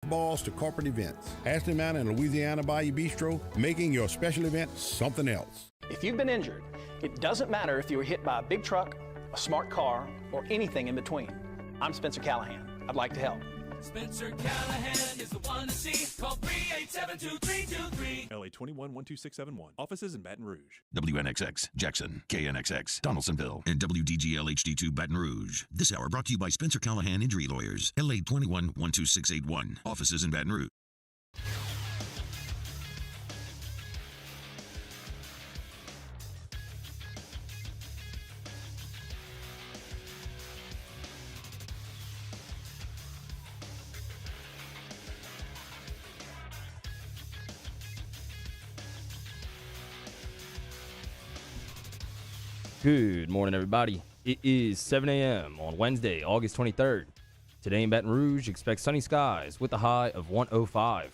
balls to corporate events. Ashley Mountain and Louisiana Bayou Bistro, making your special event something else. If you've been injured, it doesn't matter if you were hit by a big truck, a smart car, or anything in between. I'm Spencer Callahan. I'd like to help. Spencer Callahan is the one to see. Call 387-2323. LA 21-12671. Offices in Baton Rouge. WNXX, Jackson, KNXX, Donaldsonville, and WDGL HD2 Baton Rouge. This hour brought to you by Spencer Callahan Injury Lawyers. LA 21-12681. Offices in Baton Rouge. Good morning, everybody. It is 7 a.m. on Wednesday, August 23rd. Today in Baton Rouge, expect sunny skies with a high of 105.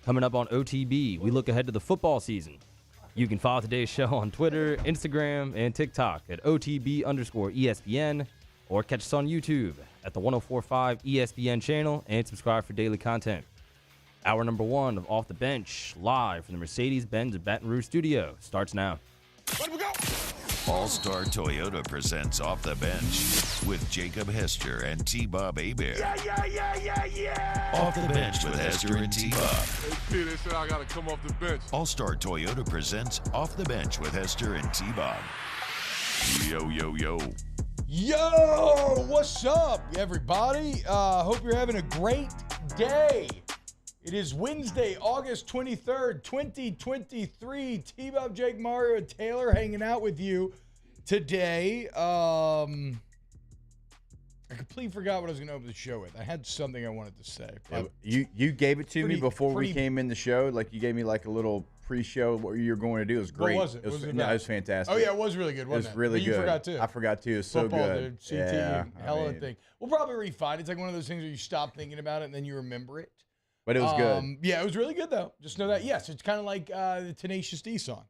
Coming up on OTB, we look ahead to the football season. You can follow today's show on Twitter, Instagram, and TikTok at OTB_ESPN, or catch us on YouTube at the 1045 ESPN channel and subscribe for daily content. Hour number 1 of Off the Bench, live from the Mercedes-Benz Baton Rouge studio, starts now. Let we go! All-Star Toyota presents Off the Bench with Jacob Hester and T-Bob Hebert. Yeah! Off the Bench with Hester and T-Bob. Hey, P, they said I gotta come off the bench. All-Star Toyota presents Off the Bench with Hester and T-Bob. Yo, yo, yo. Yo, what's up, everybody? Hope you're having a great day. It is Wednesday, August 23rd, 2023. T-Bob, Jake, Mario, and Taylor hanging out with you today. I completely forgot what I was going to open the show with. I had something I wanted to say. You gave it to me before we came in the show. Like, you gave me like a little pre-show what you were going to do. It was great. What was it? It was fantastic. Oh, yeah, it was really good, wasn't it? It was really but good. You forgot, too. I forgot, too. It was Football, so good. Dude, CT, hell of a thing. We'll probably refine it. It's like one of those things where you stop thinking about it and then you remember it. But it was good. Yeah, it was really good, though. Just know that. Yes, it's kind of like the Tenacious D song.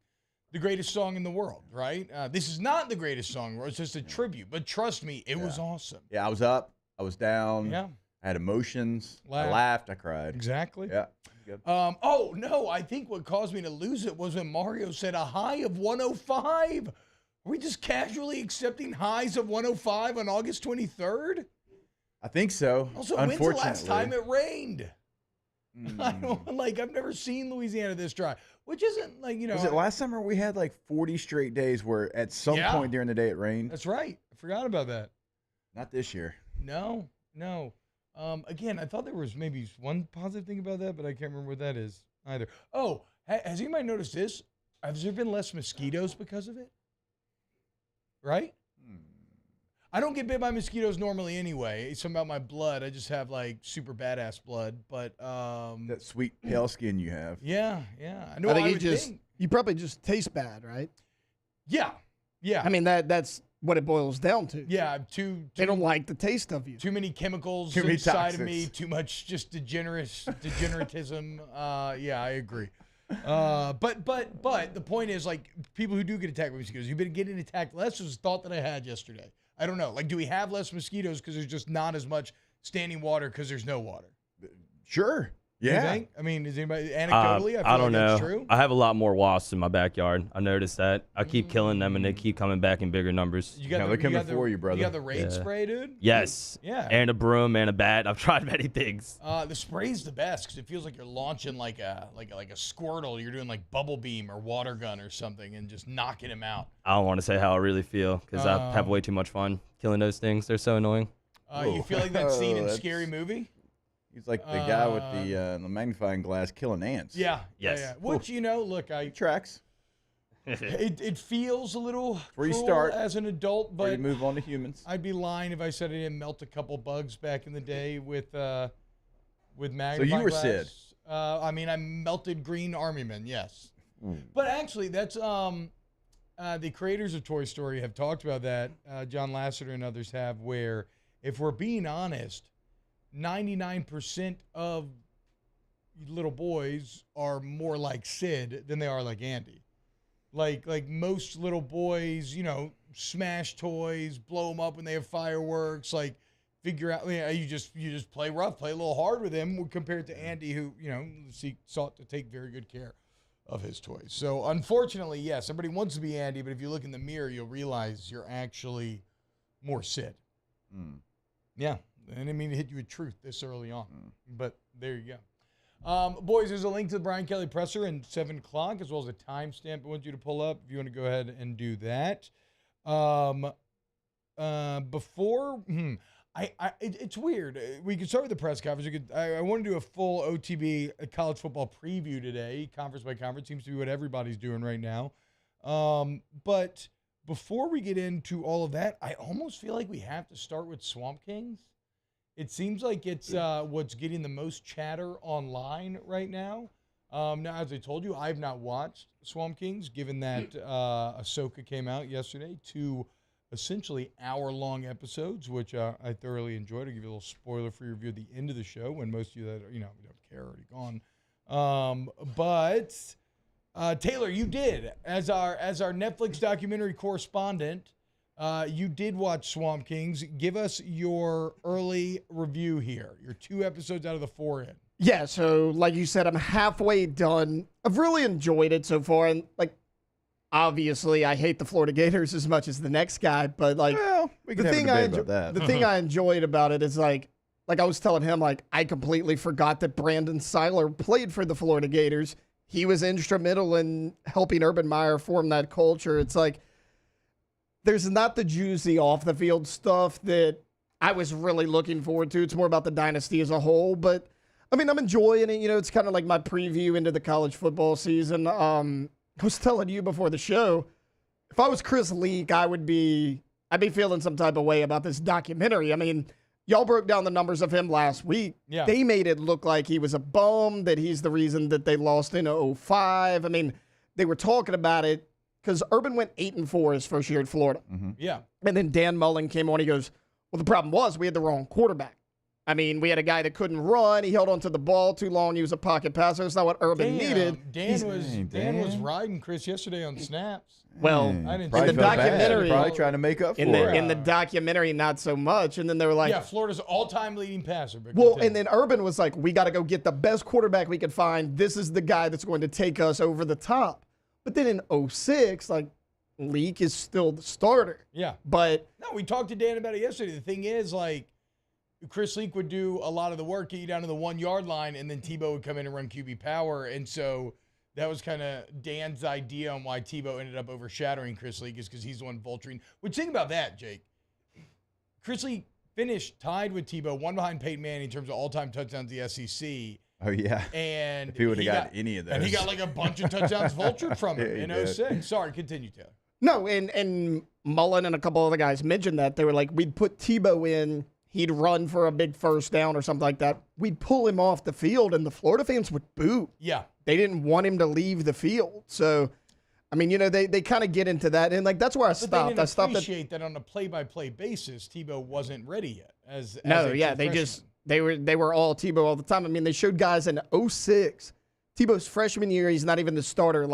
The greatest song in the world, right? This is not the greatest song in the world. It's just a tribute. But trust me, it was awesome. Yeah, I was up. I was down. Yeah. I had emotions. I laughed. I cried. Exactly. Yeah. Good. Oh, no, I think what caused me to lose it was when Mario said a high of 105. Are we just casually accepting highs of 105 on August 23rd? I think so. Also, when's the last time it rained? I've never seen Louisiana this dry, which isn't like, Was it last summer we had like 40 straight days where at some point during the day it rained? That's right. I forgot about that. Not this year. No. Again, I thought there was maybe one positive thing about that, but I can't remember what that is either. Oh, has anybody noticed this? Has there been less mosquitoes because of it? Right? I don't get bit by mosquitoes normally anyway. It's something about my blood. I just have like super badass blood, but that sweet pale skin you have. Yeah. I know. I think you probably just taste bad, right? Yeah. I mean that's what it boils down to. Yeah, they don't like the taste of you. Too many chemicals too many inside toxins. of me. Too much just degeneratism. Yeah, I agree. But the point is, like, people who do get attacked by mosquitoes, you've been getting attacked less. Was a thought that I had yesterday. I don't know. Like, do we have less mosquitoes because there's just not as much standing water because there's no water? Sure. Yeah. You think? I mean, is anybody anecdotally? I don't know. That's true. I have a lot more wasps in my backyard. I noticed that. I keep killing them, and they keep coming back in bigger numbers. They're coming for you, brother. You got the raid spray, dude? Yes. Yeah. And a broom and a bat. I've tried many things. The spray's the best because it feels like you're launching like a Squirtle. You're doing like bubble beam or water gun or something and just knocking him out. I don't want to say how I really feel because I have way too much fun killing those things. They're so annoying. You feel like that scene in Scary Movie? He's like the guy with the magnifying glass killing ants. Yeah. Yes. Yeah. Which, look, tracks. It feels a little where you cruel start as an adult, but you move on to humans. I'd be lying if I said I didn't melt a couple bugs back in the day with magnifying glass. So you were Sid. I mean, I melted green army men, yes. But actually, that's the creators of Toy Story have talked about that. John Lasseter and others have, where if we're being honest, 99% of little boys are more like Sid than they are like Andy. Like most little boys, smash toys, blow them up when they have fireworks, like figure out. You just play rough, play a little hard with him compared to Andy, who sought to take very good care of his toys. So unfortunately, yes, everybody wants to be Andy, but if you look in the mirror, you'll realize you're actually more Sid. Yeah, I didn't mean to hit you with truth this early on, but there you go. Boys, there's a link to the Brian Kelly presser in 7 o'clock, as well as a timestamp I want you to pull up if you want to go ahead and do that. It's weird. We could start with the press conference. I want to do a full OTB college football preview today, conference by conference. Seems to be what everybody's doing right now. But before we get into all of that, I almost feel like we have to start with Swamp Kings. It seems like it's what's getting the most chatter online right now. Now, as I told you, I've not watched Swamp Kings, given that Ahsoka came out yesterday. 2 essentially hour-long episodes, which I thoroughly enjoyed. I'll give you a little spoiler-free review at the end of the show when most of you that don't care are already gone. But Taylor, you did as our Netflix documentary correspondent. You did watch Swamp Kings. Give us your early review here. You're 2 episodes out of the 4 in. Yeah, so like you said, I'm halfway done. I've really enjoyed it so far, and obviously, I hate the Florida Gators as much as the next guy, but we can have a debate about that. The thing I enjoyed about it is like I was telling him, I completely forgot that Brandon Seiler played for the Florida Gators. He was instrumental in helping Urban Meyer form that culture. It's like there's not the juicy off the field stuff that I was really looking forward to. It's more about the dynasty as a whole, but I mean, I'm enjoying it. It's kind of like my preview into the college football season. I was telling you before the show, if I was Chris Leak, I'd be feeling some type of way about this documentary. I mean, y'all broke down the numbers of him last week. Yeah. They made it look like he was a bum, that he's the reason that they lost in 2005. I mean, they were talking about it because Urban went 8-4 his first year at Florida. Yeah. And then Dan Mullen came on. He goes, well, the problem was we had the wrong quarterback. I mean, we had a guy that couldn't run. He held onto the ball too long. He was a pocket passer. It's not what Urban needed. Dan was riding Chris yesterday on snaps. Well, I didn't in see the that. documentary, probably trying to make up for it. In the documentary, not so much. And then they were like, Florida's all-time leading passer. But well, and then Urban was like, we got to go get the best quarterback we could find. This is the guy that's going to take us over the top. But then in 2006, Leak is still the starter. Yeah. But no, we talked to Dan about it yesterday. The thing is, Chris Leak would do a lot of the work, get you down to the 1-yard line, and then Tebow would come in and run QB power. And so that was kind of Dan's idea on why Tebow ended up overshadowing Chris Leak, is because he's the one vulturing. Which, think about that, Jake. Chris Leak finished tied with Tebow, one behind Peyton Manning in terms of all-time touchdowns in the SEC. Oh, yeah. And if he would have got any of those. And he got a bunch of touchdowns vultured from him in 2006. Sorry, continue, Taylor. no, and Mullen and a couple other guys mentioned that. They were like, we'd put Tebow in. He'd run for a big first down or something like that. We'd pull him off the field, and the Florida fans would boo. Yeah. They didn't want him to leave the field. So, I mean, they kind of get into that. And, that's where I stopped. But they didn't appreciate that on a play-by-play basis, Tebow wasn't ready yet. They were all Tebow all the time. I mean, they showed guys in 2006. Tebow's freshman year, he's not even the starter.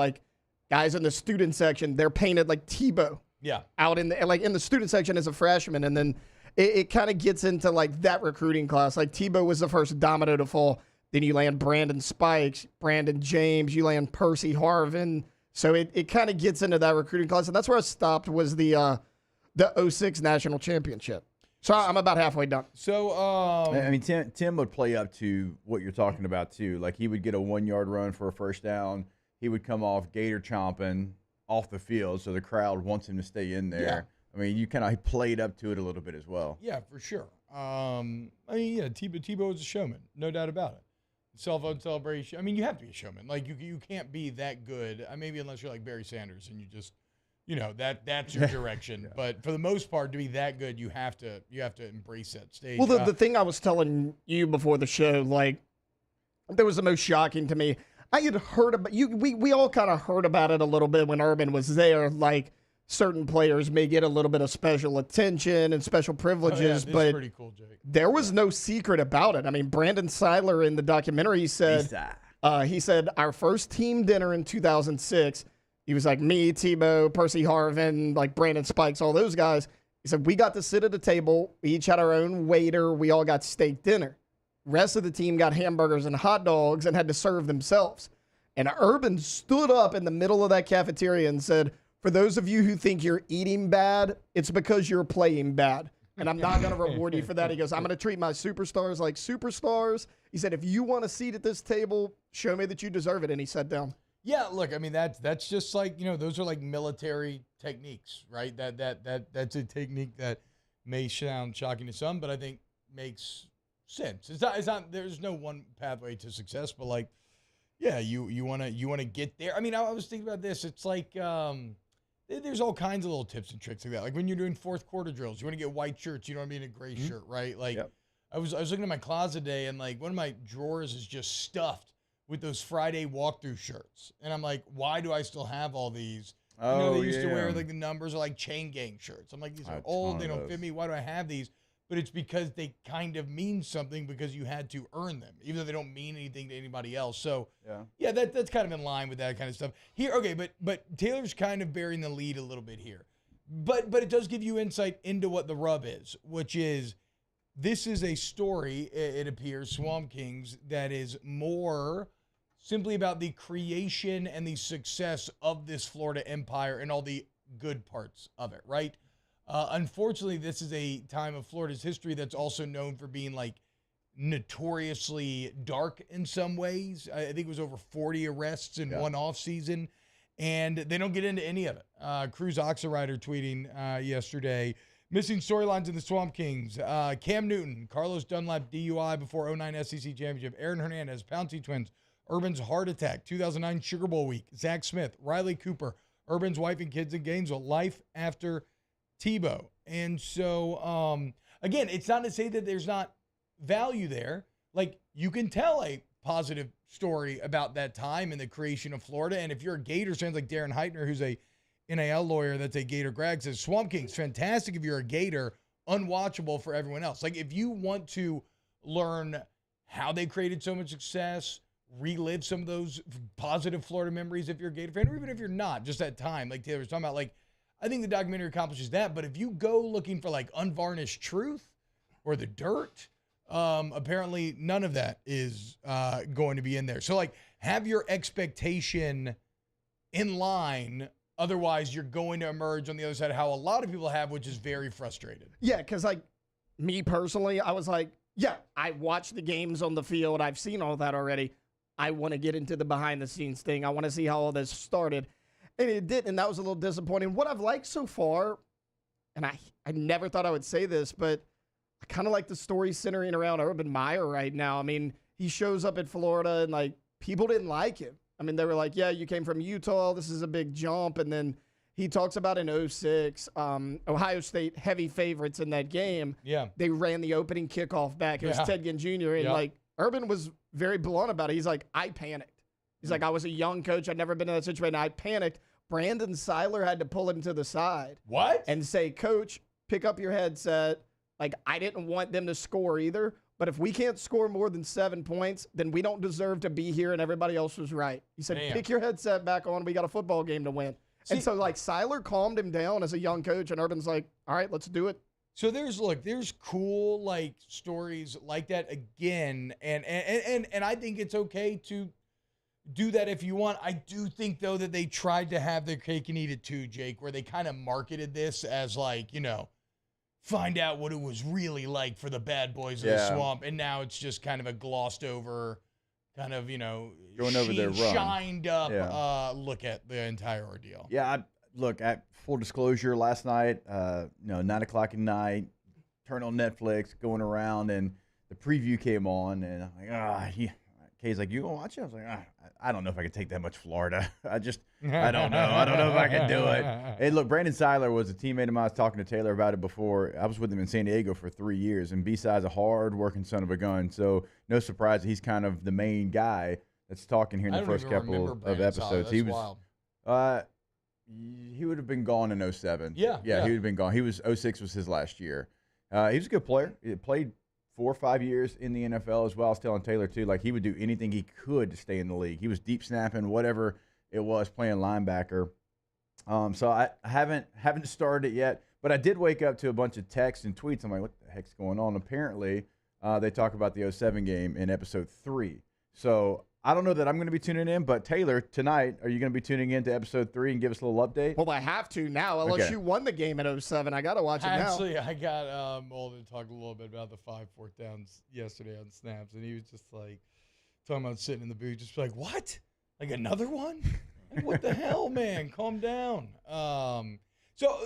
Guys in the student section, they're painted like Tebow. Yeah. Out in the student section as a freshman, and then it kind of gets into that recruiting class. Tebow was the first domino to fall. Then you land Brandon Spikes, Brandon James, you land Percy Harvin. So it kind of gets into that recruiting class. And that's where I stopped, was the 06 national championship. So I'm about halfway done. So I mean, Tim would play up to what you're talking about too. He would get a 1-yard run for a first down. He would come off gator chomping off the field, so the crowd wants him to stay in there. Yeah. I mean, you kind of played up to it a little bit as well. Yeah, for sure. Tebow was a showman, no doubt about it. Cell phone celebration. I mean, you have to be a showman. You can't be that good. Maybe unless you're like Barry Sanders and you just, that's your direction. Yeah. But for the most part, to be that good, you have to embrace that stage. Well, the thing I was telling you before the show, that was the most shocking to me. I had heard about we all kind of heard about it a little bit when Urban was there. Certain players may get a little bit of special attention and special privileges, but pretty cool, Jake. There was no secret about it. I mean, Brandon Seiler in the documentary said, he said, our first team dinner in 2006, he was like, me, Tebow, Percy Harvin, Brandon Spikes, all those guys. He said, we got to sit at a table. We each had our own waiter. We all got steak dinner. Rest of the team got hamburgers and hot dogs and had to serve themselves. And Urban stood up in the middle of that cafeteria and said, for those of you who think you're eating bad, it's because you're playing bad. And I'm not going to reward you for that. He goes, I'm going to treat my superstars like superstars. He said, if you want a seat at this table, show me that you deserve it. And he sat down. Yeah, look, I mean, that's just like, those are like military techniques, right? That's a technique that may sound shocking to some, but I think makes sense. It's not, there's no one pathway to success, but like, yeah, you want to get there. I mean, I was thinking about this. It's like, there's all kinds of little tips and tricks like that. Like when you're doing fourth quarter drills, you want to get white shirts. You don't want to be in a gray shirt, right? Like I was looking at my closet today and like one of my drawers is just stuffed with those Friday walkthrough shirts. And I'm like, why do I still have all these? They used to wear like the numbers are like chain gang shirts. I'm like, these are old. They don't fit me. Why do I have these? But it's because they kind of mean something because you had to earn them, even though they don't mean anything to anybody else. So, yeah, that's kind of in line with that kind of stuff. Here, okay, but Taylor's kind of bearing the lead a little bit here. But it does give you insight into what the rub is, which is this is a story, it appears, Swamp Kings, that is more simply about the creation and the success of this Florida empire and all the good parts of it, right? Unfortunately, this is a time of Florida's history that's also known for being like notoriously dark in some ways. I think it was over 40 arrests in one off season, and they don't get into any of it. Cruz Oxerider tweeting yesterday, missing storylines in the Swamp Kings. Cam Newton, Carlos Dunlap DUI before 09 SEC Championship, Aaron Hernandez, Pouncey Twins, Urban's heart attack, 2009 Sugar Bowl week, Zach Smith, Riley Cooper, Urban's wife and kids in Gainesville, life after Tebow. And so, again, it's not to say that there's not value there. Like, you can tell a positive story about that time and the creation of Florida. And if you're a Gators fan like Darren Heitner, who's a NAL lawyer that's a Gator grad, says Swamp Kings, fantastic if you're a Gator, unwatchable for everyone else. Like, if you want to learn how they created so much success, relive some of those positive Florida memories if you're a Gator fan, or even if you're not, just that time, like Taylor was talking about, like, I think the documentary accomplishes that. But if you go looking for like unvarnished truth or the dirt, apparently none of that is going to be in there. So like have your expectation in line. Otherwise, you're going to emerge on the other side of how a lot of people have, which is very frustrated. Yeah, because like me personally, I was like, yeah, I watched the games on the field. I've seen all that already. I want to get into the behind the scenes thing. I want to see how all this started. And it did, and that was a little disappointing. What I've liked so far, and I never thought I would say this, but I kind of like the story centering around Urban Meyer right now. I mean, he shows up in Florida, and, like, people didn't like him. I mean, they were like, yeah, you came from Utah. This is a big jump. And then he talks about in 06, Ohio State heavy favorites in that game. Yeah. They ran the opening kickoff back. It was Ted Ginn Jr., and, like, Urban was very blunt about it. He's like, I panicked. He's like, I was a young coach. I'd never been in that situation. I panicked. Brandon Seiler had to pull him to the side. What? And say, Coach, pick up your headset. Like, I didn't want them to score either, but if we can't score more than 7 points, then we don't deserve to be here, and everybody else was right. He said, pick your headset back on. We got a football game to win. And so, like, Seiler calmed him down as a young coach, and Urban's like, all right, let's do it. So there's cool, like, stories like that again, and I think it's okay to do that if you want. I do think, though, that they tried to have their cake and eat it too, Jake, where they kind of marketed this as like, find out what it was really like for the bad boys of the swamp. And now it's just kind of a glossed over, kind of, going over their run. Shined up look at the entire ordeal. Yeah, look, at full disclosure, last night, 9 o'clock at night, turn on Netflix, going around, and the preview came on, and I'm like, Kay's like, you gonna watch it? I was like, I don't know if I can take that much Florida. I don't know. I don't know if I can do it. Hey, look, Brandon Seiler was a teammate of mine. I was talking to Taylor about it before. I was with him in San Diego for 3 years, and B-Side's a hard-working son of a gun. So no surprise that he's kind of the main guy that's talking here in the first couple of episodes. He was wild. He would have been gone in 07. Yeah, he would have been gone. 06 was his last year. He was a good player. He played 4 or 5 years in the NFL as well. I was telling Taylor, too, like he would do anything he could to stay in the league. He was deep snapping, whatever it was, playing linebacker. So I haven't started it yet, But I did wake up to a bunch of texts and tweets. I'm like, what the heck's going on? Apparently, they talk about the 07 game in episode 3. So I don't know that I'm going to be tuning in, but Taylor, tonight, are you going to be tuning in to episode 3 and give us a little update? Well, I have to now. LSU won the game at 07. I got to watch it now. Actually, I got Molden to talk a little bit about the 5 fourth downs yesterday on snaps, and he was just like talking about sitting in the booth, just like, what? Like another one? Like, what the hell, man? Calm down. So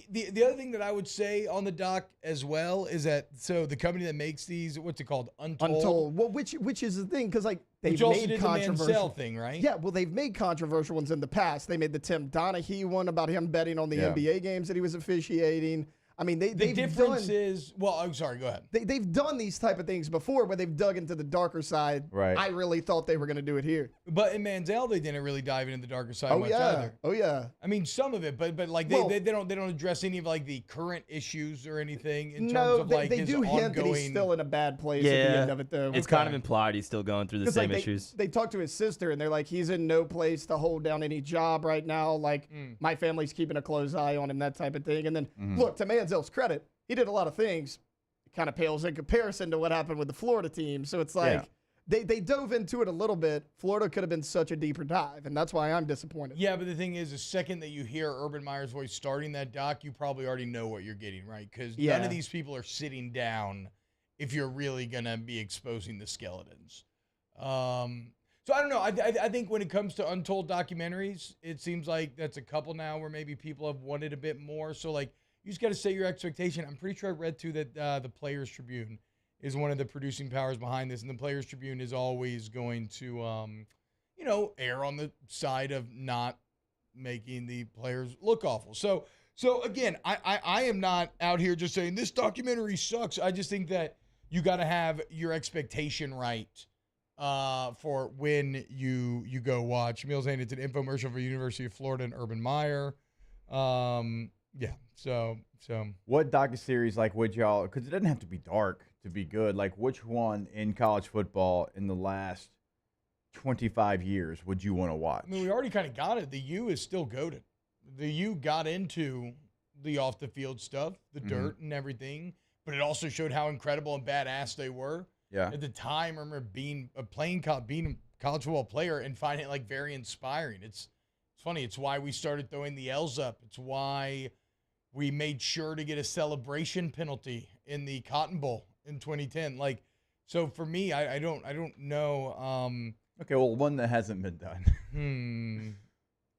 the other thing that I would say on the doc as well is that the company that makes these, what's it called? Untold. Well, which is the thing, because like they've Which also made did the controversial Mansell thing, right? Yeah, well, they've made controversial ones in the past. They made the Tim Donaghy one about him betting on the NBA games that he was officiating. I mean, the difference is, well, I'm sorry, go ahead. They've done these type of things before where they've dug into the darker side. Right. I really thought they were going to do it here. But in Manziel, they didn't really dive into the darker side much yeah. either. Oh, yeah. I mean, some of it, but like they don't address any of like the current issues or anything in terms of like they his do hint that he's ongoing. still in a bad place at the end of it, though. It's kind of implied he's still going through the same issues. They talked to his sister, and they're like, he's in no place to hold down any job right now. Like, my family's keeping a close eye on him, that type of thing. And then, look, to Manziel's credit, he did a lot of things. It kind of pales in comparison to what happened with the Florida team. So it's like they dove into it a little bit. Florida could have been such a deeper dive, and that's why I'm disappointed. Yeah, but the thing is, the second that you hear Urban Meyer's voice starting that doc, you probably already know what you're getting, right? Because none of these people are sitting down if you're really going to be exposing the skeletons. So I don't know. I think when it comes to untold documentaries, it seems like that's a couple now where maybe people have wanted a bit more. So, like, you just got to set your expectation. I'm pretty sure I read, too, that the Players Tribune is one of the producing powers behind this, and the Players Tribune is always going to, err on the side of not making the players look awful. So again, I am not out here just saying this documentary sucks. I just think that you got to have your expectation right for when you go watch. Emil's saying it's an infomercial for University of Florida and Urban Meyer. Yeah. So what docuseries like would y'all? Because it doesn't have to be dark to be good. Like, which one in college football in the last 25 years would you want to watch? I mean, we already kind of got it. The U is still goated. The U got into the off the field stuff, the dirt and everything, but it also showed how incredible and badass they were. Yeah. At the time, I remember being a college football player and finding it like very inspiring. It's funny. It's why we started throwing the L's up. It's why we made sure to get a celebration penalty in the Cotton Bowl in 2010. Like, so for me, I don't know. Okay, well, one that hasn't been done.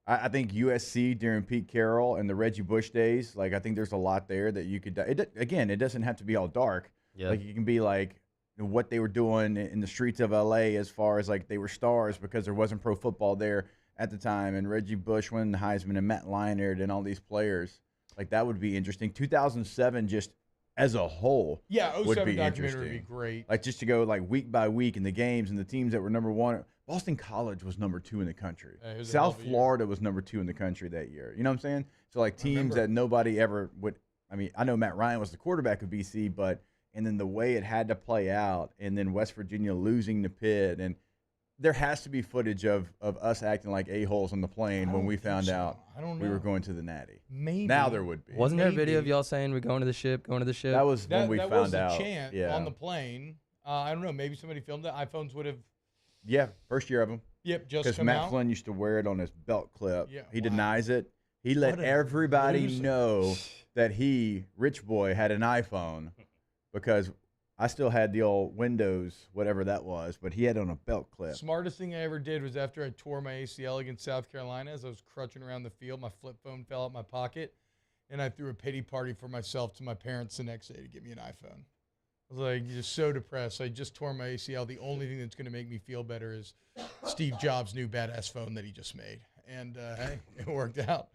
I think USC during Pete Carroll and the Reggie Bush days. Like, I think there's a lot there that you could. It doesn't have to be all dark. Yeah. Like, it can be like what they were doing in the streets of LA as far as like they were stars because there wasn't pro football there at the time, and Reggie Bush winning the Heisman and Matt Leinart and all these players. Like, that would be interesting. 2007 just as a whole would be interesting. Would be great. Like, just to go like week by week in the games and the teams that were number 1. Boston College was number 2 in the country. South Florida was number 2 in the country that year. You know what I'm saying? So, like, teams that nobody ever would – I mean, I know Matt Ryan was the quarterback of BC, but – and then the way it had to play out, and then West Virginia losing to Pitt, and there has to be footage of us acting like a-holes on the plane when we found out we were going to the Natty. Maybe. Now there would be. Wasn't there a video of y'all saying we're going to the ship, going to the ship? That was when we found out. That was the chant on the plane. I don't know. Maybe somebody filmed it. iPhones would have. Yeah, first year of them. Yep, just because come Matt out. Flynn used to wear it on his belt clip. Yeah, he denies it. He let everybody know that Rich Boy, had an iPhone because I still had the old Windows, whatever that was, but he had it on a belt clip. Smartest thing I ever did was after I tore my ACL against South Carolina, as I was crutching around the field, my flip phone fell out my pocket, and I threw a pity party for myself to my parents the next day to get me an iPhone. I was like, just so depressed. I just tore my ACL. The only thing that's going to make me feel better is Steve Jobs' new badass phone that he just made. And hey, it worked out.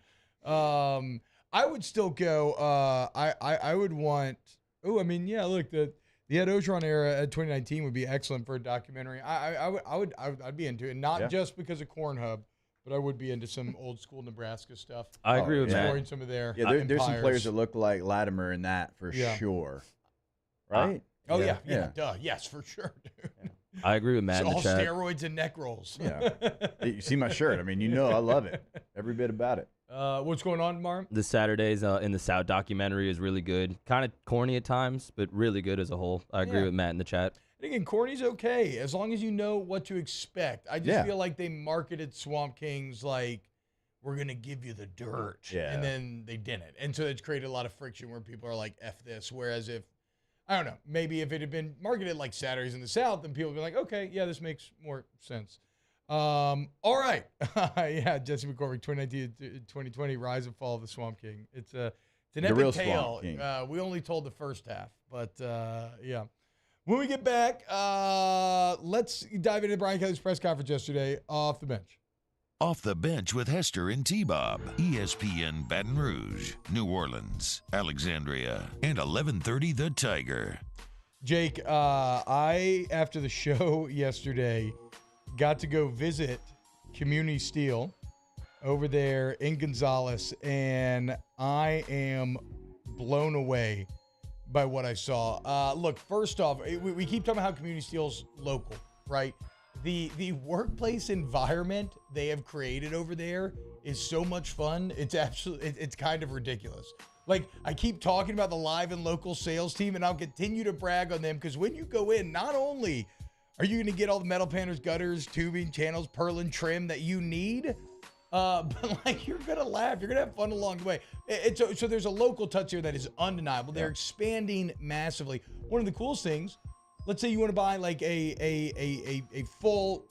I would still go. I would want. Oh, I mean, yeah. Look, the Ed Ogeron era at 2019 would be excellent for a documentary. I'd be into it, not just because of Cornhub, but I would be into some old school Nebraska stuff. I agree with exploring that. some of their there's some players that look like Latimer in that for sure. Right? Oh yeah. Duh. Yes, for sure, dude. I agree with Matt. All steroids and neck rolls. Yeah. You see my shirt. I mean, I love it. Every bit about it. What's going on tomorrow? The Saturdays in the South documentary is really good. Kind of corny at times, but really good as a whole. I agree with Matt in the chat. And again, corny's okay as long as you know what to expect. I just feel like they marketed Swamp Kings like, we're going to give you the dirt. Yeah. And then they didn't. And so it's created a lot of friction where people are like, F this. Whereas if, I don't know, maybe if it had been marketed like Saturdays in the South, then people would be like, okay, yeah, this makes more sense. All right. Yeah, Jesse McCormick, 2019-2020, Rise and Fall of the Swamp King. It's an epic tale. We only told the first half. But, yeah. When we get back, let's dive into Brian Kelly's press conference yesterday off the bench. Off the Bench with Hester and T-Bob. ESPN Baton Rouge, New Orleans, Alexandria, and 1130 The Tiger. Jake, I, after the show yesterday, got to go visit Community Steel over there in Gonzales, and I am blown away by what I saw. Look, first off, we keep talking about how Community Steel's local, right? The workplace environment they have created over there is so much fun. It's it's kind of ridiculous. Like, I keep talking about the live and local sales team, and I'll continue to brag on them because when you go in, not only are you going to get all the metal panels, gutters, tubing, channels, purlin, trim that you need, but like, you're going to laugh. You're going to have fun along the way. So there's a local touch here that is undeniable. They're expanding massively. One of the coolest things, let's say you want to buy like a full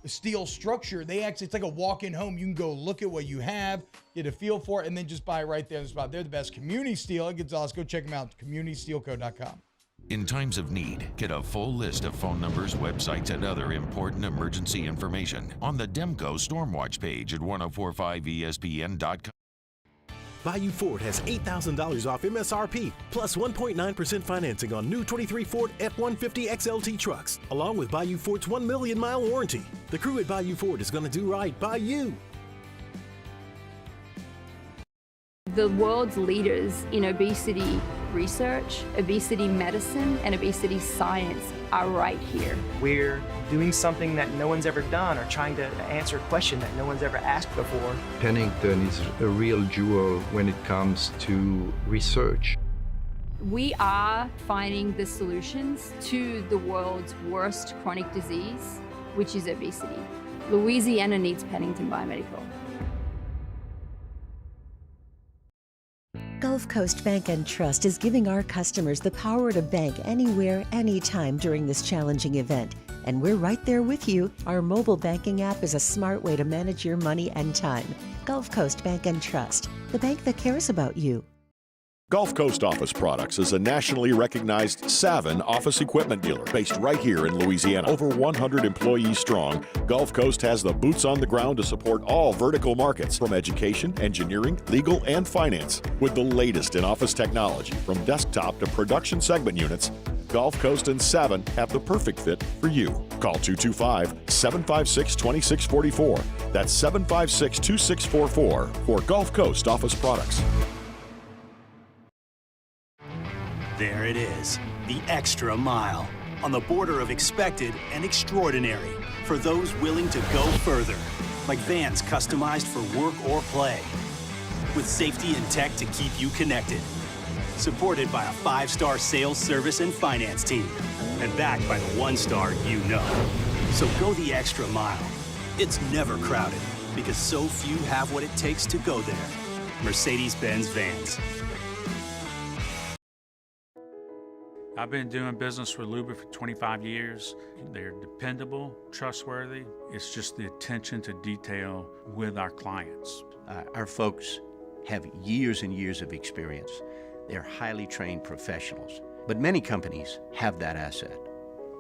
steel structure. It's like a walk-in home. You can go look at what you have, get a feel for it, and then just buy right there on the spot. They're the best. Community Steel at Gonzales. Go check them out. CommunitySteelCo.com. In times of need, get a full list of phone numbers, websites, and other important emergency information on the Demco Stormwatch page at 1045ESPN.com. Bayou Ford has $8,000 off MSRP, plus 1.9% financing on new 23 Ford F-150 XLT trucks, along with Bayou Ford's 1 million mile warranty. The crew at Bayou Ford is going to do right by you. The world's leaders in obesity research, obesity medicine, and obesity science are right here. We're doing something that no one's ever done or trying to answer a question that no one's ever asked before. Pennington is a real jewel when it comes to research. We are finding the solutions to the world's worst chronic disease, which is obesity. Louisiana needs Pennington Biomedical. Gulf Coast Bank and Trust is giving our customers the power to bank anywhere, anytime during this challenging event. And we're right there with you. Our mobile banking app is a smart way to manage your money and time. Gulf Coast Bank and Trust, the bank that cares about you. Gulf Coast Office Products is a nationally recognized Savin office equipment dealer based right here in Louisiana. Over 100 employees strong, Gulf Coast has the boots on the ground to support all vertical markets from education, engineering, legal, and finance. With the latest in office technology from desktop to production segment units, Gulf Coast and Savin have the perfect fit for you. Call 225-756-2644. That's 756-2644 for Gulf Coast Office Products. There it is, the extra mile, on the border of expected and extraordinary for those willing to go further, like vans customized for work or play, with safety and tech to keep you connected, supported by a 5-star sales, service, and finance team, and backed by the 1-star you know. So go the extra mile. It's never crowded, because so few have what it takes to go there. Mercedes-Benz Vans. I've been doing business with Luba for 25 years. They're dependable, trustworthy. It's just the attention to detail with our clients. Our folks have years and years of experience. They're highly trained professionals, but many companies have that asset.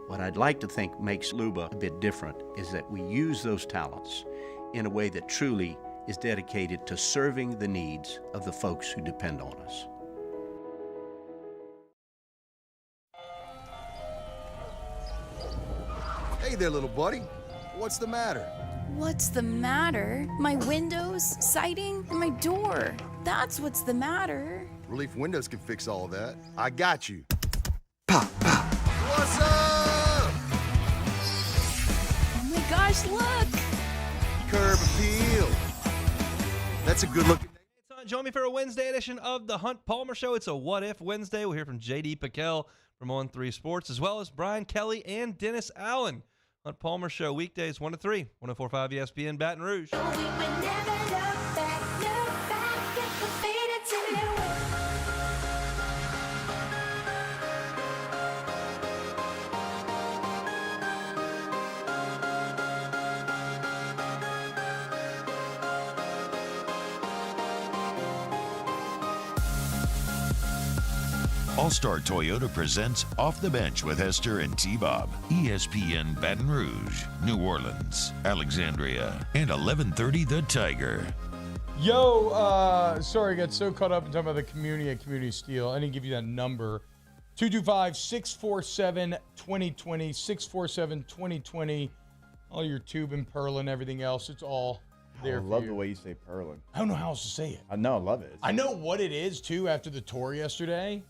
What I'd like to think makes Luba a bit different is that we use those talents in a way that truly is dedicated to serving the needs of the folks who depend on us. Hey there, little buddy. What's the matter? What's the matter? My windows, siding, and my door. That's what's the matter. Relief Windows can fix all of that. I got you. Pop, pop. What's up? Oh my gosh, look! Curb appeal. That's a good looking. Join me for a Wednesday edition of the Hunt Palmer Show. It's a What If Wednesday. We'll hear from J.D. Piquel from On3 Sports, as well as Brian Kelly and Dennis Allen. Hunt Palmer Show, weekdays 1 to 3, 104.5 ESPN Baton Rouge. All-Star Toyota presents Off the Bench with Hester and T-Bob. ESPN Baton Rouge, New Orleans, Alexandria, and 1130 The Tiger. Yo, sorry, I got so caught up in talking about the community at Community Steel. I didn't give you that number. 225-647-2020, 647-2020. All your tube and purlin, everything else, it's all there for you. I love the way you say purlin. I don't know how else to say it. I know, I love it. I know what it is, too, after the tour yesterday.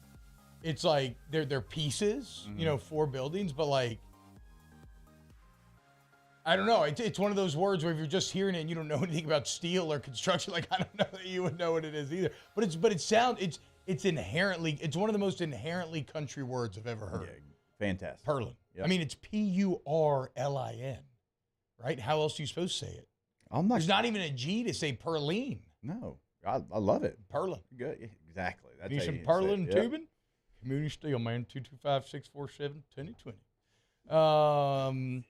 It's like they're pieces, 4 buildings, but like, I don't know. It's one of those words where if you're just hearing it and you don't know anything about steel or construction, like I don't know that you would know what it is either. But it's inherently, it's one of the most inherently country words I've ever heard. Yeah, fantastic. Purlin. Yep. I mean, it's Purlin, right? How else do you supposed to say it? There's not even a G to say purline. No, I love it. Purlin. Good, yeah, exactly. That's Need how some you say purlin it. and Yep. tubing? Community Steel, man. 225-647-2020. I'm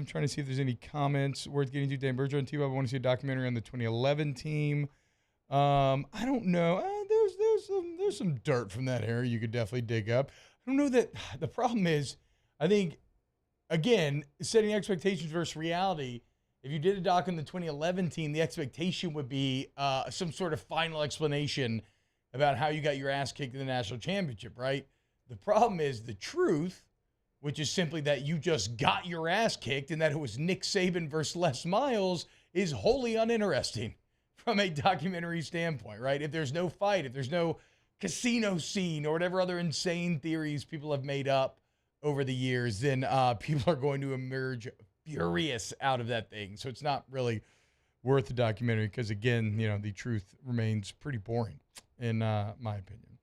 trying to see if there's any comments worth getting to. Dan Bergeron and T-Bob, I want to see a documentary on the 2011 team. I don't know. There's some dirt from that era you could definitely dig up. I don't know that the problem is, I think, again, setting expectations versus reality. If you did a doc on the 2011 team, the expectation would be some sort of final explanation about how you got your ass kicked in the national championship, right? The problem is the truth, which is simply that you just got your ass kicked and that it was Nick Saban versus Les Miles, is wholly uninteresting from a documentary standpoint, right? If there's no fight, if there's no casino scene or whatever other insane theories people have made up over the years, then people are going to emerge furious out of that thing. So it's not really worth the documentary because, again, the truth remains pretty boring in my opinion.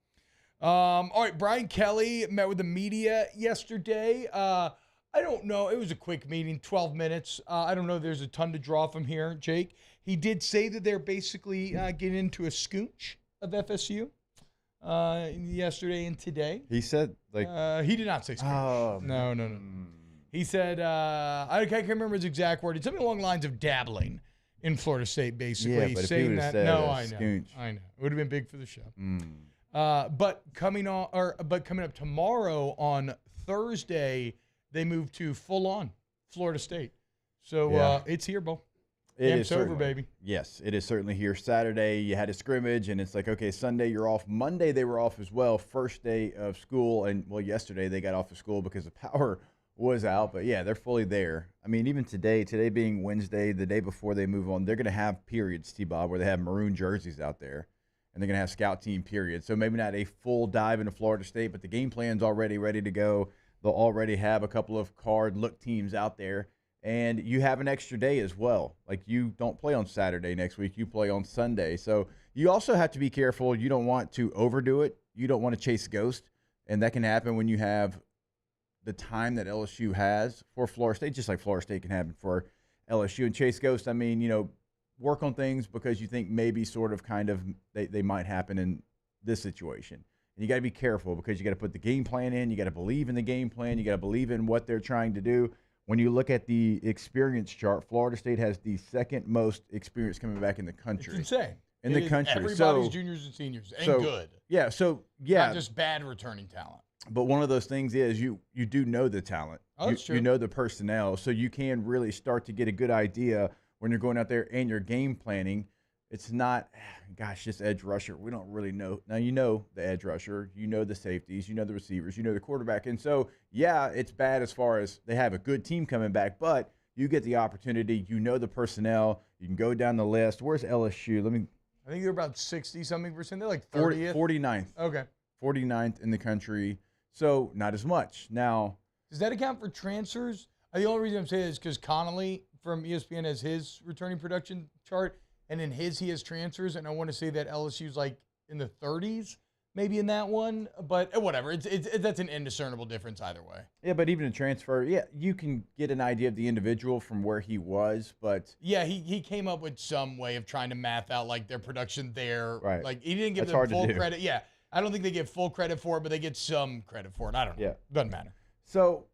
All right, Brian Kelly met with the media yesterday. I don't know. It was a quick meeting, 12 minutes. I don't know. There's a ton to draw from here, Jake. He did say that they're basically getting into a scooch of FSU yesterday and today. He said, he did not say scooch. Oh, no. He said, I can't remember his exact word. It's something along the lines of dabbling in Florida State, basically. Yeah, but saying if he that. said No, I know. scooch. I know. It would have been big for the show. But coming up tomorrow on Thursday, they move to full on Florida State. So it's here, Bo. It's over, baby. Yes, it is certainly here. Saturday, you had a scrimmage, and it's like, okay, Sunday, you're off. Monday, they were off as well. First day of school, and, well, yesterday they got off of school because the power was out. But, yeah, they're fully there. I mean, even today being Wednesday, the day before they move on, they're going to have periods, T-Bob, where they have maroon jerseys out there, and they're going to have scout team periods. So maybe not a full dive into Florida State, but the game plan's already ready to go. They'll already have a couple of card look teams out there. And you have an extra day as well. Like, you don't play on Saturday next week. You play on Sunday. So you also have to be careful. You don't want to overdo it. You don't want to chase ghost. And that can happen when you have the time that LSU has for Florida State, just like Florida State can happen for LSU. And chase ghost, I mean, work on things because you think maybe sort of kind of they might happen in this situation. And you got to be careful because you got to put the game plan in. You got to believe in the game plan. You got to believe in what they're trying to do. When you look at the experience chart, Florida State has the second most experience coming back in the country. It's insane. In the country. Everybody's juniors and seniors. And good. Yeah, Not just bad returning talent. But one of those things is you do know the talent. Oh, that's true. You know the personnel. So you can really start to get a good idea when you're going out there and you're game planning. It's not, this edge rusher. We don't really know. Now, you know the edge rusher. You know the safeties. You know the receivers. You know the quarterback. And so, yeah, it's bad as far as they have a good team coming back, but you get the opportunity. You know the personnel. You can go down the list. Where's LSU? I think they're about 60-something%. They're like 30th. 49th. Okay. 49th in the country. So, not as much. Now, does that account for transfers? The only reason I'm saying it is because Connolly from ESPN has his returning production chart, and in his he has transfers, and I want to say that LSU's like in the 30s, maybe in that one, but whatever. That's an indiscernible difference either way. Yeah, but even a transfer, you can get an idea of the individual from where he was, but yeah, he came up with some way of trying to math out like their production there. Right. Like he didn't give That's them hard to full do. credit. Yeah, I don't think they get full credit for it, but they get some credit for it. I don't know. Yeah. Doesn't matter. So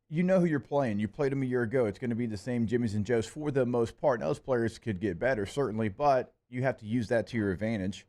you know who you're playing. You played them a year ago. It's going to be the same Jimmys and Joes for the most part. Now, those players could get better, certainly, but you have to use that to your advantage.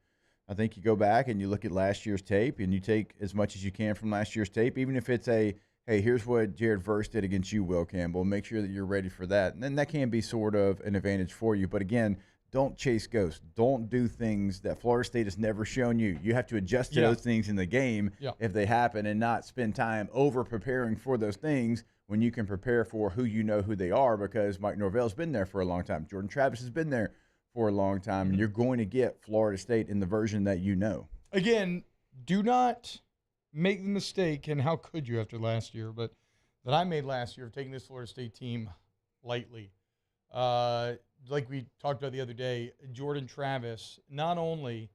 I think you go back and you look at last year's tape and you take as much as you can from last year's tape, even if it's hey, here's what Jared Verse did against you, Will Campbell. Make sure that you're ready for that. And then that can be sort of an advantage for you. But again, don't chase ghosts. Don't do things that Florida State has never shown you. You have to adjust to those things in the game if they happen and not spend time over preparing for those things when you can prepare for who you know who they are, because Mike Norvell's been there for a long time. Jordan Travis has been there for a long time, and you're going to get Florida State in the version that you know. Again, do not make the mistake, and how could you after last year, but that I made last year of taking this Florida State team lightly. Like we talked about the other day, Jordan Travis, not only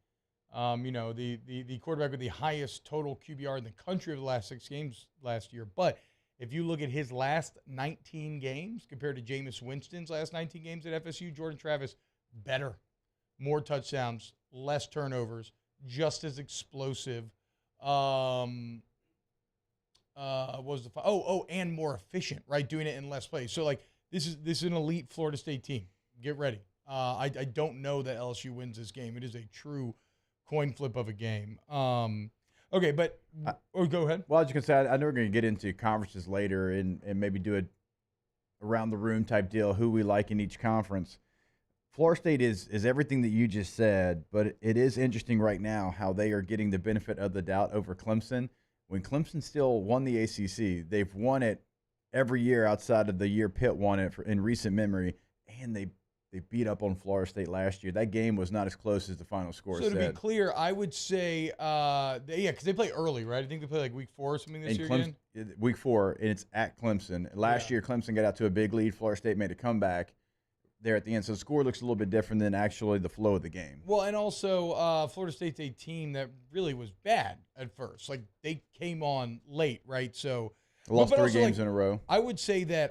the quarterback with the highest total QBR in the country of the last 6 games last year, but if you look at his last 19 games compared to Jameis Winston's last 19 games at FSU, Jordan Travis better, more touchdowns, less turnovers, just as explosive. And more efficient, right? Doing it in less plays. So like this is an elite Florida State team. Get ready. I don't know that LSU wins this game. It is a true coin flip of a game. Okay, but go ahead. Well, I was just going to say, I know we're going to get into conferences later and maybe do a around the room type deal, who we like in each conference. Florida State is everything that you just said, but it is interesting right now how they are getting the benefit of the doubt over Clemson. When Clemson still won the ACC, they've won it every year outside of the year Pitt won it in recent memory, and they beat up on Florida State last year. That game was not as close as the final score said. So to be clear, I would say, because they play early, right? I think they play like week 4 or something this year again. Week 4, and it's at Clemson. Last year, Clemson got out to a big lead. Florida State made a comeback there at the end. So the score looks a little bit different than actually the flow of the game. Well, and also Florida State's a team that really was bad at first. Like they came on late, right? So lost 3 games in a row. I would say the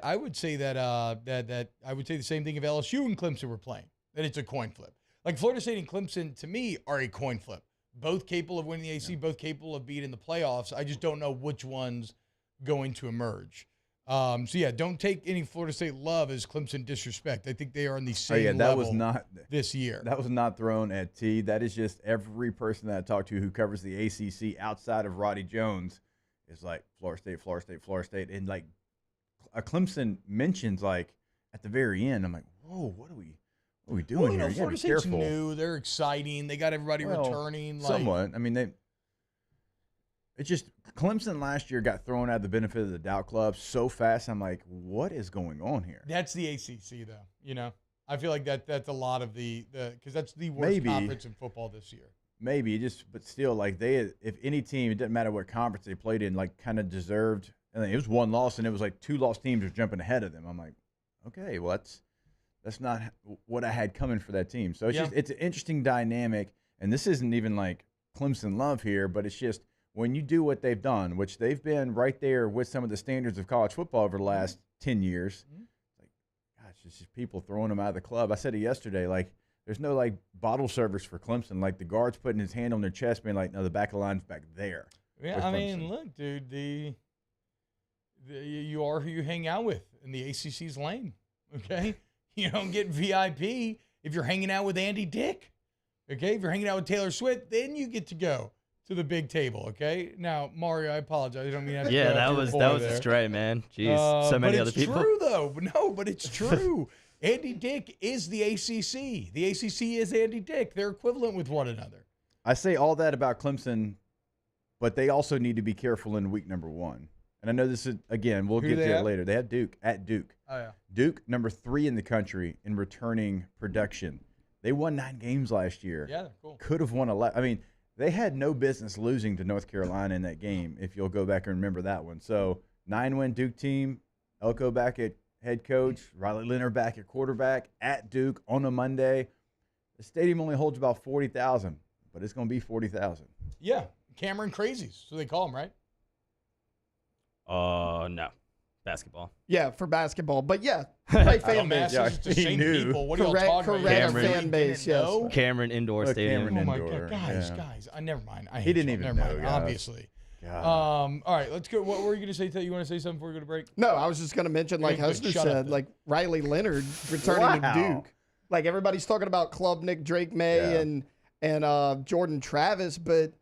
same thing if LSU and Clemson were playing. That it's a coin flip. Like Florida State and Clemson to me are a coin flip. Both capable of winning the AC, both capable of being in the playoffs. I just don't know which one's going to emerge. Don't take any Florida State love as Clemson disrespect. I think they are on the same level this year. That was not thrown at T. That is just every person that I talked to who covers the ACC outside of Roddy Jones is like Florida State, Florida State, Florida State. And like a Clemson mentions like at the very end, I'm like, whoa, what are we doing here? You Florida State's new. They're exciting. They got everybody returning. Somewhat. I mean, it's just Clemson last year got thrown out of the benefit of the doubt club so fast. I'm like, what is going on here? That's the ACC, though. You know, I feel like that's a lot of the because that's the worst conference in football this year. Maybe but still, like if any team, it doesn't matter what conference they played in, like kind of deserved. And it was 1 loss, and it was like 2 lost teams were jumping ahead of them. I'm like, okay, well that's not what I had coming for that team. So it's an interesting dynamic, and this isn't even like Clemson love here, but it's just. When you do what they've done, which they've been right there with some of the standards of college football over the last 10 years, like, gosh, it's just people throwing them out of the club. I said it yesterday, like, there's no, like, bottle service for Clemson. Like, the guard's putting his hand on their chest, being like, no, the back of the line's back there. Yeah, I mean, look, dude, you are who you hang out with, and the ACC's lame, okay? You don't get VIP if you're hanging out with Andy Dick, okay? If you're hanging out with Taylor Swift, then you get to go to the big table, okay? Now, Mario, I apologize. I don't mean to that was a stray, man. Jeez, so many other people. But it's true, though. No, but it's true. Andy Dick is the ACC. The ACC is Andy Dick. They're equivalent with one another. I say all that about Clemson, but they also need to be careful in week number 1. And I know this is, again, we'll get to it later. They have Duke at Duke. Oh, yeah. Duke, number 3 in the country in returning production. They won 9 games last year. Yeah, cool. Could have won 11. I mean, they had no business losing to North Carolina in that game, if you'll go back and remember that one. So, 9-win Duke team, Elko back at head coach, Riley Leonard back at quarterback at Duke on a Monday. The stadium only holds about 40,000, but it's going to be 40,000. Yeah, Cameron Crazies, so they call them, right? No. Basketball. Yeah, for basketball. But yeah, right fan base. It's the same people. What are y'all talking about? Cameron, fan base, yes. Cameron Indoor Stadium. Oh, my God. Guys. Never mind. He didn't even know, guys. Obviously. All right, let's go. What were you going to say? You want to say something before we go to break? No, I was just going to mention, like Hester said, like Riley Leonard returning to Duke. Like everybody's talking about Klubnik, Drake May, and Jordan Travis, but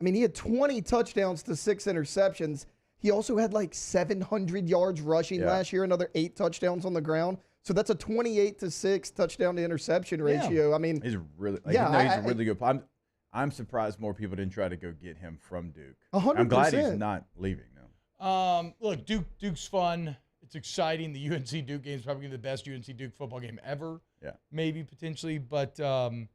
I mean, he had 20 touchdowns to 6 interceptions. He also had like 700 yards rushing last year, another 8 touchdowns on the ground. So that's a 28-6 touchdown to interception ratio. I mean, he's really, he's a really good. I'm surprised more people didn't try to go get him from Duke. 100%. I'm glad he's not leaving though. Look, Duke's fun. It's exciting. The UNC Duke game is probably the best UNC Duke football game ever. Yeah, maybe potentially, but they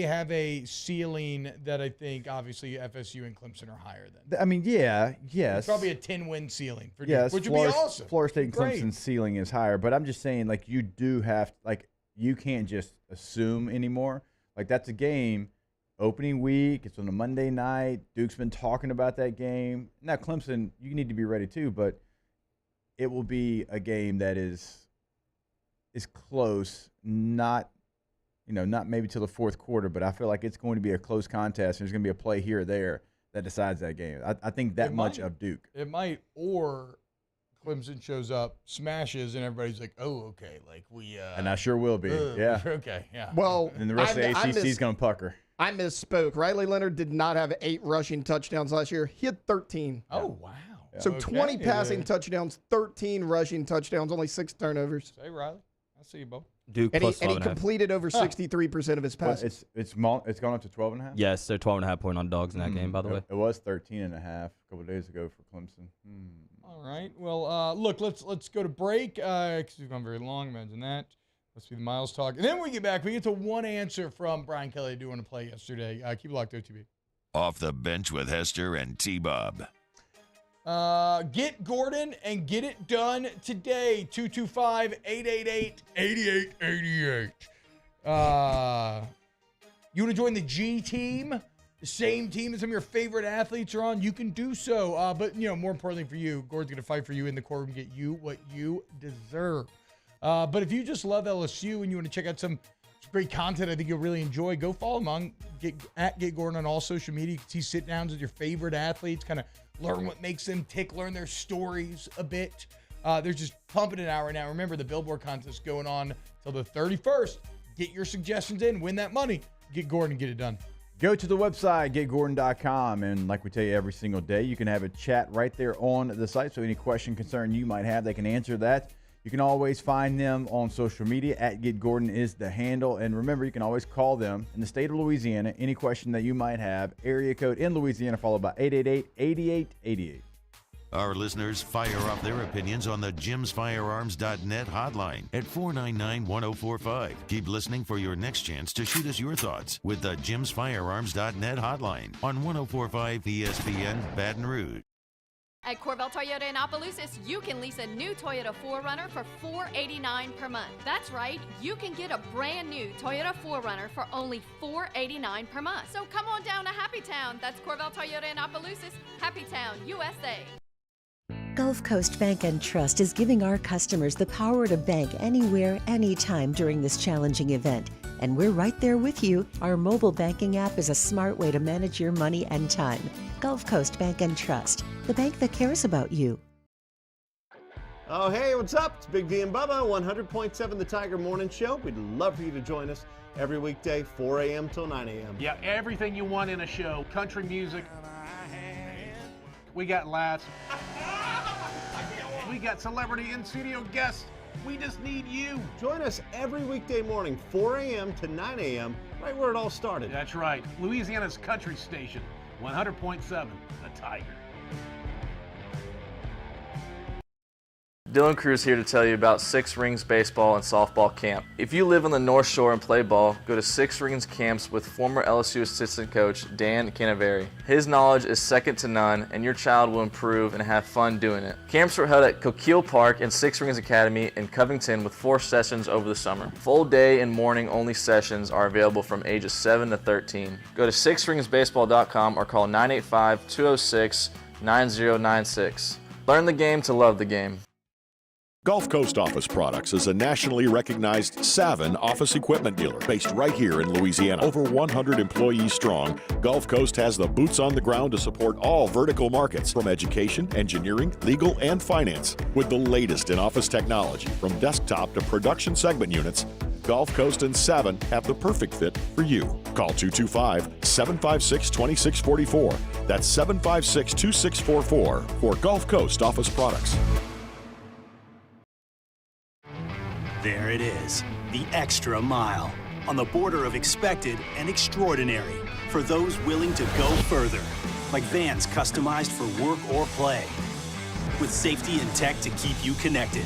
have a ceiling that I think obviously FSU and Clemson are higher than. I mean, yes. It's probably a 10-win ceiling for Duke, which would be awesome. Florida State and Clemson's ceiling is higher, but I'm just saying, like, you do have, like, you can't just assume anymore. Like, that's a game, opening week, it's on a Monday night. Duke's been talking about that game. Now, Clemson, you need to be ready too, but it will be a game that is close, not maybe till the fourth quarter, but I feel like it's going to be a close contest, and there's going to be a play here or there that decides that game. I think that much of Duke. It might, or Clemson shows up, smashes, and everybody's like, oh, okay, like we. And I sure will be. Yeah. Okay. Yeah. Well, and the rest of the ACC is going to pucker. I misspoke. Riley Leonard did not have 8 rushing touchdowns last year. He had 13. Oh, wow. So 20 passing touchdowns, 13 rushing touchdowns, only 6 turnovers. Say, Riley. I see you, Bo. Duke and plus he completed over 63% of his passes. It's gone up to 12.5? Yes, they're 12.5 point on dogs in that game, by the way. It was 13.5 a couple of days ago for Clemson. All right. Well, look, let's go to break because we've gone very long. Imagine that. Must be the Miles talk. And then when we get back, we get to one answer from Brian Kelly I do want to play yesterday. Keep it locked, OTB. Off the bench with Hester and T-Bob. Get Gordon and get it done today. 225-888-8888. You want to join the G team? The same team as some of your favorite athletes are on? You can do so. But, more importantly for you, Gordon's going to fight for you in the courtroom, get you what you deserve. But if you just love LSU and you want to check out some great content I think you'll really enjoy, go follow him on Get Gordon on all social media. You can see sit-downs with your favorite athletes, kind of learn what makes them tick, learn their stories a bit. They're just pumping it out right now. Remember, the Billboard contest going on till the 31st. Get your suggestions in, win that money. Get Gordon and get it done. Go to the website, getgordon.com, and like we tell you every single day, you can have a chat right there on the site. So any question, concern you might have, they can answer that. You can always find them on social media. @GetGordon is the handle. And remember, you can always call them in the state of Louisiana. Any question that you might have, area code in Louisiana, followed by 888-8888. Our listeners fire off their opinions on the jimsfirearms.net hotline at 499-1045. Keep listening for your next chance to shoot us your thoughts with the jimsfirearms.net hotline on 1045 ESPN Baton Rouge. At Corvell Toyota in Opelousas, you can lease a new Toyota 4Runner for $489 per month. That's right, you can get a brand new Toyota 4Runner for only $489 per month. So come on down to Happy Town. That's Corvell Toyota in Opelousas, Happy Town, USA. Gulf Coast Bank and Trust is giving our customers the power to bank anywhere, anytime during this challenging event. And we're right there with you. Our mobile banking app is a smart way to manage your money and time. Gulf Coast Bank and Trust, the bank that cares about you. Oh, hey, what's up? It's Big V and Bubba, 100.7 The Tiger Morning Show. We'd love for you to join us every weekday, 4 a.m. till 9 a.m. Yeah, everything you want in a show. Country music. We got laughs. We got celebrity in-studio guests. We just need you. Join us every weekday morning, 4 a.m. to 9 a.m., right where it all started. That's right. Louisiana's country station, 100.7 The Tiger. Dylan Cruz here to tell you about Six Rings Baseball and Softball Camp. If you live on the North Shore and play ball, go to Six Rings Camps with former LSU assistant coach Dan Canaveri. His knowledge is second to none, and your child will improve and have fun doing it. Camps were held at Coquille Park and Six Rings Academy in Covington with 4 sessions over the summer. Full day and morning only sessions are available from ages 7 to 13. Go to sixringsbaseball.com or call 985-206-9096. Learn the game to love the game. Gulf Coast Office Products is a nationally recognized Savin office equipment dealer based right here in Louisiana. Over 100 employees strong, Gulf Coast has the boots on the ground to support all vertical markets from education, engineering, legal, and finance. With the latest in office technology from desktop to production segment units, Gulf Coast and Savin have the perfect fit for you. Call 225-756-2644. That's 756-2644 for Gulf Coast Office Products. There it is, the extra mile, on the border of expected and extraordinary, for those willing to go further, like vans customized for work or play, with safety and tech to keep you connected,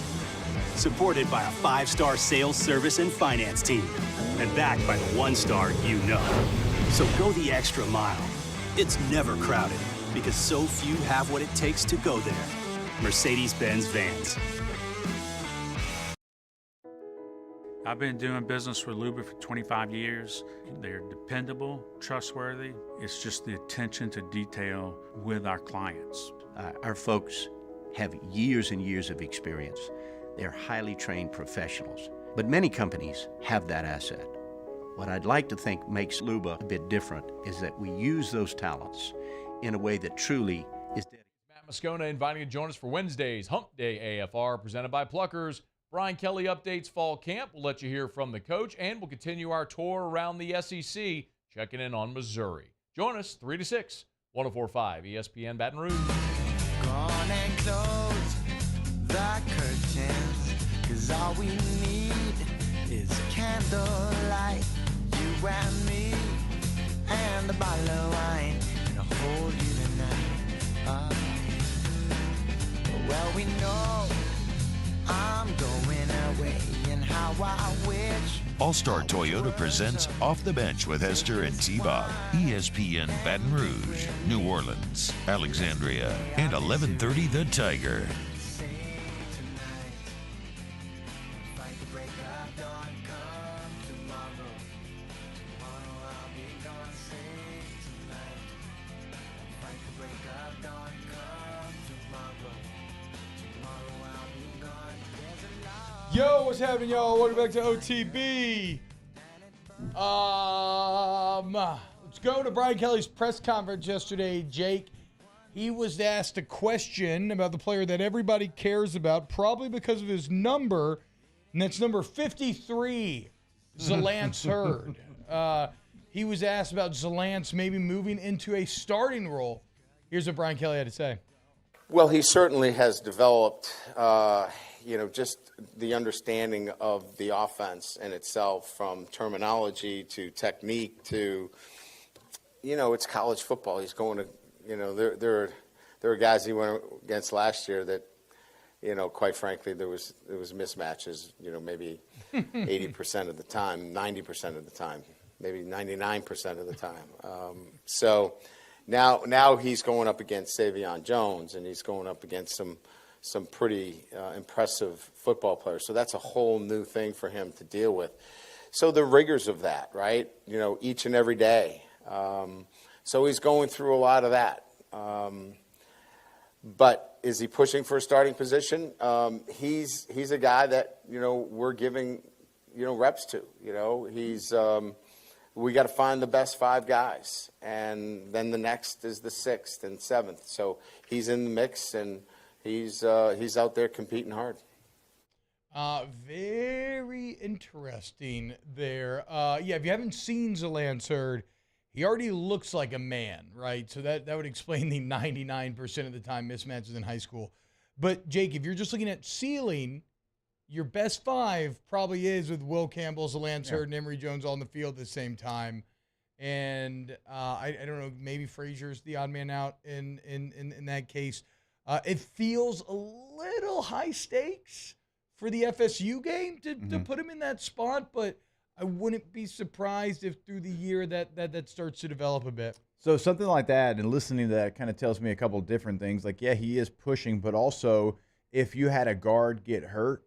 supported by a 5-star sales, service, and finance team, and backed by the 1-star you know. So go the extra mile. It's never crowded, because so few have what it takes to go there. Mercedes-Benz Vans. I've been doing business with Luba for 25 years. They're dependable, trustworthy. It's just the attention to detail with our clients. Our folks have years and years of experience. They're highly trained professionals. But many companies have that asset. What I'd like to think makes Luba a bit different is that we use those talents in a way that truly is dedicated. Matt Moscona inviting you to join us for Wednesday's Hump Day AFR presented by Pluckers. Brian Kelly updates fall camp. We'll let you hear from the coach, and we'll continue our tour around the SEC, checking in on Missouri. Join us 3 to 6, 104.5 ESPN Baton Rouge. Go on and close the curtains, 'cause all we need is candlelight, you and me, and a bottle of wine, and I'll hold you tonight. Well, we know I'm going away, and how I wish. All-Star Toyota presents Off the Bench with Hester and T-Bob. ESPN Baton Rouge, New Orleans, Alexandria, and 1130 The Tiger. Yo, what's happening, y'all? Welcome back to OTB. Let's go to Brian Kelly's press conference yesterday, Jake. He was asked a question about the player that everybody cares about, probably because of his number, and that's number 53, Zalance Hurd. He was asked about Zalance maybe moving into a starting role. Here's what Brian Kelly had to say. Well, he certainly has developed, just the understanding of the offense in itself, from terminology to technique to, it's college football. He's going to, there are guys he went against last year that, quite frankly, there was mismatches, maybe 80% of the time, 90% of the time, maybe 99% of the time. So now he's going up against Savion Jones, and he's going up against some pretty impressive football players. So that's a whole new thing for him to deal with. So the rigors of that, right? Each and every day. So he's going through a lot of that. But is he pushing for a starting position? He's a guy that, we're giving, reps to. We got to find the best 5 guys. And then the next is the 6th and 7th. So he's in the mix, and he's out there competing hard. Very interesting there. If you haven't seen Zalance Hurd, he already looks like a man, right? So that would explain the 99% of the time mismatches in high school. But, Jake, if you're just looking at ceiling, your best 5 probably is with Will Campbell, Zalance Hurd, and Emory Jones all on the field at the same time. And I don't know, maybe Frazier's the odd man out in that case. It feels a little high stakes for the FSU game to put him in that spot, but I wouldn't be surprised if through the year that starts to develop a bit. So something like that, and listening to that kind of tells me a couple of different things. Like, yeah, he is pushing, but also if you had a guard get hurt,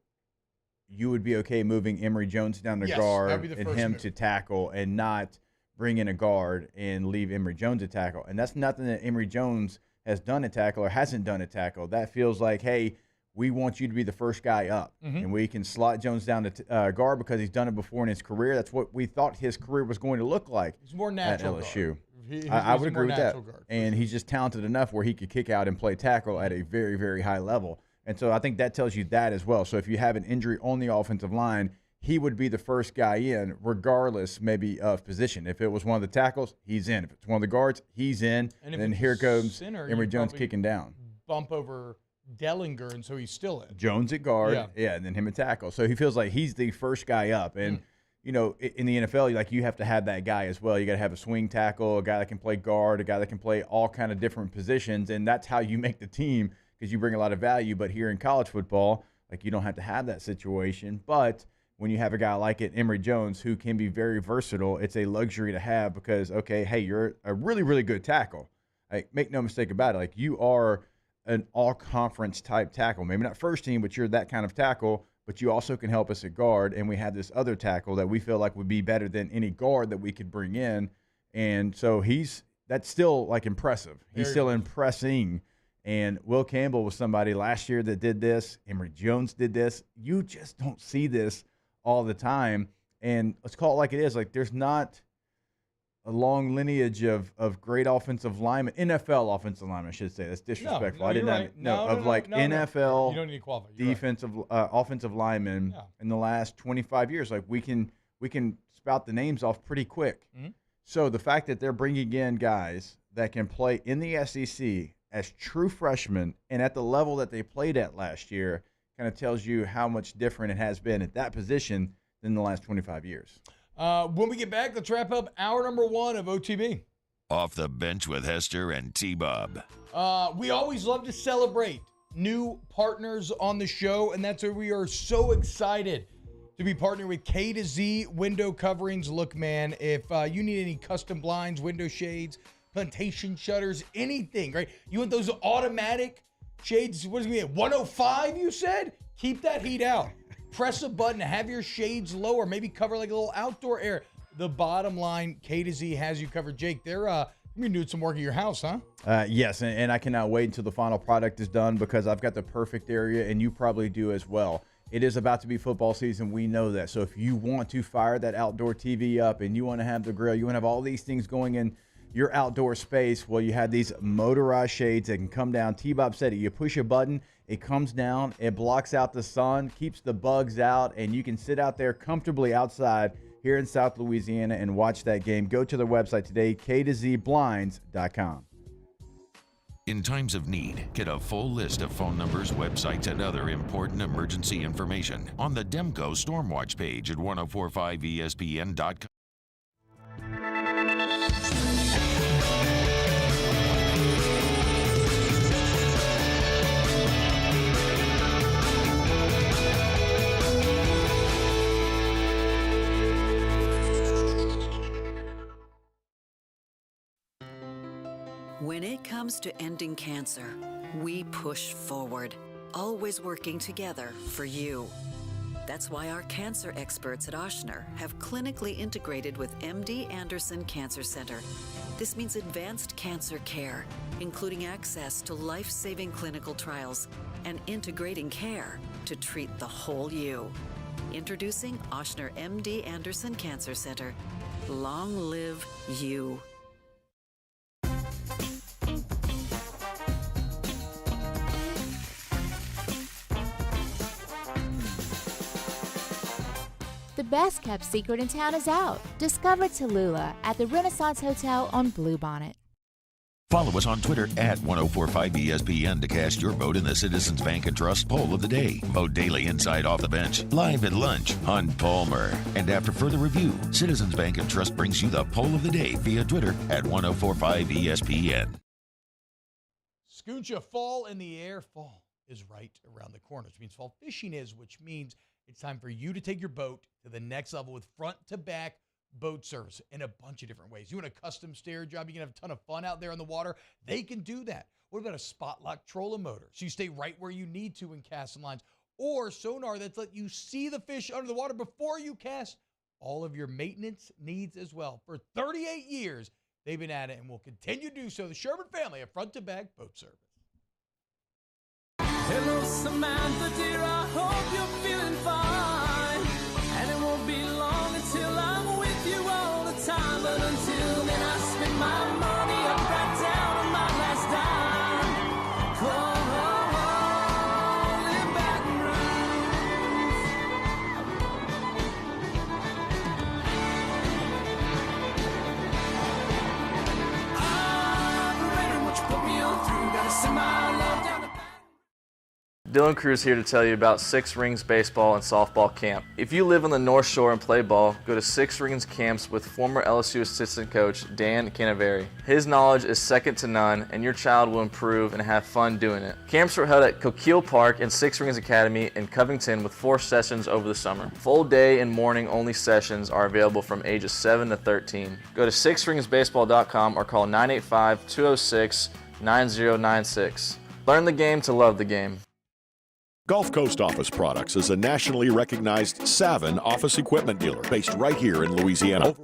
you would be okay moving Emory Jones down to guard and him to tackle, and not bring in a guard and leave Emory Jones to tackle. And that's nothing that Emory Jones has done at tackle or hasn't done at tackle. That feels like, hey, we want you to be the first guy up, and we can slot Jones down to guard because he's done it before in his career. That's what we thought his career was going to look like. He's more natural at LSU. He's I would agree with that. Guard, and he's just talented enough where he could kick out and play tackle at a very, very high level. And so I think that tells you that as well. So if you have an injury on the offensive line, he would be the first guy in, regardless maybe of position. If it was one of the tackles, he's in. If it's one of the guards, he's in. And then here comes Emory Jones kicking down. Bump over Dellinger, and so he's still in. Jones at guard, and then him at tackle. So he feels like he's the first guy up. And, you know, in the NFL, you have to have that guy as well. You got to have a swing tackle, a guy that can play guard, a guy that can play all kind of different positions, and that's how you make the team because you bring a lot of value. But here in college football, you don't have to have that situation. But when you have a guy like Emory Jones who can be very versatile, it's a luxury to have because, okay, hey, you're a really, really good tackle. Make no mistake about it. You are an all-conference type tackle. Maybe not first team, but you're that kind of tackle, but you also can help us at guard, and we have this other tackle that we feel like would be better than any guard that we could bring in. And so that's still, impressive. He's still impressing. And Will Campbell was somebody last year that did this. Emory Jones did this. You just don't see this all the time. And let's call it like it is. There's not a long lineage of great offensive linemen, NFL offensive linemen, I should say. That's disrespectful. No, I did not right. NFL You don't need to qualify. defensive offensive linemen in the last 25 years. We can spout the names off pretty quick. So the fact that they're bringing in guys that can play in the SEC as true freshmen and at the level that they played at last year kind of tells you how much different it has been at that position than the last 25 years. When we get back, let's wrap up hour number 1 of OTB. Off the Bench with Hester and T-Bob. We always love to celebrate new partners on the show, and that's why we are so excited to be partnering with K to Z Window Coverings. Look, man, if you need any custom blinds, window shades, plantation shutters, anything, right? You want those automatic shades, what is it going to be, 105, you said? Keep that heat out. Press a button, have your shades lower, maybe cover a little outdoor air. The bottom line, K to Z has you covered. Jake, they're going to be doing some work at your house, huh? Yes, and I cannot wait until the final product is done because I've got the perfect area, and you probably do as well. It is about to be football season. We know that. So if you want to fire that outdoor TV up and you want to have the grill, you want to have all these things going in your outdoor space, well, you have these motorized shades that can come down. T-Bob said it. You push a button, it comes down, it blocks out the sun, keeps the bugs out, and you can sit out there comfortably outside here in South Louisiana and watch that game. Go to their website today, k2zblinds.com. In times of need, get a full list of phone numbers, websites, and other important emergency information on the Demco Stormwatch page at 1045espn.com. When it comes to ending cancer, we push forward, always working together for you. That's why our cancer experts at Ochsner have clinically integrated with MD Anderson Cancer Center. This means advanced cancer care, including access to life-saving clinical trials and integrating care to treat the whole you. Introducing Ochsner MD Anderson Cancer Center. Long live you. The best kept secret in town is out. Discover Tallulah at the Renaissance Hotel on Bluebonnet. Follow us on Twitter at 1045ESPN to cast your vote in the Citizens Bank and Trust Poll of the Day. Vote daily inside Off the Bench, live at lunch on Palmer. And after further review, Citizens Bank and Trust brings you the Poll of the Day via Twitter at 1045ESPN. Scoocha, fall in the air, fall. is right around the corner, which means fall fishing is, which means it's time for you to take your boat to the next level with front-to-back boat service in a bunch of different ways. You want a custom stair job, you can have a ton of fun out there on the water, they can do that. What about a spot lock trolling motor? So you stay right where you need to in casting lines, or sonar that's let you see the fish under the water before you cast. All of your maintenance needs as well. For 38 years, they've been at it and will continue to do so. The Sherman family of front-to-back boat service. Hello, Samantha, dear, I hope you're feeling fine. And it won't be long until I'm with you all the time. But until then, I spend my money up right down on my last dime. Come on, in Baton Rouge. Operator, what you put me on through? Gotta send my love down to Dylan Cruz here to tell you about Six Rings Baseball and Softball Camp. If you live on the North Shore and play ball, go to Six Rings Camps with former LSU assistant coach Dan Canaveri. His knowledge is second to none, and your child will improve and have fun doing it. Camps were held at Coquille Park and Six Rings Academy in Covington with 4 sessions over the summer. Full day and morning only sessions are available from ages 7 to 13. Go to sixringsbaseball.com or call 985-206-9096. Learn the game to love the game. Gulf Coast Office Products is a nationally recognized Savin office equipment dealer based right here in Louisiana.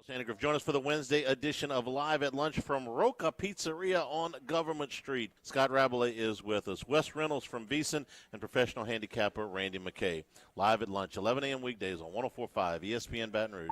Sandegriff, join us for the Wednesday edition of Live at Lunch from Roca Pizzeria on Government Street. Scott Rabelais is with us. Wes Reynolds from Beeson and professional handicapper Randy McKay. Live at Lunch, 11 a.m. weekdays on 104.5 ESPN Baton Rouge.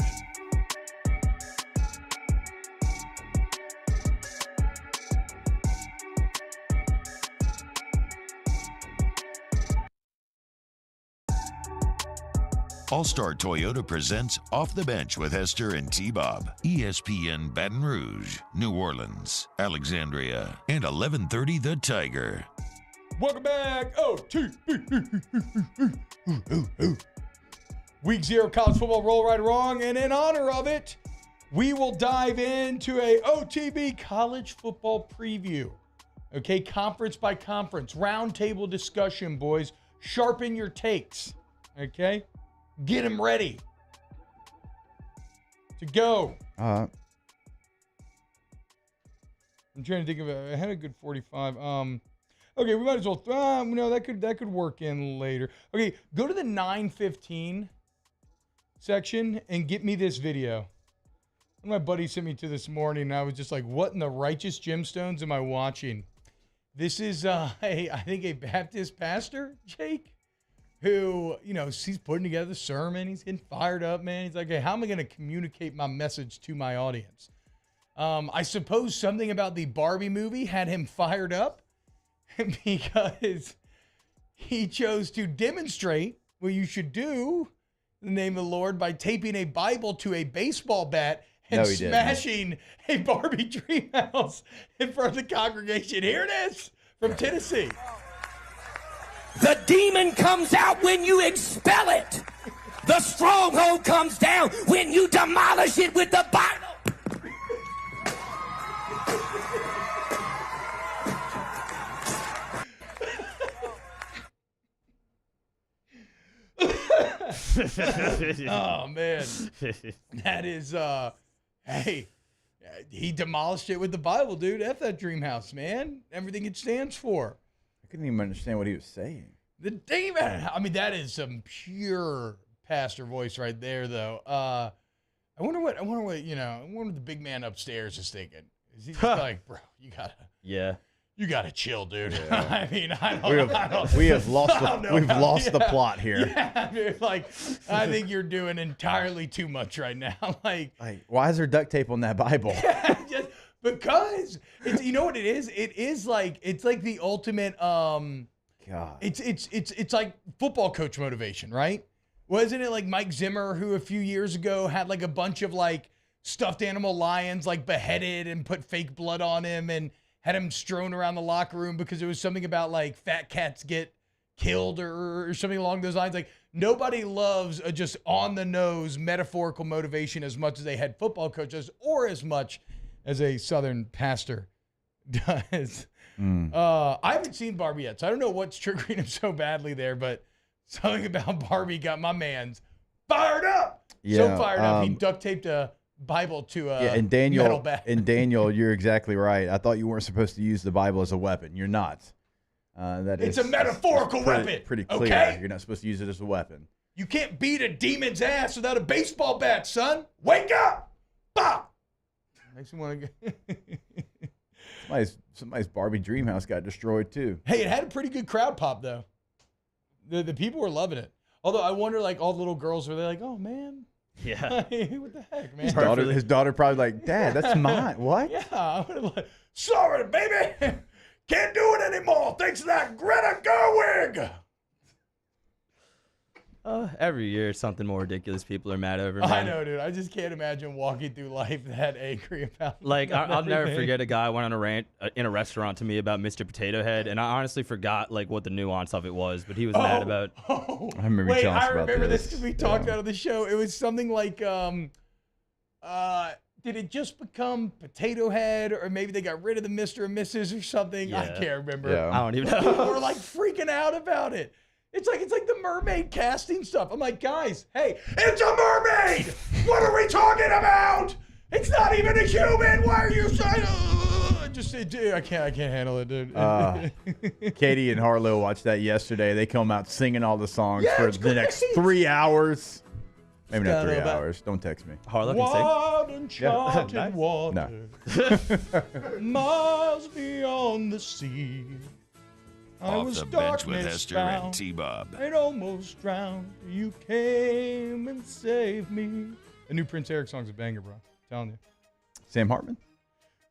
All-Star Toyota presents Off the Bench with Hester and T-Bob. ESPN Baton Rouge, New Orleans, Alexandria, and 1130 The Tiger. Welcome back. Week 0 college football roll right or wrong, and in honor of it, we will dive into a OTB college football preview. Okay, conference by conference, roundtable discussion, boys. Sharpen your takes. Okay, get them ready to go. I'm trying to think of I had a good 45. Okay, we might as well. That could work in later. Okay, go to the 9:15 section and get me this video. My buddy sent me to this morning, and I was just like, "What in the righteous gemstones am I watching?" This is I think a Baptist pastor, Jake, who he's putting together the sermon. He's getting fired up, man. He's like, "Hey, how am I going to communicate my message to my audience?" I suppose something about the Barbie movie had him fired up because he chose to demonstrate what you should do in the name of the Lord by taping a Bible to a baseball bat and smashing a Barbie dream house in front of the congregation. Here it is from Tennessee. The demon comes out when you expel it. The stronghold comes down when you demolish it with the Bible. Oh man, that is hey, he demolished it with the Bible, dude. F that dream house, man. Everything it stands for. I couldn't even understand what he was saying. The demon. I mean, that is some pure pastor voice right there, though. I wonder what the big man upstairs is thinking. Is he just like, bro, you gotta chill, dude. Yeah. I mean, we have lost the plot here. Yeah, dude, I think you're doing entirely too much right now. Like, why is there duct tape on that Bible? Just because it's, you know what it is? It's like the ultimate God. It's like football coach motivation, right? Wasn't it like Mike Zimmer, who a few years ago had like a bunch of like stuffed animal lions like beheaded and put fake blood on him and had him strewn around the locker room because it was something about like fat cats get killed or something along those lines. Like, nobody loves a just on the nose metaphorical motivation as much as a head football coach does, or as much as a Southern pastor does. I haven't seen Barbie yet, so I don't know what's triggering him so badly there, but something about Barbie got my man's fired up. So fired up, he duct taped a Bible to a and metal bat. And Daniel, you're exactly right. I thought you weren't supposed to use the Bible as a weapon. You're not. It's a metaphorical weapon. Pretty clear. Okay? You're not supposed to use it as a weapon. You can't beat a demon's ass without a baseball bat, son. Wake up! Bah! Makes me want to get... Somebody's Barbie dream house got destroyed too. Hey, it had a pretty good crowd pop though. The people were loving it. Although I wonder, like, all the little girls were they like, "Oh man, yeah, what the heck, man?" His daughter probably like, "Dad, that's mine." What? Yeah, I would have like, "Sorry, baby, can't do it anymore. Thanks to that Greta Gerwig." Every year, something more ridiculous people are mad over. Man. I know, dude. I just can't imagine walking through life that angry about. Like, I'll never forget a guy went on a rant in a restaurant to me about Mr. Potato Head, and I honestly forgot like what the nuance of it was, but he was mad about. I remember Wait, telling us I about remember this. this because we talked about it on the show. It was something like, did it just become Potato Head, or maybe they got rid of the Mr. and Mrs. or something? Yeah. I can't remember. Yeah. I don't even know. People were like freaking out about it. It's like the mermaid casting stuff. I'm like, guys, hey, it's a mermaid. What are we talking about? It's not even a human. Why are you saying? I can't handle it, dude. Katie and Harlow watched that yesterday. They come out singing all the songs for the next 3 hours. Maybe not 3 hours. Don't text me. Harlow can sing. Wild and Nice. water, miles beyond the sea. I Off was the bench with darkness Hester bound. and T-Bob. I'd almost drowned. You came and saved me. The new Prince Eric song's a banger, bro. I'm telling you. Sam Hartman?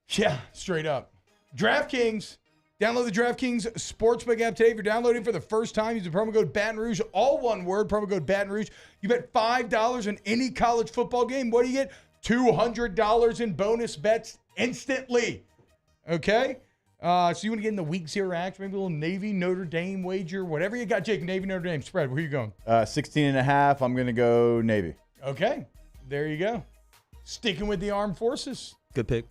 Yeah, straight up. DraftKings. Download the DraftKings Sportsbook app today. If you're downloading for the first time, use the promo code Baton Rouge. All one word, promo code Baton Rouge. You bet $5 on any college football game. What do you get? $200 in bonus bets instantly. Okay? So you want to get in the week 0 action, maybe a little Navy, Notre Dame wager, whatever you got, Jake. Navy, Notre Dame spread. Where are you going? 16.5. I'm going to go Navy. Okay. There you go. Sticking with the armed forces. Good pick.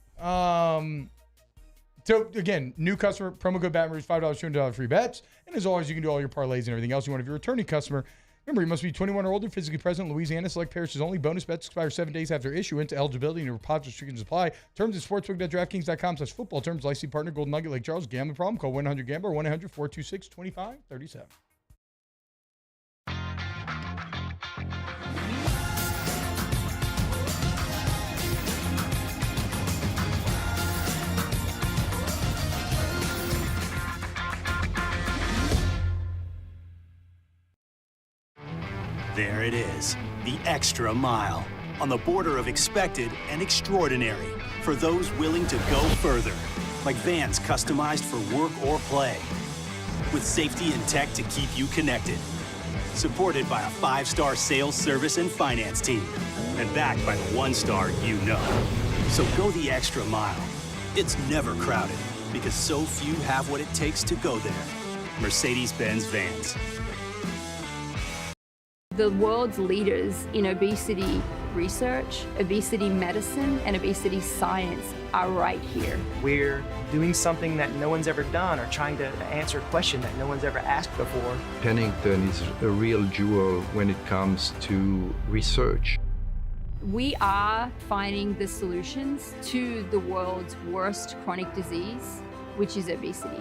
So, again, new customer, promo code Baton Rouge, $5, $200 free bets. And as always, you can do all your parlays and everything else you want. If you're a returning customer, remember, you must be 21 or older, physically present in Louisiana. Select parishes only. Bonus bets expire 7 days after issuance. Eligibility and deposit restrictions apply. Terms at sportsbook.draftkings.com/football. Terms licensee partner, Golden Nugget, Lake Charles. Gambling problem? Call 1-800-GAMBLER, 1-800-426-2537. There it is, the extra mile. On the border of expected and extraordinary. For those willing to go further. Like vans customized for work or play. With safety and tech to keep you connected. Supported by a 5-star sales, service, and finance team. And backed by the 1-star you know. So go the extra mile. It's never crowded. Because so few have what it takes to go there. Mercedes-Benz Vans. The world's leaders in obesity research, obesity medicine, and obesity science are right here. We're doing something that no one's ever done, or trying to answer a question that no one's ever asked before. Pennington is a real jewel when it comes to research. We are finding the solutions to the world's worst chronic disease, which is obesity.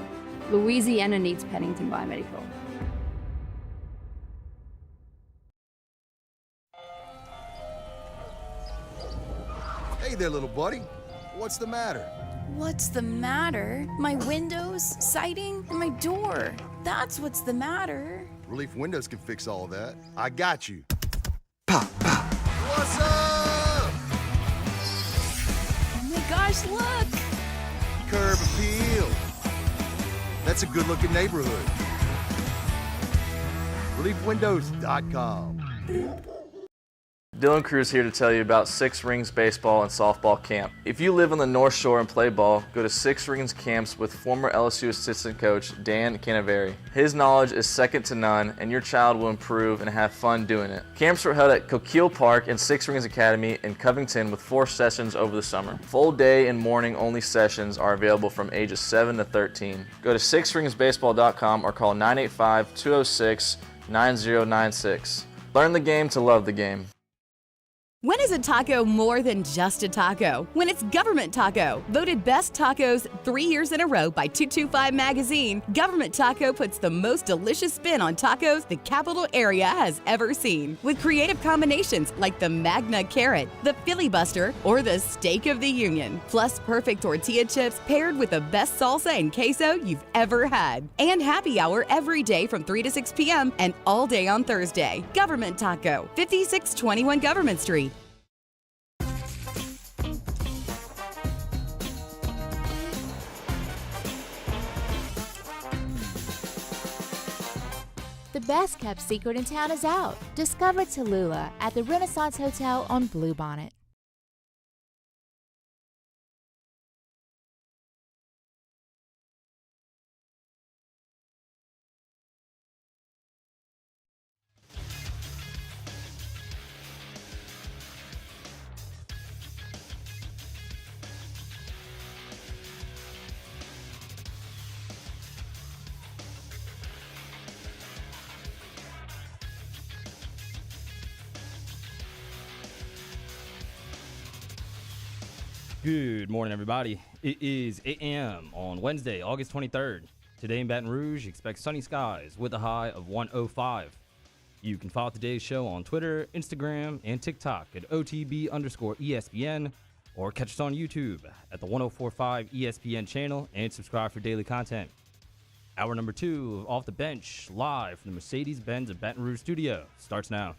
Louisiana needs Pennington Biomedical. Hey there, little buddy. What's the matter? What's the matter? My windows, siding, and my door. That's what's the matter. Relief Windows can fix all of that. I got you. Pop, pop. What's up? Oh my gosh, look! Curb appeal. That's a good-looking neighborhood. ReliefWindows.com. Dylan Cruz here to tell you about Six Rings Baseball and Softball Camp. If you live on the North Shore and play ball, go to Six Rings Camps with former LSU assistant coach Dan Canaveri. His knowledge is second to none, and your child will improve and have fun doing it. Camps were held at Coquille Park and Six Rings Academy in Covington with 4 sessions over the summer. Full day and morning only sessions are available from ages 7 to 13. Go to sixringsbaseball.com or call 985-206-9096. Learn the game to love the game. When is a taco more than just a taco? When it's Government Taco. Voted best tacos 3 years in a row by 225 Magazine, Government Taco puts the most delicious spin on tacos the capital area has ever seen. With creative combinations like the Magna Carrot, the Filibuster, or the Steak of the Union. Plus perfect tortilla chips paired with the best salsa and queso you've ever had. And happy hour every day from 3 to 6 p.m. and all day on Thursday. Government Taco, 5621 Government Street. The best kept secret in town is out. Discover Tallulah at the Renaissance Hotel on Bluebonnet. Good morning, everybody. It is 8 a.m. on Wednesday, August 23rd. Today in Baton Rouge, expect sunny skies with a high of 105. You can follow today's show on Twitter, Instagram, and TikTok at OTB_ESPN, or catch us on YouTube at the 1045 ESPN channel and subscribe for daily content. Hour number 2 of Off the Bench, live from the Mercedes-Benz of Baton Rouge studio, starts now.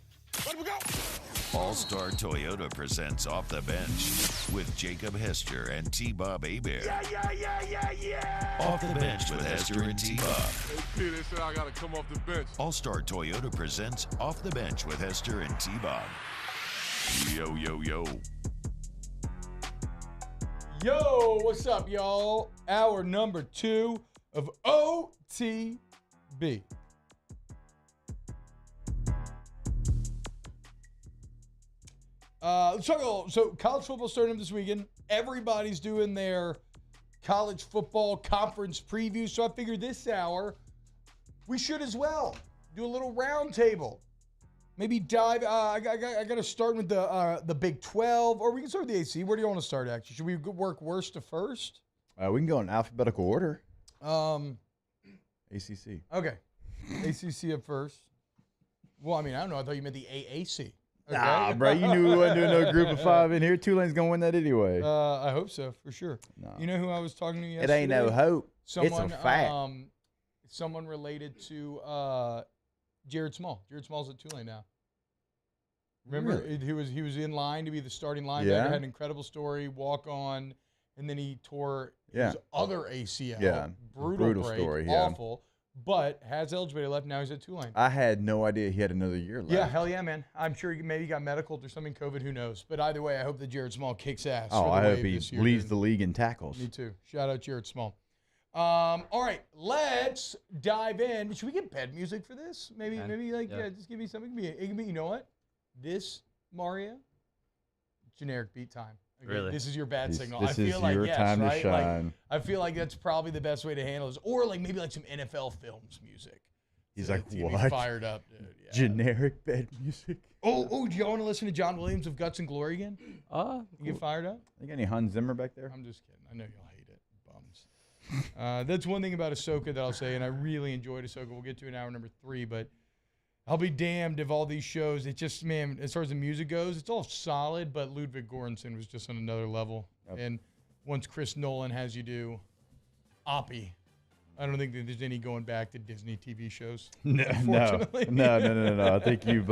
All-Star Toyota presents Off the Bench with Jacob Hester and T-Bob Hebert. Yeah. Off the Bench with Hester and T-Bob. Hey, P, they said I got to come off the bench. All-Star Toyota presents Off the Bench with Hester and T-Bob. Yo, yo, yo. Yo, what's up, y'all? Hour number 2 of OTB. Let's talk about, so college football starting up this weekend. Everybody's doing their college football conference preview. So I figured this hour we should as well do a little round table. Maybe dive. I got to start with the Big 12, or we can start with the AC. Where do you want to start? Actually, should we work worst to first? We can go in alphabetical order. ACC. Okay, ACC at first. Well, I mean, I don't know. I thought you meant the AAC. Okay. Nah, bro, you knew we wasn't doing no group of 5 in here. Tulane's going to win that anyway. I hope so, for sure. No. You know who I was talking to yesterday? It ain't no hope. Someone, it's a fact. Someone related to Jared Small. Jared Small's at Tulane now. Remember, Really? he was in line to be the starting linebacker. Yeah. Had an incredible story, walk on, and then he tore Yeah. his other ACL. Yeah. Brutal break, story, yeah. awful. But has eligibility left. Now he's at Tulane. I had no idea he had another year left. Yeah, hell yeah, man. I'm sure maybe he got medical or something, COVID, who knows. But either way, I hope that Jared Small kicks ass. Oh, for the I hope Wave he this year, leads dude. the league in tackles. Me too. Shout out Jared Small. All right, let's dive in. Should we get bed music for this? Maybe just give me something. It can be, you know what? This, Mario, generic beat time. Okay, Really? This is your bad signal. This I feel is like your yes, time to right? shine. I feel like that's probably the best way to handle this. Or maybe some NFL Films music. He's to like, get me what? Fired up, dude. Yeah. Generic bed music. Oh, do y'all want to listen to John Williams of Guts and Glory again? You get fired up? You got any Hans Zimmer back there? I'm just kidding. I know you'll hate it. Bums. That's one thing about Ahsoka that I'll say, and I really enjoyed Ahsoka. We'll get to it in hour number 3, but I'll be damned if all these shows, it just, man, as far as the music goes, it's all solid, but Ludwig Göransson was just on another level. Yep. And once Chris Nolan has you do Oppie, I don't think that there's any going back to Disney TV shows. No. Unfortunately. No. I think you've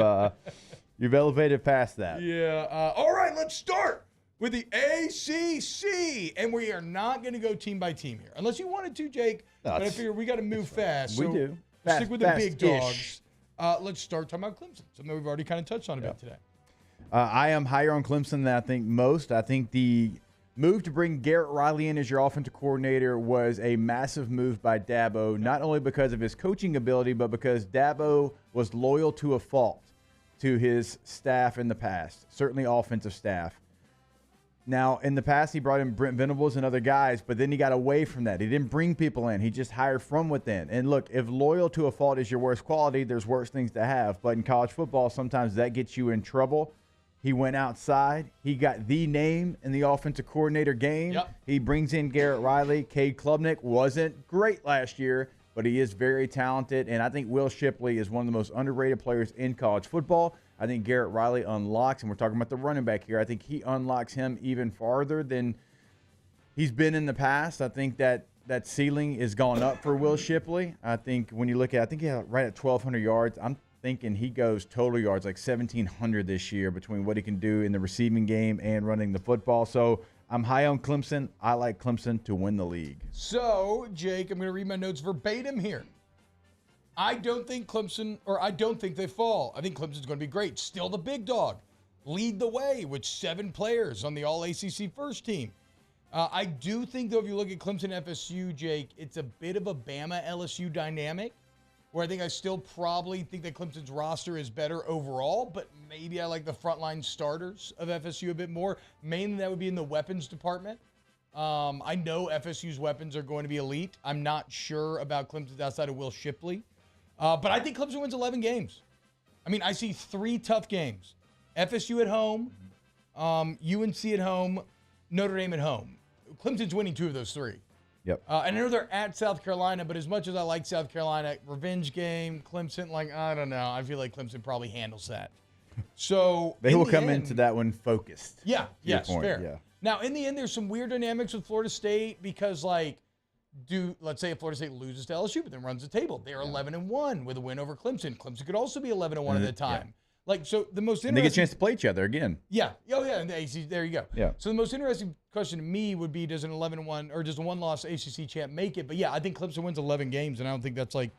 elevated past that. Yeah. All right, let's start with the ACC. And we are not going to go team by team here. Unless you wanted to, Jake. But I figure we got to move fast. We so do. Stick with the big Fast-ish. dogs. Let's start talking about Clemson. Something we've already kind of touched on a bit today. I am higher on Clemson than I think most. I think the move to bring Garrett Riley in as your offensive coordinator was a massive move by Dabo, not only because of his coaching ability, but because Dabo was loyal to a fault to his staff in the past, certainly offensive staff. Now, in the past, he brought in Brent Venables and other guys, but then he got away from that. He didn't bring people in. He just hired from within. And look, if loyal to a fault is your worst quality, there's worse things to have. But in college football, sometimes that gets you in trouble. He went outside. He got the name in the offensive coordinator game. Yep. He brings in Garrett Riley. Cade Klubnik wasn't great last year, but he is very talented. And I think Will Shipley is one of the most underrated players in college football. I think Garrett Riley unlocks, and we're talking about the running back here, I think he unlocks him even farther than he's been in the past. I think that ceiling is gone up for Will Shipley. I think when you look at, I think he had right at 1,200 yards. I'm thinking he goes total yards like 1,700 this year between what he can do in the receiving game and running the football. So I'm high on Clemson. I like Clemson to win the league. So, Jake, I'm going to read my notes verbatim here. I don't think they fall. I think Clemson's going to be great. Still the big dog. Lead the way with 7 players on the All-ACC first team. I do think, though, if you look at Clemson FSU, Jake, it's a bit of a Bama-LSU dynamic, where I think I still probably think that Clemson's roster is better overall, but maybe I like the frontline starters of FSU a bit more. Mainly that would be in the weapons department. I know FSU's weapons are going to be elite. I'm not sure about Clemson's outside of Will Shipley. But I think Clemson wins 11 games. I mean, I see 3 tough games. FSU at home, UNC at home, Notre Dame at home. Clemson's winning 2 of those 3. Yep. And I know they're at South Carolina, but as much as I like South Carolina, revenge game, Clemson, I don't know. I feel like Clemson probably handles that. So they will come into that one focused. Yeah, yes, fair. Yeah. Now, in the end, there's some weird dynamics with Florida State because, let's say if Florida State loses to LSU, but then runs the table. They're 11-1 with a win over Clemson. Clemson could also be 11-1 at the time. So the most interesting. And they get a chance to play each other again. Yeah. Oh, yeah. And the ACC, there you go. Yeah. So the most interesting question to me would be, does an 11-1 or does a 1-loss ACC champ make it? But yeah, I think Clemson wins 11 games, and I don't think that's I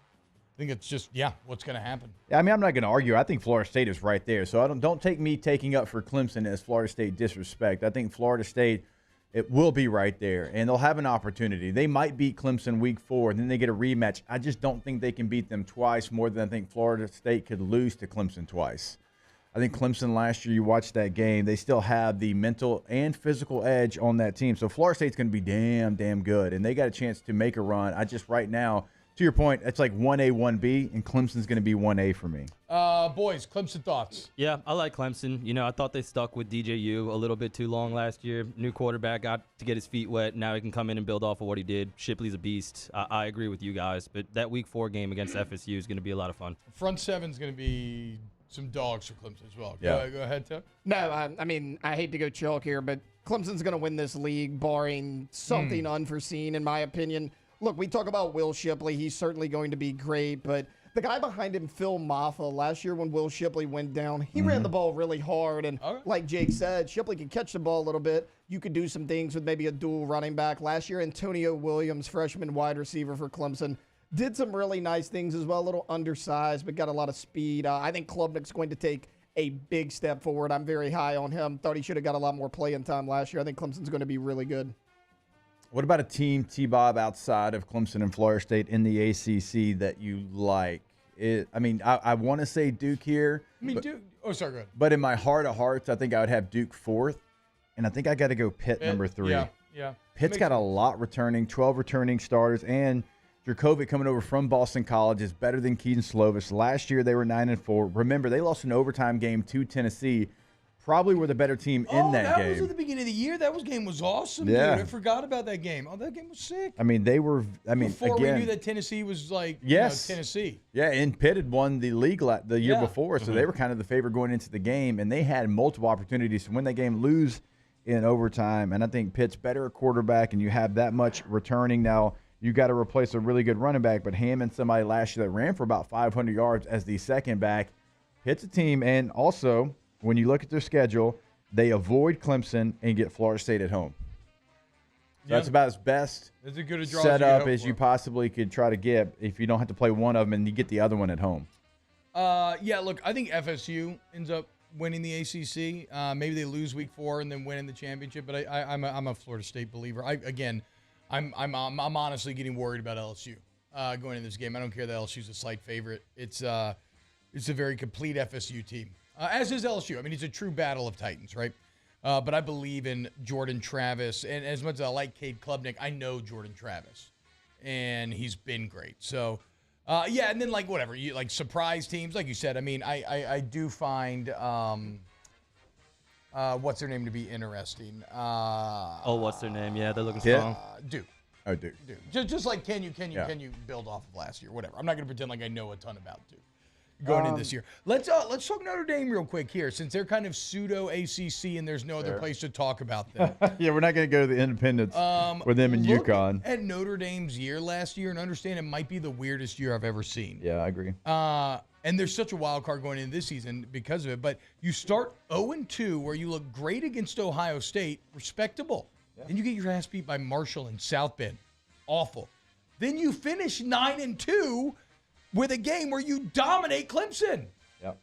think it's just, what's going to happen. Yeah, I mean, I'm not going to argue. I think Florida State is right there. So don't take me taking up for Clemson as Florida State disrespect. I think Florida State, it will be right there, and they'll have an opportunity. They might beat Clemson week 4, and then they get a rematch. I just don't think they can beat them twice more than I think Florida State could lose to Clemson twice. I think Clemson last year, you watched that game, they still have the mental and physical edge on that team. So Florida State's going to be damn good, and they got a chance to make a run. Right now, to your point, it's like 1A, 1B, and Clemson's going to be 1A for me. Boys, Clemson thoughts? Yeah, I like Clemson. I thought they stuck with DJU a little bit too long last year. New quarterback got to get his feet wet. Now he can come in and build off of what he did. Shipley's a beast. I agree with you guys, but that week 4 game against FSU is going to be a lot of fun. Front 7's going to be some dogs for Clemson as well. Yeah. Go ahead, Tim. No, I mean, I hate to go chalk here, but Clemson's going to win this league, barring something unforeseen, in my opinion. Look, we talk about Will Shipley. He's certainly going to be great, but the guy behind him, Phil Maffa, last year when Will Shipley went down, he ran the ball really hard. And like Jake said, Shipley could catch the ball a little bit. You could do some things with maybe a dual running back. Last year, Antonio Williams, freshman wide receiver for Clemson, did some really nice things as well. A little undersized, but got a lot of speed. I think Klubnik's going to take a big step forward. I'm very high on him. Thought he should have got a lot more playing time last year. I think Clemson's going to be really good. What about a team, T-Bob, outside of Clemson and Florida State in the ACC that you like? I want to say Duke here. Duke. Oh, sorry, go ahead. But in my heart of hearts, I think I would have Duke 4th. And I think I got to go Pitt number 3. Yeah. Pitt's got a lot returning, 12 returning starters. And Dracovic coming over from Boston College is better than Keaton Slovis. Last year, they were 9-4. Remember, they lost an overtime game to Tennessee. Probably were the better team in that game. That was at the beginning of the year. That game was awesome, yeah. Dude. I forgot about that game. Oh, that game was sick. Before we knew that Tennessee was Tennessee. Yeah, and Pitt had won the league the year before, so they were kind of the favorite going into the game, and they had multiple opportunities to win that game, lose in overtime. And I think Pitt's better at quarterback, and you have that much returning. Now, you got to replace a really good running back, but Hammond, somebody last year that ran for about 500 yards as the second back. Pitt's a team, and also – when you look at their schedule, they avoid Clemson and get Florida State at home. So that's about as best set up as you possibly could try to get if you don't have to play one of them and you get the other one at home. Look, I think FSU ends up winning the ACC. Maybe they lose week 4 and then win in the championship. But I'm a Florida State believer. I'm honestly getting worried about LSU going into this game. I don't care that LSU's a slight favorite. It's a very complete FSU team, as is LSU. I mean, it's a true battle of titans, right? But I believe in Jordan Travis, and as much as I like Cade Klubnik, I know Jordan Travis, and he's been great. So, and then like whatever you like surprise teams, like you said. I mean, I do find what's their name to be interesting. What's their name? Yeah, they're looking strong. Duke. Oh, Duke. Just like can you build off of last year? Whatever. I'm not going to pretend like I know a ton about Duke going in this year. Let's talk Notre Dame real quick here, since they're kind of pseudo ACC and there's no other place to talk about them. Yeah, we're not going to go to the Independence with them in UConn. At Notre Dame's year last year, and understand it might be the weirdest year I've ever seen. Yeah, I agree. And there's such a wild card going into this season because of it. But you start 0-2, where you look great against Ohio State, respectable. Yeah. Then you get your ass beat by Marshall and South Bend, awful. Then you finish 9-2 with a game where you dominate Clemson. Yep.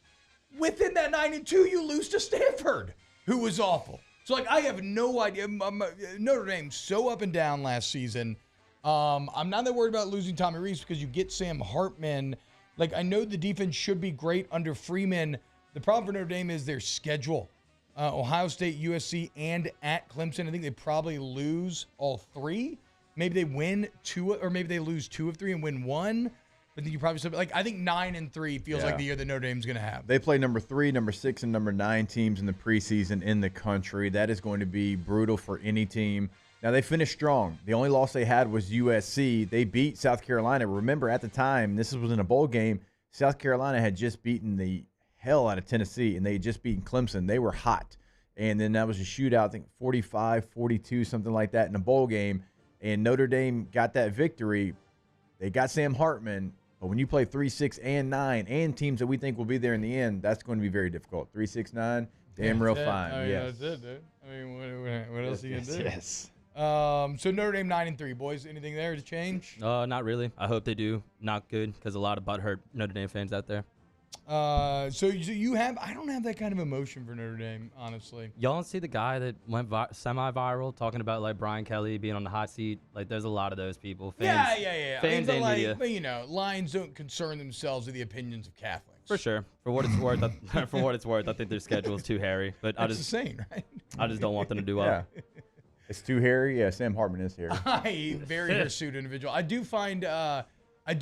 Within that 9-2, you lose to Stanford, who was awful. So, like, I have no idea. Notre Dame's so up and down last season. I'm not that worried about losing Tommy Rees because you get Sam Hartman. Like, I know the defense should be great under Freeman. The problem for Notre Dame is their schedule. Ohio State, USC, and at Clemson. I think they probably lose all 3. Maybe they win 2, or maybe they lose 2 of 3 and win 1. But then you probably still, like, I think 9-3 feels like the year that Notre Dame's going to have. They play number 3, number 6, and number 9 teams in the preseason in the country. That is going to be brutal for any team. Now, they finished strong. The only loss they had was USC. They beat South Carolina. Remember, at the time, this was in a bowl game, South Carolina had just beaten the hell out of Tennessee, and they had just beaten Clemson. They were hot. And then that was a shootout, I think 45-42, something like that in a bowl game. And Notre Dame got that victory. They got Sam Hartman. But when you play 3, 6, and 9, and teams that we think will be there in the end, that's going to be very difficult. 3, 6, 9, damn real fine. I mean, yes. that's it, dude. I mean, what else are you going to do? Yes. So Notre Dame 9-3, boys. Anything there to change? Not really. I hope they do. Not good, because a lot of butthurt Notre Dame fans out there. So you have, I don't have that kind of emotion for Notre Dame, honestly. Y'all don't see the guy that went semi-viral talking about like Brian Kelly being on the hot seat? Like, there's a lot of those people. Fans, yeah. Fans and media. But, you know, Lions don't concern themselves with the opinions of Catholics. For sure. For what it's worth, I think their schedule is too hairy. But That's insane, right? I just don't want them to do well. Yeah. It's too hairy? Yeah, Sam Hartman is hairy. Very hirsute individual. I do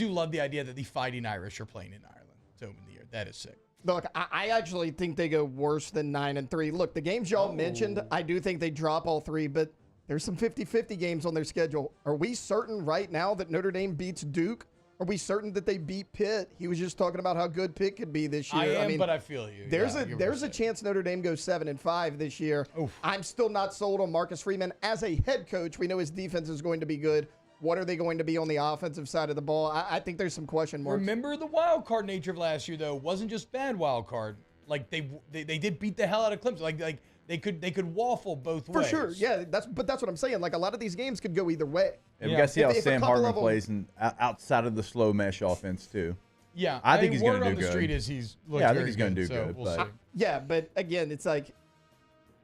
love the idea that the Fighting Irish are playing in Ireland to open the year. That is sick. Look, I actually think they go worse than 9-3. Look, the games y'all mentioned, I do think they drop all 3, but there's some 50-50 games on their schedule. Are we certain right now that Notre Dame beats Duke? Are we certain that they beat Pitt? He was just talking about how good Pitt could be this year. I mean, but I feel you. There's a chance Notre Dame goes 7-5 this year. Oof. I'm still not sold on Marcus Freeman as a head coach. We know his defense is going to be good. What are they going to be on the offensive side of the ball? I think there's some question marks. Remember the wild card nature of last year, though. It wasn't just bad wild card. Like they did beat the hell out of Clemson. Like they could waffle both ways. For sure, yeah. That's what I'm saying. Like, a lot of these games could go either way. Yeah, we got to see how Sam Hartman plays outside of the slow mesh offense too. Yeah, I think he's going to do good. Word on the street is I think he's going to do good. We'll see. Yeah, but again, it's like,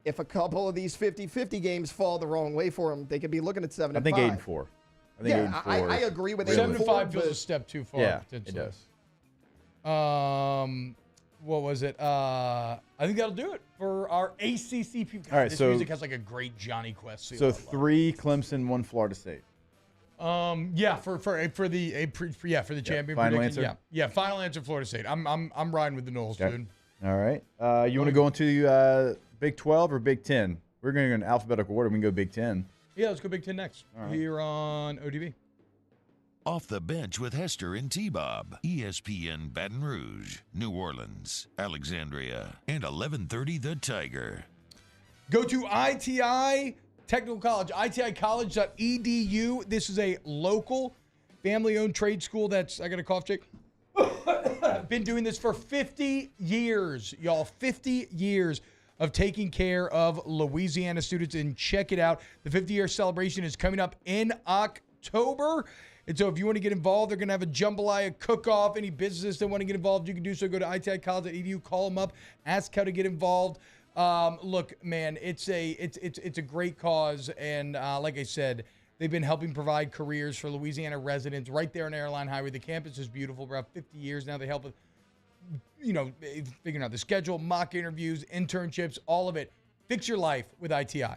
if a couple of these 50-50 games fall the wrong way for him, they could be looking at 7-5. I think 8-4. I agree with 7-5 feels a step too far. Yeah, it does. What was it? I think that'll do it for our ACC people. All right, this so music has like a great Johnny Quest feel. So 3 Clemson, 1 Florida State. Yeah, for the champion. Final answer. Yeah. Final answer. Florida State. I'm riding with the Noles, dude. All right. You want to go into Big 12 or Big 10? We're going to go in alphabetical order. We can go Big 10. Yeah, let's go Big 10 next. Right. Here on ODB. Off the Bench with Hester and T-Bob. ESPN Baton Rouge, New Orleans, Alexandria, and 1130 The Tiger. Go to ITI Technical College, iticollege.edu. This is a local family-owned trade school that's, I got a cough, Jake. Been doing this for 50 years, y'all. 50 years of taking care of Louisiana students. And check it out. The 50-year celebration is coming up in October. And so if you want to get involved, they're going to have a jambalaya cook-off. Any businesses that want to get involved, you can do so. Go to iticollege.edu, call them up, ask how to get involved. Look, man, it's a great cause. And like I said, they've been helping provide careers for Louisiana residents right there on Airline Highway. The campus is beautiful. For about 50 years now, they help with, figuring out the schedule, mock interviews, internships, all of it. Fix your life with ITI.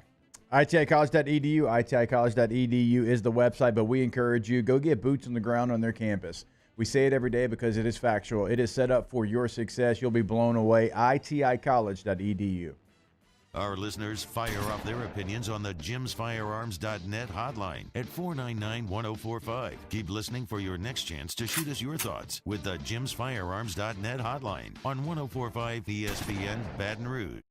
iticollege.edu, iticollege.edu is the website, but we encourage you, go get boots on the ground on their campus. We say it every day because it is factual. It is set up for your success. You'll be blown away. iticollege.edu. Our listeners fire off their opinions on the jimsfirearms.net hotline at 499-1045. Keep listening for your next chance to shoot us your thoughts with the jimsfirearms.net hotline on 1045 ESPN Baton Rouge.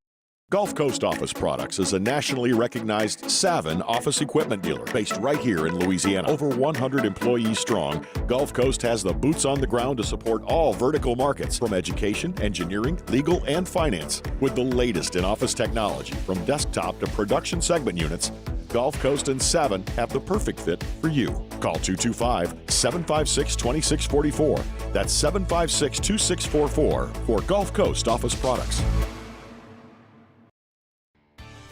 Gulf Coast Office Products is a nationally recognized Savin office equipment dealer based right here in Louisiana. Over 100 employees strong, Gulf Coast has the boots on the ground to support all vertical markets from education, engineering, legal, and finance. With the latest in office technology, from desktop to production segment units, Gulf Coast and Savin have the perfect fit for you. Call 225-756-2644. That's 756-2644 for Gulf Coast Office Products.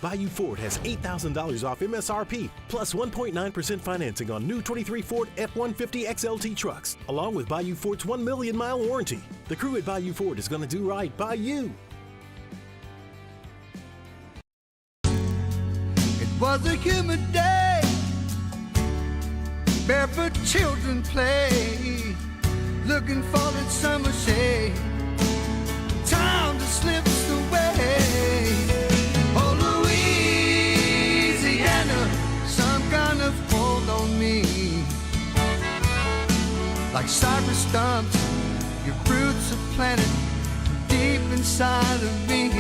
Bayou Ford has $8,000 off MSRP, plus 1.9% financing on new 23 Ford F-150 XLT trucks, along with Bayou Ford's 1 million mile warranty. The crew at Bayou Ford is going to do right by you. It was a humid day, barefoot children play, looking for that summer shade. Time just slips away. Oh, Louisiana, some kind of hold on me. Like cypress stumps, your roots are planted deep inside of me.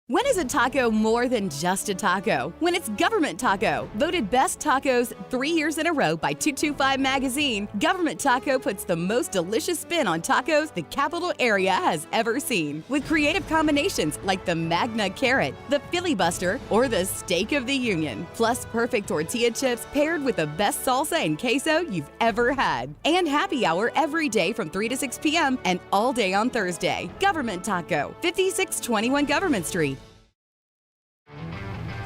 When is a taco more than just a taco? When it's Government Taco. Voted best tacos 3 years in a row by 225 Magazine, Government Taco puts the most delicious spin on tacos the capital area has ever seen. With creative combinations like the Magna Carrot, the Filibuster, or the Steak of the Union. Plus perfect tortilla chips paired with the best salsa and queso you've ever had. And happy hour every day from 3 to 6 p.m. and all day on Thursday. Government Taco, 5621 Government Street.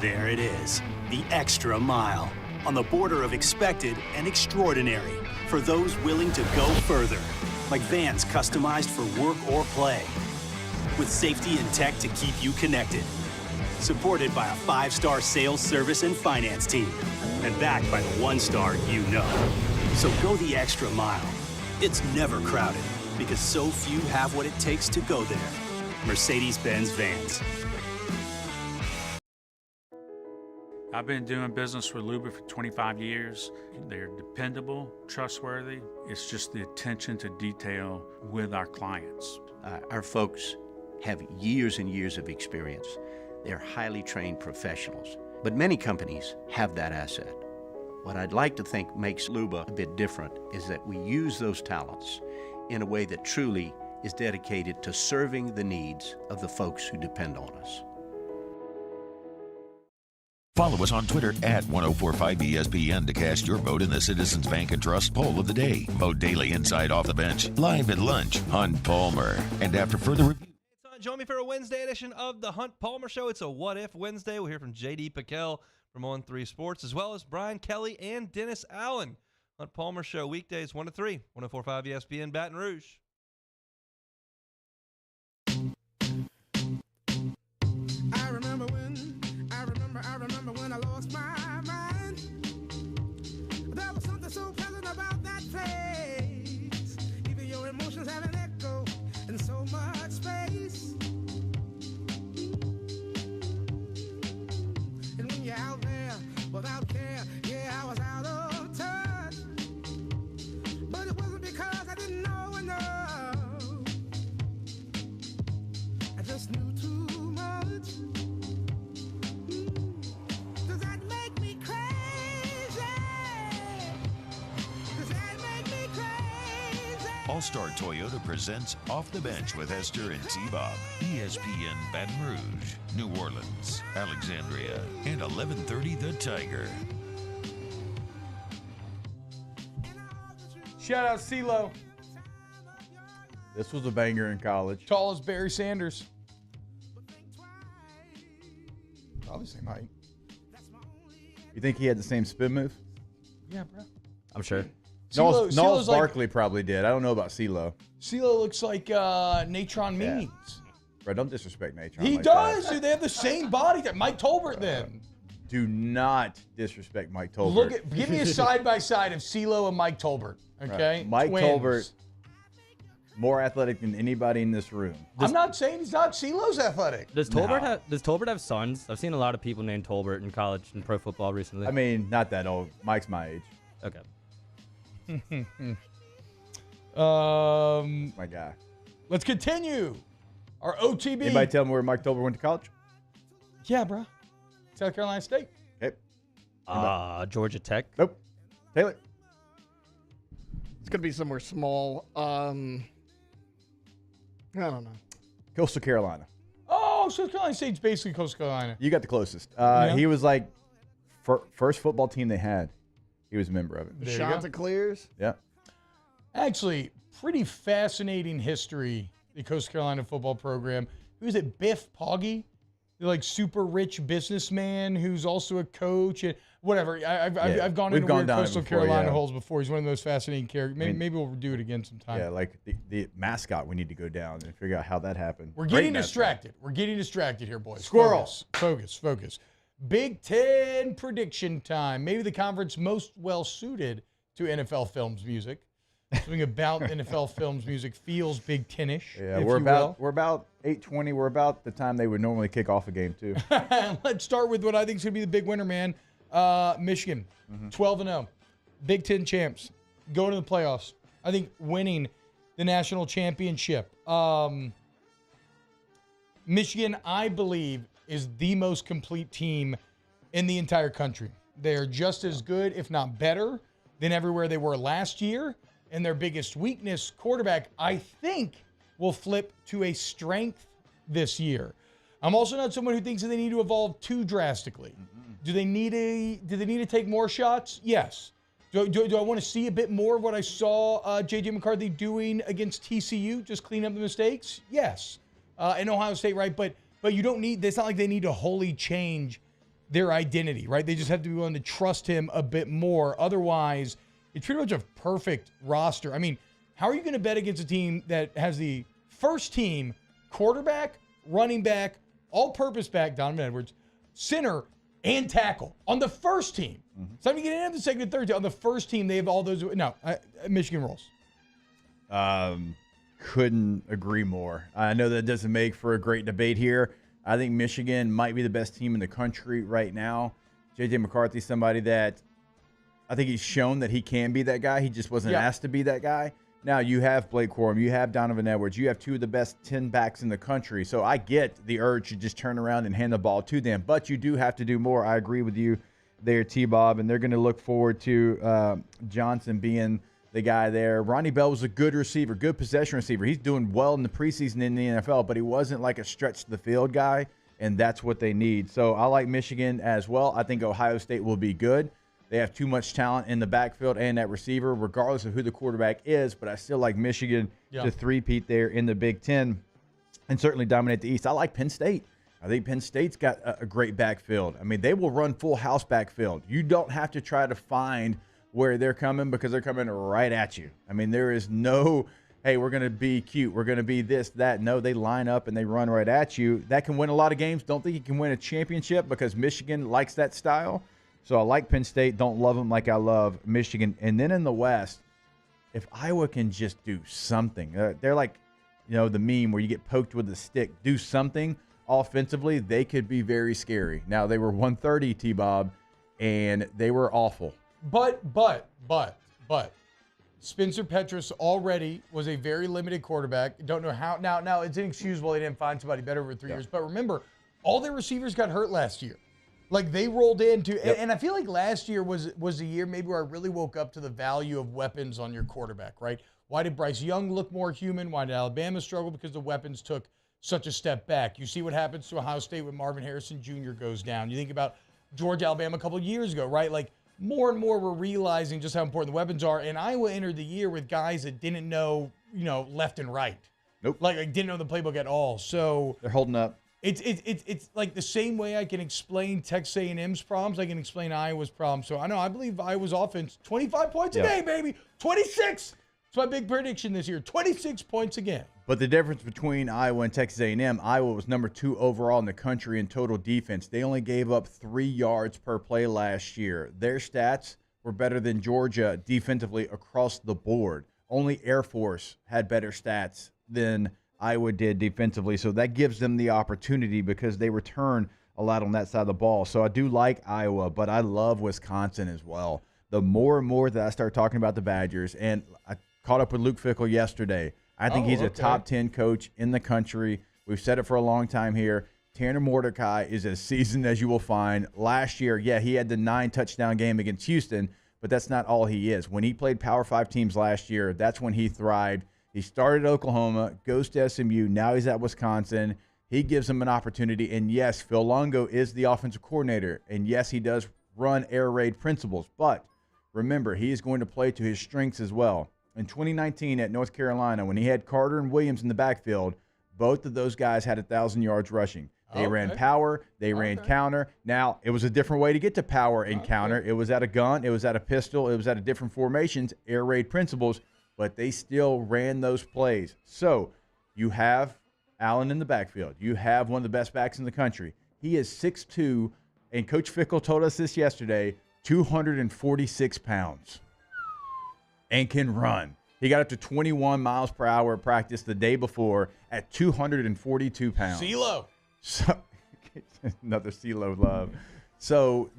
There it is, the extra mile, on the border of expected and extraordinary, for those willing to go further, like vans customized for work or play, with safety and tech to keep you connected, supported by a 5-star sales, service, and finance team, and backed by the 1-star you know. So go the extra mile. It's never crowded, because so few have what it takes to go there. Mercedes-Benz Vans. I've been doing business with Luba for 25 years. They're dependable, trustworthy. It's just the attention to detail with our clients. Our folks have years and years of experience. They're highly trained professionals, but many companies have that asset. What I'd like to think makes Luba a bit different is that we use those talents in a way that truly is dedicated to serving the needs of the folks who depend on us. Follow us on Twitter at 1045ESPN to cast your vote in the Citizens Bank and Trust poll of the day. Vote daily inside Off the Bench, live at lunch, Hunt Palmer. And after further review. Join me for a Wednesday edition of the Hunt Palmer Show. It's a What If Wednesday. We'll hear from J.D. Piquel from On3 Sports, as well as Brian Kelly and Dennis Allen. Hunt Palmer Show, weekdays 1 to 3, 1045 ESPN Baton Rouge. I remember when I lost my mind. There was something so pleasant about that place. Even your emotions have an echo in so much space. And when you're out there without care, yeah, I was out of touch. But it wasn't because I didn't know enough. I just knew too much. All-Star Toyota presents Off the Bench with Hester and T-Bob. ESPN Baton Rouge, New Orleans, Alexandria, and 1130 The Tiger. Shout out CeeLo. This was a banger in college. Tall as Barry Sanders. Probably same height. You think he had the same spin move? Yeah, bro. I'm sure. Knowles Barkley probably did. I don't know about CeeLo. CeeLo looks like Natron Means. Bro, don't disrespect Natron. He like does, that. dude. They have the same body type. Mike Tolbert, then. Do not disrespect Mike Tolbert. Give me a side-by-side of CeeLo and Mike Tolbert, okay? Right. Mike Twins. Tolbert, more athletic than anybody in this room. I'm not saying he's not. CeeLo's athletic. Does Tolbert have sons? I've seen a lot of people named Tolbert in college and pro football recently. I mean, not that old. Mike's my age. Okay. My guy. Let's continue. Our OTB. Anybody tell me where Mike Tolbert went to college? Yeah, bro. South Carolina State. Okay. Georgia Tech. Nope. Taylor. It's going to be somewhere small. I don't know. Coastal Carolina. Oh, South Carolina State's basically Coastal Carolina. You got the closest. Yeah. He was like first football team they had. He was a member of it. Chanticleers. Yeah. Actually, pretty fascinating history, the Coastal Carolina football program. Who is it? Biff Poggi? The like super rich businessman who's also a coach and whatever. I've gone into weird Coastal Carolina holes before. He's one of those fascinating characters. Maybe we'll do it again sometime. Yeah, like the mascot we need to go down and figure out how that happened. We're getting distracted. We're getting distracted here, boys. Squirrel. Focus. Big Ten prediction time. Maybe the conference most well suited to NFL films music. Something about NFL films music feels Big Ten-ish. Yeah, we're about 8:20. We're about the time they would normally kick off a game too. Let's start with what I think is going to be the big winner, man. Michigan, 12-0, Big Ten champs, going to the playoffs. I think winning the national championship. Michigan, I believe, is the most complete team in the entire country. They're just as good, if not better, than everywhere they were last year. And their biggest weakness, quarterback, I think, will flip to a strength this year. I'm also not someone who thinks that they need to evolve too drastically. Do they need to take more shots? Yes. Do I want to see a bit more of what I saw J.J. McCarthy doing against TCU, just clean up the mistakes? Yes. And Ohio State, right? But you don't need, it's not like they need to wholly change their identity, right? They just have to be willing to trust him a bit more. Otherwise, it's pretty much a perfect roster. I mean, how are you going to bet against a team that has the first team quarterback, running back, all-purpose back, Donovan Edwards, center, and tackle on the first team? So I'm going to get into the second and third team. On the first team, they have all those. No, Michigan rolls. Couldn't agree more. I know that doesn't make for a great debate here. I think Michigan might be the best team in the country right now. J.J. McCarthy's somebody that I think he's shown that he can be that guy. He just wasn't asked to be that guy. Now, you have Blake Corum. You have Donovan Edwards. You have two of the best 10 backs in the country. So I get the urge to just turn around and hand the ball to them. But you do have to do more. I agree with you there, T-Bob. And they're going to look forward to Johnson being the guy there. Ronnie Bell was a good receiver, good possession receiver. He's doing well in the preseason in the NFL, but he wasn't like a stretch to the field guy, and that's what they need. So I like Michigan as well. I think Ohio State will be good. They have too much talent in the backfield and that receiver, regardless of who the quarterback is, but I still like Michigan to three-peat there in the Big Ten and certainly dominate the East. I like Penn State. I think Penn State's got a great backfield. I mean, they will run full house backfield. You don't have to try to find where they're coming because they're coming right at you. I mean, there is no, hey, we're going to be cute. We're going to be this, that. No, they line up and they run right at you. That can win a lot of games. Don't think you can win a championship because Michigan likes that style. So I like Penn State. Don't love them like I love Michigan. And then in the West, if Iowa can just do something, they're like, you know, the meme where you get poked with a stick. Do something offensively, they could be very scary. Now, they were 130, T-Bob, and they were awful. But Spencer Petras already was a very limited quarterback. Don't know how. Now it's inexcusable they didn't find somebody better over 3 years. But remember, all their receivers got hurt last year. Like they rolled into, and I feel like last year was the year maybe where I really woke up to the value of weapons on your quarterback, right? Why did Bryce Young look more human? Why did Alabama struggle? Because the weapons took such a step back. You see what happens to Ohio State when Marvin Harrison Jr. goes down. You think about Georgia, Alabama a couple of years ago, right? Like more and more we're realizing just how important the weapons are. And Iowa entered the year with guys that didn't know, left and right. Nope. Like didn't know the playbook at all. So they're holding up. It's like the same way I can explain Texas A&M's problems, I can explain Iowa's problems. So I believe Iowa's offense, 25 points a game, baby. 26. That's my big prediction this year. 26 points a game. But the difference between Iowa and Texas A&M, Iowa was number 2 overall in the country in total defense. They only gave up 3 yards per play last year. Their stats were better than Georgia defensively across the board. Only Air Force had better stats than Iowa did defensively. So that gives them the opportunity because they return a lot on that side of the ball. So I do like Iowa, but I love Wisconsin as well. The more and more that I start talking about the Badgers, and I caught up with Luke Fickell yesterday. I think he's a top 10 coach in the country. We've said it for a long time here. Tanner Mordecai is as seasoned as you will find. Last year, he had the 9-touchdown game against Houston, but that's not all he is. When he played Power 5 teams last year, that's when he thrived. He started at Oklahoma, goes to SMU, now he's at Wisconsin. He gives them an opportunity, and yes, Phil Longo is the offensive coordinator, and yes, he does run air raid principles, but remember, he is going to play to his strengths as well. In 2019 at North Carolina, when he had Carter and Williams in the backfield, both of those guys had 1,000 yards rushing. They ran power. They ran counter. Now, it was a different way to get to power and counter. It was at a gun. It was at a pistol. It was at a different formations, air raid principles, but they still ran those plays. So you have Allen in the backfield. You have one of the best backs in the country. He is 6'2", and Coach Fickell told us this yesterday, 246 pounds, and can run. He got up to 21 miles per hour at practice the day before at 242 pounds. CeeLo. So, another CeeLo love. So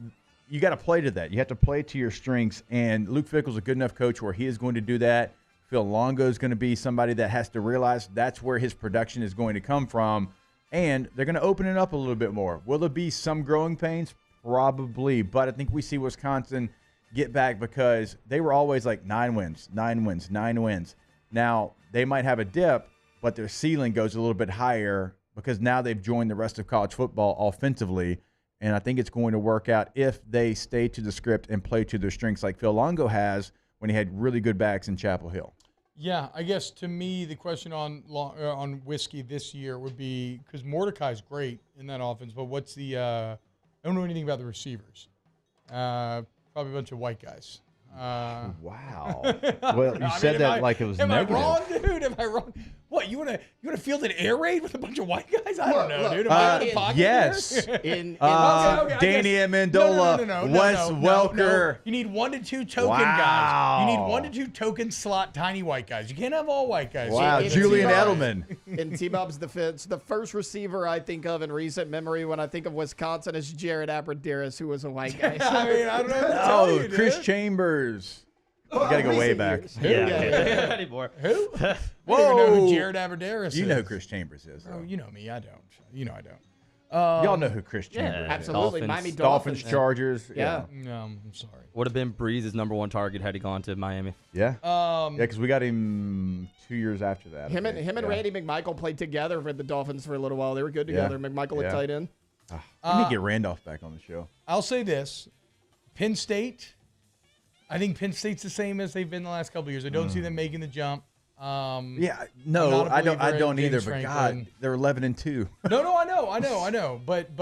you got to play to that. You have to play to your strengths, and Luke Fickell's a good enough coach where he is going to do that. Phil Longo is going to be somebody that has to realize that's where his production is going to come from, and they're going to open it up a little bit more. Will there be some growing pains? Probably, but I think we see Wisconsin get back because they were always like 9 wins. Now, they might have a dip, but their ceiling goes a little bit higher because now they've joined the rest of college football offensively, and I think it's going to work out if they stay to the script and play to their strengths like Phil Longo has when he had really good backs in Chapel Hill. Yeah, I guess to me the question on Whiskey this year would be, because Mordecai's great in that offense, but what's the I don't know anything about the receivers. Probably a bunch of white guys. Wow. Well, you said that like it was negative. Am I wrong, dude? Am I wrong? What, you wanna field an air raid with a bunch of white guys? I don't know, dude. Am I out of pocket yes. here? Danny Amendola, Wes Welker. No. You need 1 to 2 token guys. You need 1 to 2 token slot tiny white guys. You can't have all white guys. Wow, Julian Edelman. In T-Bob's defense, the first receiver I think of in recent memory when I think of Wisconsin is Jared Abrederis, who was a white guy. I mean, I don't know what to tell you, dude. Chris Chambers. You gotta go way back. Yeah. Anymore. Who? Whoa. I don't even know who Jared Abrederis is. You know who Chris Chambers is. Oh, you know me. I don't. You know I don't. Y'all know who Chris Chambers is. Absolutely. Miami Dolphins, Chargers. Yeah. No, I'm sorry. Would have been Breeze's #1 target had he gone to Miami. Yeah. Yeah, because we got him 2 years after that. Him and Randy McMichael played together for the Dolphins for a little while. They were good together. McMichael at tight end. We need to get Randolph back on the show. I'll say this. Penn State, I think Penn State's the same as they've been the last couple of years. I don't see them making the jump. I don't either. But God, they're 11-2. No, I know. But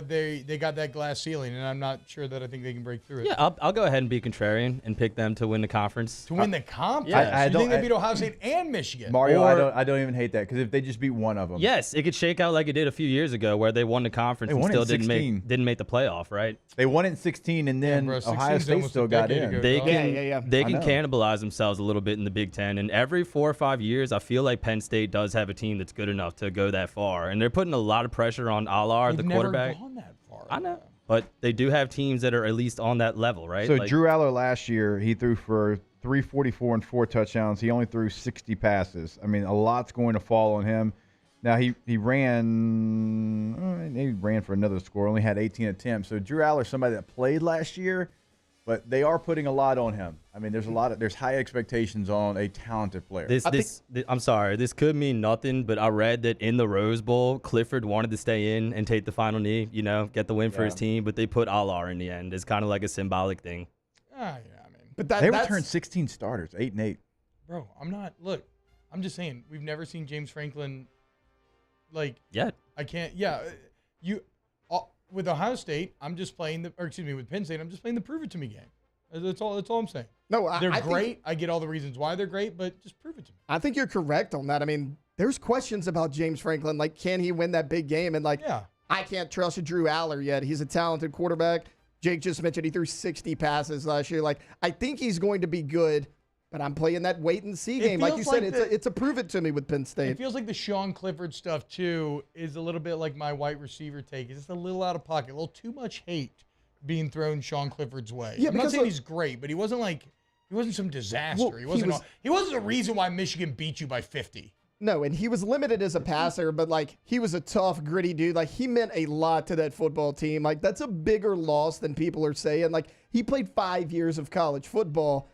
they got that glass ceiling, and I'm not sure that I think they can break through it. Yeah, I'll go ahead and be contrarian and pick them to win the conference. To win the conference? Yeah. You think they beat Ohio State and Michigan? Mario, I don't even hate that because if they just beat one of them. Yes, it could shake out like it did a few years ago where they won the conference and still didn't make the playoff, right? They won it in 16, and then Ohio State still got in. They can cannibalize themselves a little bit in the Big Ten, and every 4 or 5 years, I feel like Penn State does have a team that's good enough to go that far, and they're putting a lot of pressure on Allard, the quarterback. Never gone that far. I know, but they do have teams that are at least on that level, right? So Drew Aller last year, he threw for 344 and 4 touchdowns. He only threw 60 passes. I mean, a lot's going to fall on him. Now he ran for another score. Only had 18 attempts. So Drew Aller, somebody that played last year, but they are putting a lot on him. I mean, there's high expectations on a talented player. I'm sorry, this could mean nothing, but I read that in the Rose Bowl, Clifford wanted to stay in and take the final knee, get the win for his team, but they put Alar in the end. It's kind of like a symbolic thing. But they returned 16 starters, 8-8. Bro, I'm just saying, we've never seen James Franklin yet. I can't. Yeah, with Ohio State, I'm just playing with Penn State, I'm just playing the prove it to me game. That's all I'm saying. No, they're I great. think, I get all the reasons why they're great, but just prove it to me. I think you're correct on that. I mean, there's questions about James Franklin. Like, can he win that big game? And I can't trust Drew Aller yet. He's a talented quarterback. Jake just mentioned he threw 60 passes last year. Like, I think he's going to be good, but I'm playing that wait and see game. Like you said, it's a prove it to me with Penn State. It feels like the Sean Clifford stuff, too, is a little bit like my white receiver take. It's just a little out of pocket, a little too much hate being thrown Sean Clifford's way. Yeah, I'm not saying he's great, but he wasn't some disaster. Well, he wasn't a reason why Michigan beat you by 50. No, and he was limited as a passer, but he was a tough, gritty dude. He meant a lot to that football team. That's a bigger loss than people are saying. He played 5 years of college football.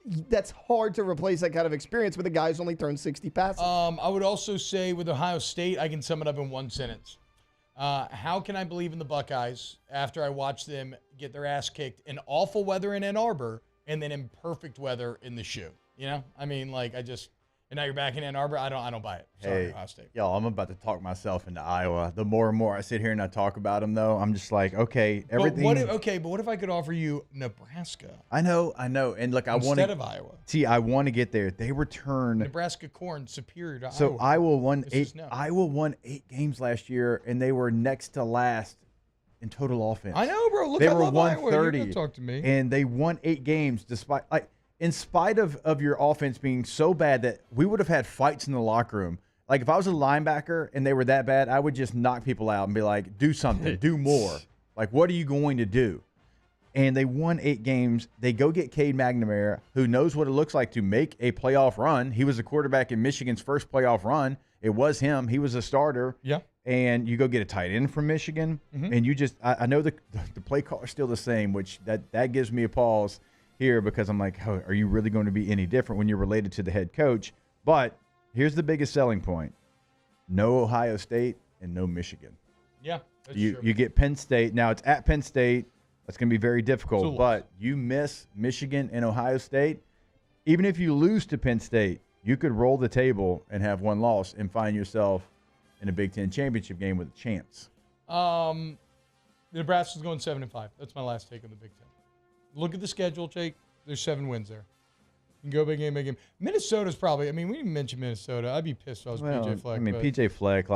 That's hard to replace that kind of experience with a guy who's only thrown 60 passes. I would also say with Ohio State, I can sum it up in one sentence. How can I believe in the Buckeyes after I watch them get their ass kicked in awful weather in Ann Arbor and then in perfect weather in the shoe? And now you're back in Ann Arbor. I don't buy it. Sorry, Ohio State. Y'all, I'm about to talk myself into Iowa. The more and more I sit here and I talk about them, though, I'm just like, okay, everything. But what if I could offer you Nebraska? I know. And look, instead of Iowa. See, I want to get there. They return Nebraska corn superior to Iowa. So Iowa won eight games last year, and they were next to last in total offense. I know, bro. Look, they I were love 130. Iowa. You talk to me. And they won 8 games despite in spite of your offense being so bad that we would have had fights in the locker room. If I was a linebacker and they were that bad, I would just knock people out and be like, do something, do more. What are you going to do? And they won 8 games. They go get Cade McNamara, who knows what it looks like to make a playoff run. He was a quarterback in Michigan's first playoff run. It was him. He was a starter. Yeah. And you go get a tight end from Michigan. Mm-hmm. And you just – I know the play call is still the same, which that gives me a pause here because I'm like, oh, are you really going to be any different when you're related to the head coach? But here's the biggest selling point. No Ohio State and no Michigan. Yeah, that's true. You get Penn State. Now, it's at Penn State. That's going to be very difficult. But you miss Michigan and Ohio State. Even if you lose to Penn State, you could roll the table and have one loss and find yourself in a Big Ten championship game with a chance. Nebraska's going 7-5. That's my last take on the Big Ten. Look at the schedule, Jake. There's 7 wins there. You can go big game, big game. Minnesota's probably, we didn't mention Minnesota. I'd be pissed if I was PJ Fleck. PJ Fleck,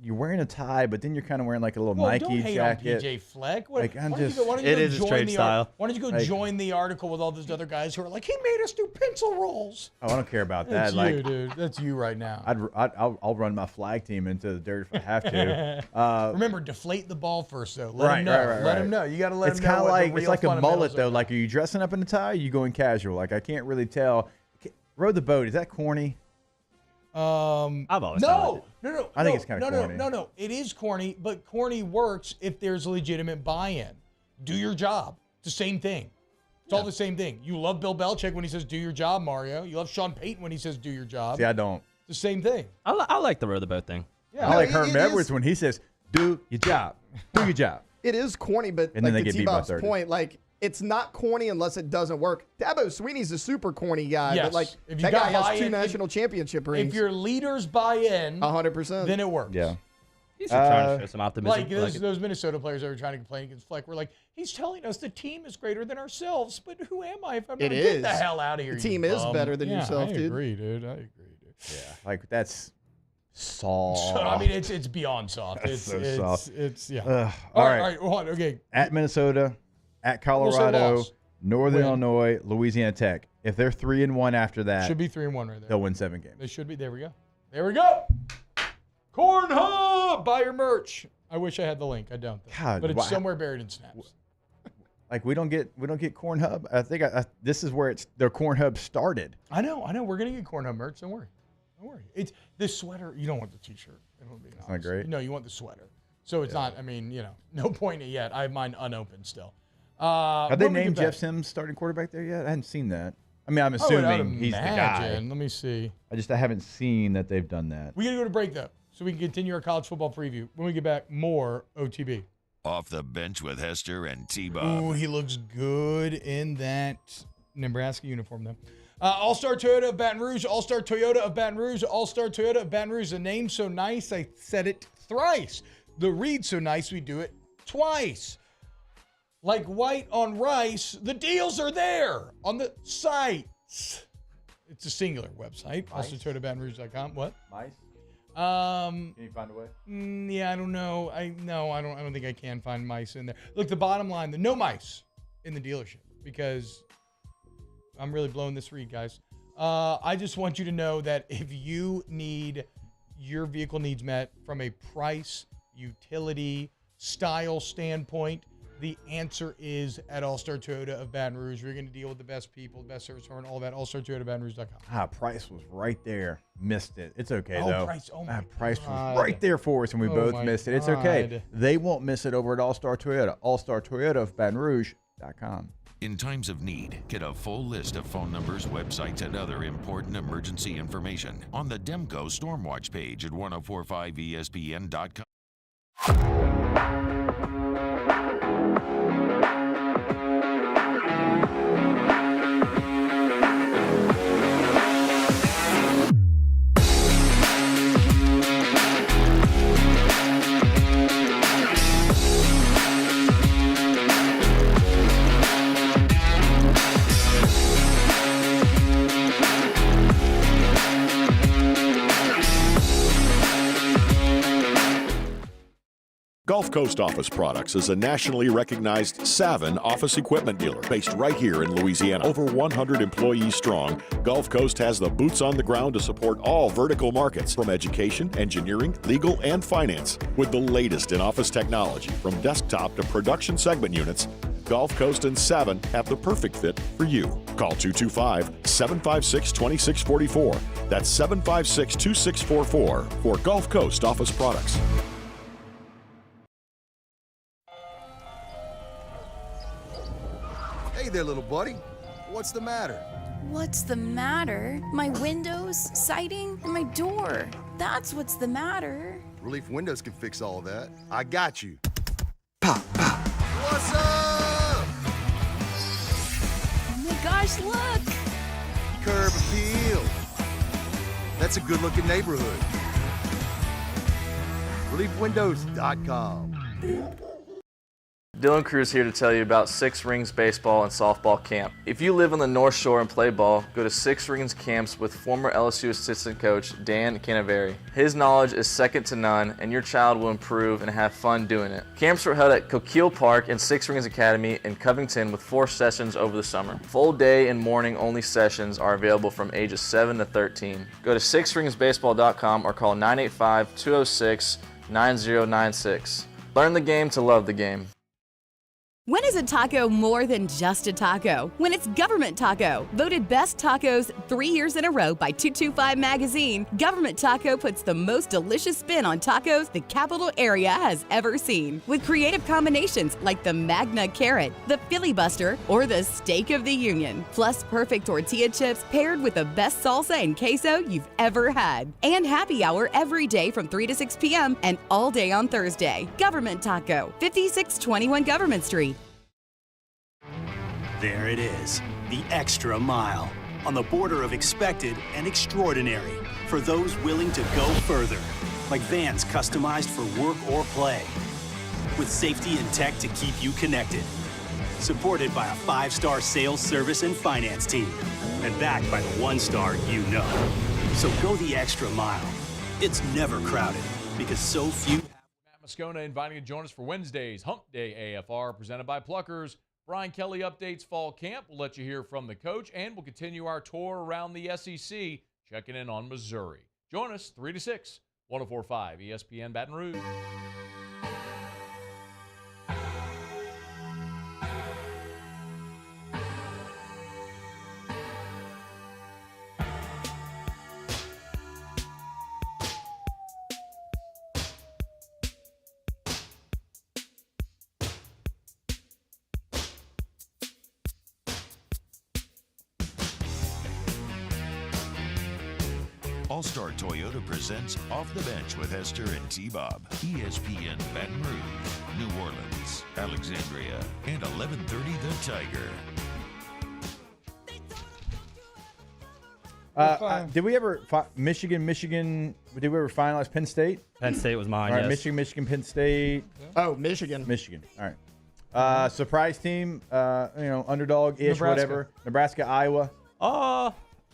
you're wearing a tie, but then you're kind of wearing a little Nike don't hate jacket. On PJ Fleck. It is his trade style. Why don't you go join the article with all those other guys who are like, he made us do pencil rolls? Oh, I don't care about that. That's you, dude. That's you right now. I'll run my flag team into the dirt if I have to. Remember, deflate the ball first, though. Let him know. Let him know. You got to let him know. It's like a mullet, though. Are you dressing up in a tie? Or are you going casual? I can't really tell. Row the boat. Is that corny? I've always no. I think it's kind of corny. No. It is corny, but corny works if there's legitimate buy-in. Do your job. It's the same thing. It's all the same thing. You love Bill Belichick when he says, do your job, Mario. You love Sean Payton when he says, do your job. See, I don't. It's the same thing. I like the row the boat thing. Yeah. I like Herm Edwards when he says, do your job. Do your job. It is corny, but and then they to get beat by T-Bob's 30. point, it's not corny unless it doesn't work. Dabo Swinney's a super corny guy, yes. but if that guy has 2 national championship rings. If your leaders buy in, 100%, then it works. Yeah. He's trying to show some optimism. Those Minnesota players that were trying to complain against Fleck were like, he's telling us the team is greater than ourselves, but who am I if I'm not? Get the hell out of here. The team is better than yourself, dude. I agree, dude. Yeah, that's soft. So, it's beyond soft. It's so soft. It's all right. Okay. At Minnesota, at Colorado, Northern Illinois, Louisiana Tech. If they're 3-1 after that, should be 3-1 right there. They'll win 7 games. They should be. There we go. Corn Hub. Buy your merch. I wish I had the link. I don't. God, but it's somewhere buried in snaps. We don't get Corn Hub. I think this is where their Corn Hub started. I know. We're gonna get Corn Hub merch. Don't worry. It's this sweater. You don't want the T-shirt. It's not great. No, you want the sweater. So it's not. No point in it yet. I have mine unopened still. Have they when we named get Jeff back- Sims starting quarterback there yet? I hadn't seen that. I mean, I'm I would assuming he's the guy. imagine. Let me see. I haven't seen that they've done that. We got to go to break, though, so we can continue our college football preview. When we get back, more OTB. Off the bench with Hester and T-Bob. Ooh, he looks good in that Nebraska uniform, though. All-Star Toyota of Baton Rouge, All-Star Toyota of Baton Rouge, All-Star Toyota of Baton Rouge. The name's so nice, I said it thrice. The read's so nice, we do it twice. Like white on rice, the deals are there on the sites. It's a singular website, allstartoyotabatonrouge.com. What? Mice? Can you find a way? Yeah, I don't know. I don't think I can find mice in there. Look, the bottom line, no mice in the dealership because I'm really blowing this read, guys. I just want you to know that if you need your vehicle needs met from a price, utility, style standpoint, the answer is at All-Star Toyota of Baton Rouge. We're going to deal with the best people, the best service, and all that. AllStarToyotaBatonRouge.com. Price was right there. Missed it. It's okay, Oh, though. Price. Oh, my Price God. was right there for us, and we Oh, both my missed it. It's okay. God. They won't miss it over at All-Star Toyota. All-Star Toyota of Baton Rouge.com. In times of need, get a full list of phone numbers, websites, and other important emergency information on the Demco Stormwatch page at 1045ESPN.com. Gulf Coast Office Products is a nationally recognized Savin office equipment dealer based right here in Louisiana. Over 100 employees strong, Gulf Coast has the boots on the ground to support all vertical markets from education, engineering, legal, and finance. With the latest in office technology from desktop to production segment units, Gulf Coast and Savin have the perfect fit for you. Call 225-756-2644. That's 756-2644 for Gulf Coast Office Products. Hey there, little buddy. What's the matter? What's the matter? My windows, siding, and my door. That's what's the matter. Relief Windows can fix all that. I got you. Pop, pop. What's up? Oh my gosh, look! Curb appeal. That's a good-looking neighborhood. ReliefWindows.com. Dylan Cruz here to tell you about Six Rings Baseball and Softball Camp. If you live on the North Shore and play ball, go to Six Rings Camps with former LSU assistant coach Dan Canaveri. His knowledge is second to none, and your child will improve and have fun doing it. Camps were held at Coquille Park and Six Rings Academy in Covington with 4 sessions over the summer. Full day and morning only sessions are available from ages 7 to 13. Go to sixringsbaseball.com or call 985-206-9096. Learn the game to love the game. When is a taco more than just a taco? When it's Government Taco. Voted best tacos 3 years in a row by 225 Magazine, Government Taco puts the most delicious spin on tacos the capital area has ever seen. With creative combinations like the Magna Carrot, the Filibuster, or the Steak of the Union. Plus perfect tortilla chips paired with the best salsa and queso you've ever had. And happy hour every day from 3 to 6 p.m. and all day on Thursday. Government Taco, 5621 Government Street. There it is, the extra mile, on the border of expected and extraordinary, for those willing to go further, like vans customized for work or play, with safety and tech to keep you connected, supported by a 5-star sales, service, and finance team, and backed by the 1-star you know. So go the extra mile. It's never crowded, because so few. Matt Moscona inviting you to join us for Wednesday's Hump Day AFR, presented by Pluckers. Brian Kelly updates fall camp. We'll let you hear from the coach, and we'll continue our tour around the SEC, checking in on Missouri. Join us 3 to 6, 1045 ESPN Baton Rouge. All-Star Toyota presents Off the Bench with Hester and T-Bob. ESPN Baton Rouge, New Orleans, Alexandria, and 1130 The Tiger. Did we ever Michigan? Did we ever finalize Penn State? Penn State was mine. All right, yes. Michigan, Penn State. Oh, Michigan. All right. Surprise team. Underdog-ish, Nebraska. whatever. Nebraska, Iowa.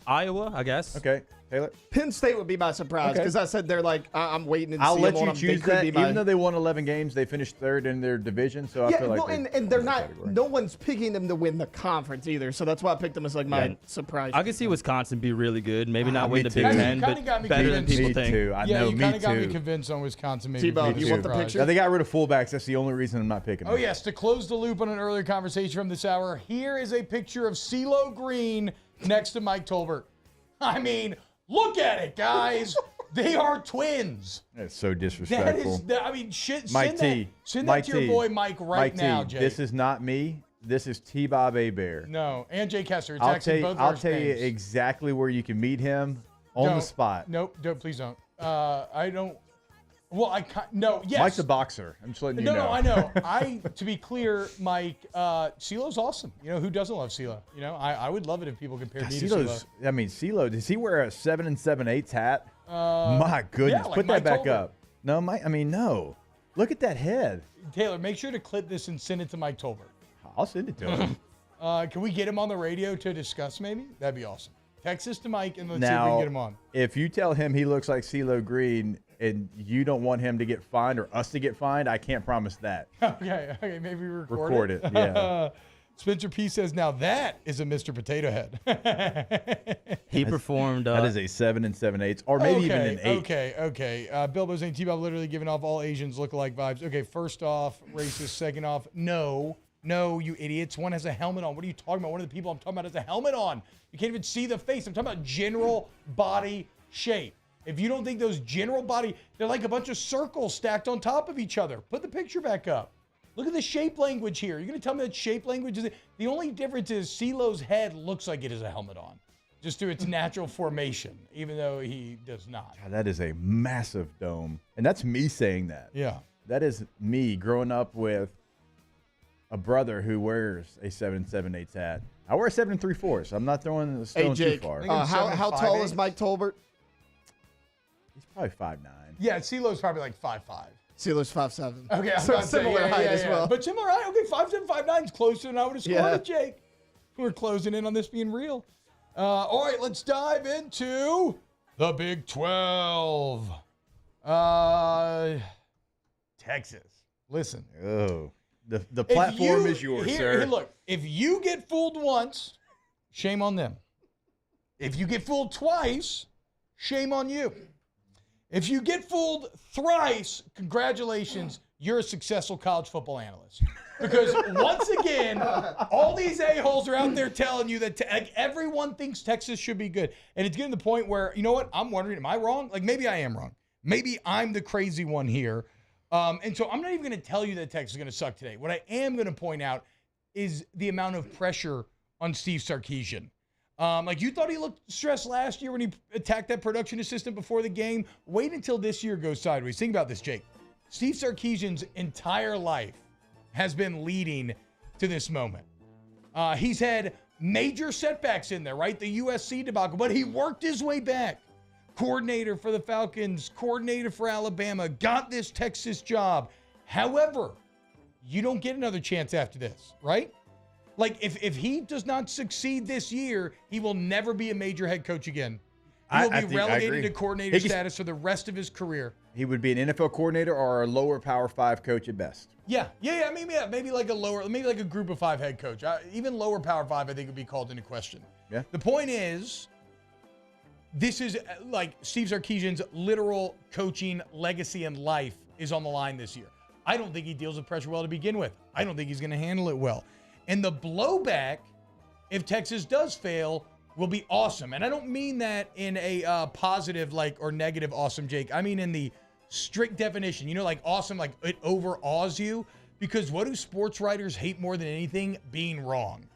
Iowa, I guess. Okay, Taylor. Penn State would be my surprise Okay. because I said they're like, I'm waiting and I'll see let them you on them. They choose could that. be my- Even though they won 11 games, they finished third in their division. So I Yeah, feel like well, and they're not. No one's picking them to win the conference either. So that's why I picked them as like my Yeah. surprise. I could see Wisconsin be really good. Maybe not me win the too. Big You Ten, kinda but got me better than convinced. people Me think. too. I Yeah, know. you Me kind of got me too. convinced on Wisconsin. Maybe T-Bob, being you a want the surprise. picture? Yeah, they got rid of fullbacks. That's the only reason I'm not picking them. Oh, yes. To close the loop on an earlier conversation from this hour, here is a picture of CeeLo Green next to Mike Tolbert. I mean, look at it, guys. They are twins. That's so That disrespectful. is, I mean, shit, Mike T. send Mike that to your T. boy Mike right now, T. Jake. This is not me. This is T-Bob A-Bear. No, and Jake Hester. It's I'll actually both I'll our tell you names. exactly where you can meet him on the Don't. spot. Nope, please don't. I don't. Well, no, yes. Mike's a boxer. I'm just letting you know. No, I know. To be clear, Mike, CeeLo's awesome. You know, who doesn't love CeeLo? You know, I would love it if people compared me to CeeLo. CeeLo, does he wear a 7 7/8 hat? My goodness. yeah, like Put Mike that back Tolbert. up. No, Mike, no. Look at that head. Taylor, make sure to clip this and send it to Mike Tolbert. I'll send it to him. Can we get him on the radio to discuss maybe? That'd be awesome. Text this to Mike and let's see if we Now, can get him on. if you tell him he looks like CeeLo Green and you don't want him to get fined or us to get fined, I can't promise that. Okay, maybe Record it, yeah. Spencer P says, now that is a Mr. Potato Head. He performed. That is a 7 7/8, or maybe even an 8. Okay. Bilbo saying T-Bob literally giving off all Asians look-alike vibes. Okay, first off, racist. Second off, no, you idiots. One has a helmet on. What are you talking about? One of the people I'm talking about has a helmet on. You can't even see the face. I'm talking about general body shape. If you don't think those general body, they're like a bunch of circles stacked on top of each other. Put the picture back up. Look at the shape language here. You're going to tell me that shape language is the only difference is CeeLo's head looks like it has a helmet on, just through its natural formation, even though he does not. God, that is a massive dome. And that's me saying that. Yeah. That is me growing up with a brother who wears a 7 7/8 hat. I wear a 7 3/4. I'm not throwing the stone Hey, Jake, too far. how tall is Mike Tolbert? He's probably 5'9". Yeah, CeeLo's probably like 5'5". CeeLo's 5'7". Okay, I'm so about to say, similar height as well. But similar height. Okay, 5'7", 5'9" is closer than I would have scored Yeah. it, Jake. We're closing in on this being real. All right, let's dive into the Big 12. Texas. Listen. Oh, the platform is yours, sir. Here, look, if you get fooled once, shame on them. If you get fooled twice, shame on you. If you get fooled thrice, congratulations, you're a successful college football analyst. Because once again, all these a-holes are out there telling you that like, everyone thinks Texas should be good. And it's getting to the point where, you know what? I'm wondering, am I wrong? Like, maybe I am wrong. Maybe I'm the crazy one here. And so I'm not even going to tell you that Texas is going to suck today. What I am going to point out is the amount of pressure on Steve Sarkisian. Like you thought he looked stressed last year when he attacked that production assistant before the game. Wait until this year goes sideways. Think about this, Jake. Steve Sarkisian's entire life has been leading to this moment. He's had major setbacks in there, right? The USC debacle, but he worked his way back. Coordinator for the Falcons, coordinator for Alabama, got this Texas job. However, you don't get another chance after this, right? Like, if he does not succeed this year, he will never be a major head coach again. He will be relegated to coordinator status for the rest of his career. He would be an NFL coordinator or a lower Power 5 coach at best. Yeah. Maybe like a group of 5 head coach. Even lower Power 5, I think, would be called into question. Yeah. The point is, this is like Steve Sarkisian's literal coaching legacy and life is on the line this year. I don't think he deals with pressure well to begin with. I don't think he's going to handle it well. And the blowback, if Texas does fail, will be awesome. And I don't mean that in a positive or negative awesome, Jake. I mean in the strict definition. You know, like awesome, like it overawes you. Because what do sports writers hate more than anything? Being wrong.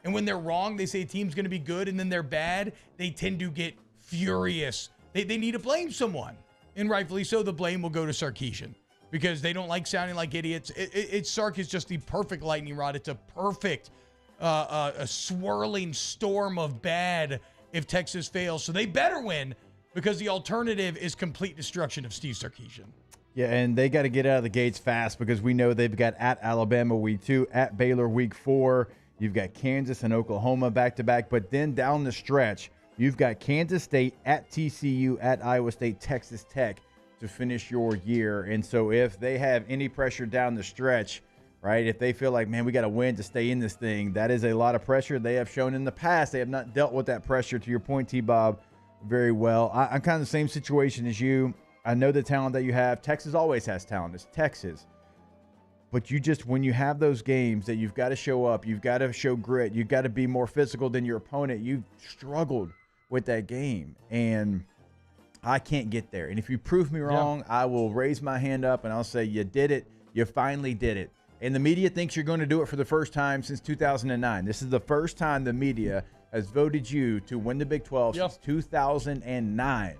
And when they're wrong, they say a team's going to be good, and then they're bad. They tend to get furious they need to blame someone. And rightfully so, the blame will go to Sarkisian because they don't like sounding like idiots. Sark is just the perfect lightning rod. It's a perfect a swirling storm of bad if Texas fails. So they better win because the alternative is complete destruction of Steve Sarkisian. Yeah, and they got to get out of the gates fast because we know they've got at Alabama week 2, at Baylor week 4. You've got Kansas and Oklahoma back-to-back. But then down the stretch, you've got Kansas State, at TCU, at Iowa State, Texas Tech to finish your year. And so if they have any pressure down the stretch, right, if they feel like, man, we got to win to stay in this thing, that is a lot of pressure. They have shown in the past they have not dealt with that pressure, to your point, T-Bob, very well. I'm kind of the same situation as you. I know the talent that you have. Texas always has talent. It's Texas. But when you have those games that you've got to show up, you've got to show grit, you've got to be more physical than your opponent, you've struggled with that game. And I can't get there. And if you prove me wrong, I will raise my hand up and I'll say, you did it. You finally did it. And the media thinks you're going to do it for the first time since 2009. This is the first time the media has voted you to win the Big 12 since 2009.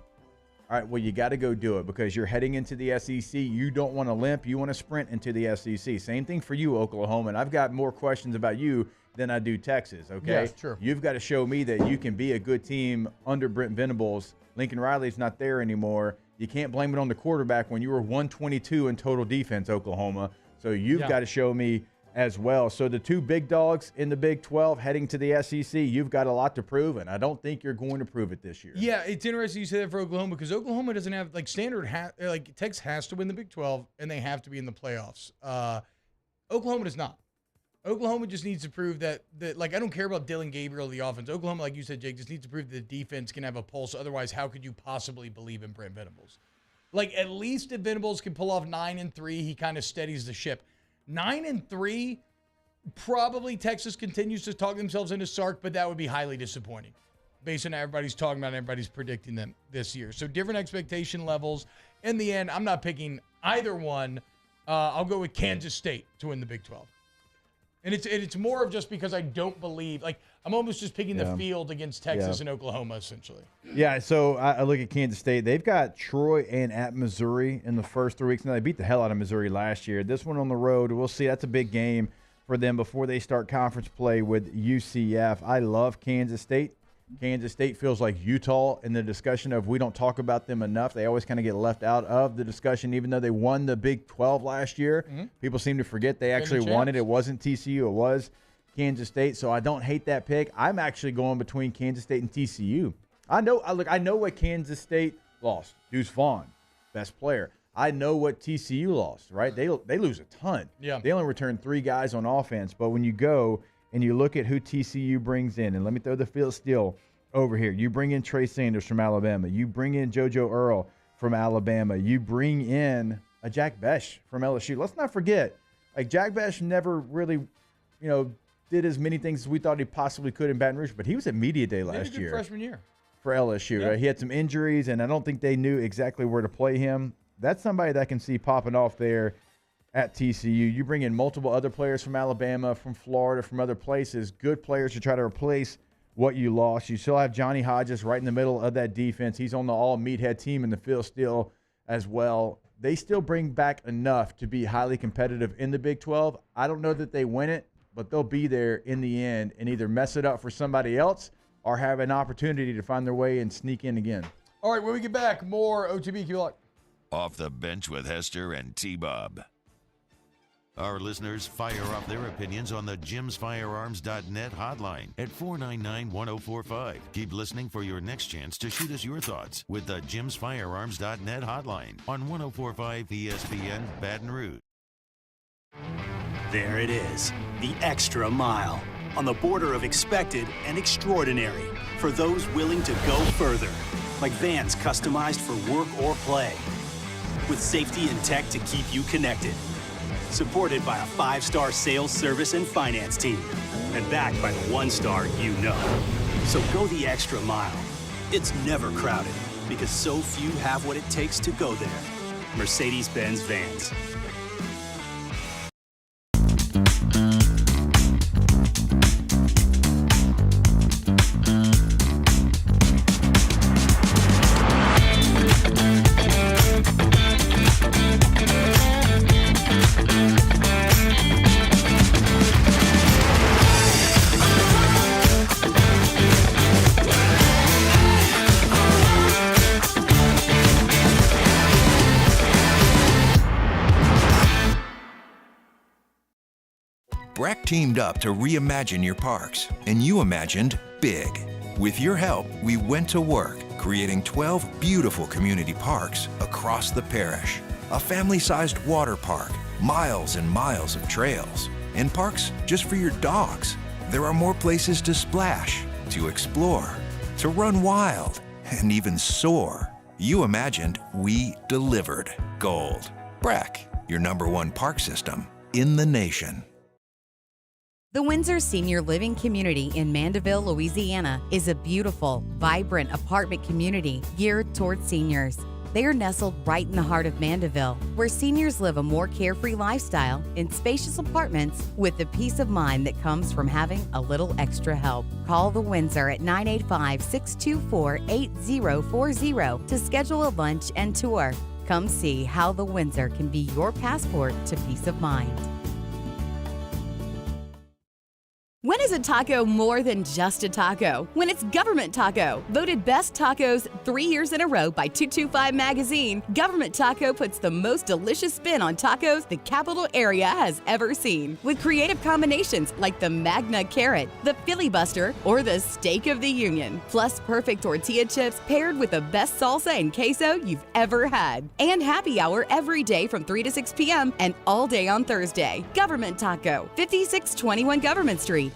All right, well, you got to go do it because you're heading into the SEC. You don't want to limp. You want to sprint into the SEC. Same thing for you, Oklahoma. And I've got more questions about you than I do Texas, okay? Yes, true. You've got to show me that you can be a good team under Brent Venables. Lincoln Riley's not there anymore. You can't blame it on the quarterback when you were 122 in total defense, Oklahoma. So you've got to show me as well. So the two big dogs in the Big 12 heading to the SEC, you've got a lot to prove, and I don't think you're going to prove it this year. Yeah, it's interesting you say that for Oklahoma because Oklahoma doesn't have, like, Texas has to win the Big 12, and they have to be in the playoffs. Oklahoma does not. Oklahoma just needs to prove that, I don't care about Dylan Gabriel, the offense. Oklahoma, like you said, Jake, just needs to prove that the defense can have a pulse. Otherwise, how could you possibly believe in Brent Venables? Like, at least if Venables can pull off 9-3, he kind of steadies the ship. 9-3, probably Texas continues to talk themselves into Sark, but that would be highly disappointing based on how everybody's talking about and everybody's predicting them this year. So different expectation levels. In the end, I'm not picking either one. I'll go with Kansas State to win the Big 12. And it's more of just because I don't believe, I'm almost just picking the field against Texas and Oklahoma, essentially. Yeah, so I look at Kansas State. They've got Troy and at Missouri in the first 3 weeks. Now, they beat the hell out of Missouri last year. This one on the road, we'll see. That's a big game for them before they start conference play with UCF. I love Kansas State. Kansas State feels like Utah in the discussion of we don't talk about them enough. They always kind of get left out of the discussion, even though they won the Big 12 last year. People seem to forget they actually won it. It wasn't TCU. It was Kansas State. So I don't hate that pick. I'm actually going between Kansas State and TCU. I know what Kansas State lost. Deuce Vaughn, best player. I know what TCU lost, right? They lose a ton. Yeah. They only return 3 guys on offense. But when you go and you look at who TCU brings in, and let me throw the field steal over here. You bring in Trey Sanders from Alabama. You bring in JoJo Earl from Alabama. You bring in a Jack Besh from LSU. Let's not forget, Jack Besh never really, did as many things as we thought he possibly could in Baton Rouge, but he was at Media Day last year. Freshman year. For LSU. Yeah. Right? He had some injuries, and I don't think they knew exactly where to play him. That's somebody that I can see popping off there at TCU. You bring in multiple other players from Alabama, from Florida, from other places, good players to try to replace what you lost. You still have Johnny Hodges right in the middle of that defense. He's on the all-meathead team in the field still as well. They still bring back enough to be highly competitive in the Big 12. I don't know that they win it, but they'll be there in the end and either mess it up for somebody else or have an opportunity to find their way and sneak in again. All right, when we get back, more OTB. Keep luck. Off the Bench with Hester and T-Bob. Our listeners fire off their opinions on the jimsfirearms.net hotline at 499-1045. Keep listening for your next chance to shoot us your thoughts with the jimsfirearms.net hotline on 1045 ESPN Baton Rouge. There it is, the extra mile, on the border of expected and extraordinary for those willing to go further, like vans customized for work or play, with safety and tech to keep you connected. Supported by a 5-star sales, service, and finance team. And backed by the 1-star you know. So go the extra mile. It's never crowded because so few have what it takes to go there. Mercedes-Benz Vans. Breck teamed up to reimagine your parks, and you imagined big. With your help, we went to work, creating 12 beautiful community parks across the parish. A family-sized water park, miles and miles of trails, and parks just for your dogs. There are more places to splash, to explore, to run wild, and even soar. You imagined, we delivered. Gold. Breck, your #1 park system in the nation. The Windsor Senior Living Community in Mandeville, Louisiana is a beautiful, vibrant apartment community geared toward seniors. They are nestled right in the heart of Mandeville, where seniors live a more carefree lifestyle in spacious apartments with the peace of mind that comes from having a little extra help. Call the Windsor at 985-624-8040 to schedule a lunch and tour. Come see how the Windsor can be your passport to peace of mind. When is a taco more than just a taco? When it's Government Taco. Voted best tacos 3 years in a row by 225 Magazine, Government Taco puts the most delicious spin on tacos the capital area has ever seen. With creative combinations like the Magna Carrot, the Filibuster, or the Steak of the Union. Plus perfect tortilla chips paired with the best salsa and queso you've ever had. And happy hour every day from 3 to 6 p.m. and all day on Thursday. Government Taco, 5621 Government Street.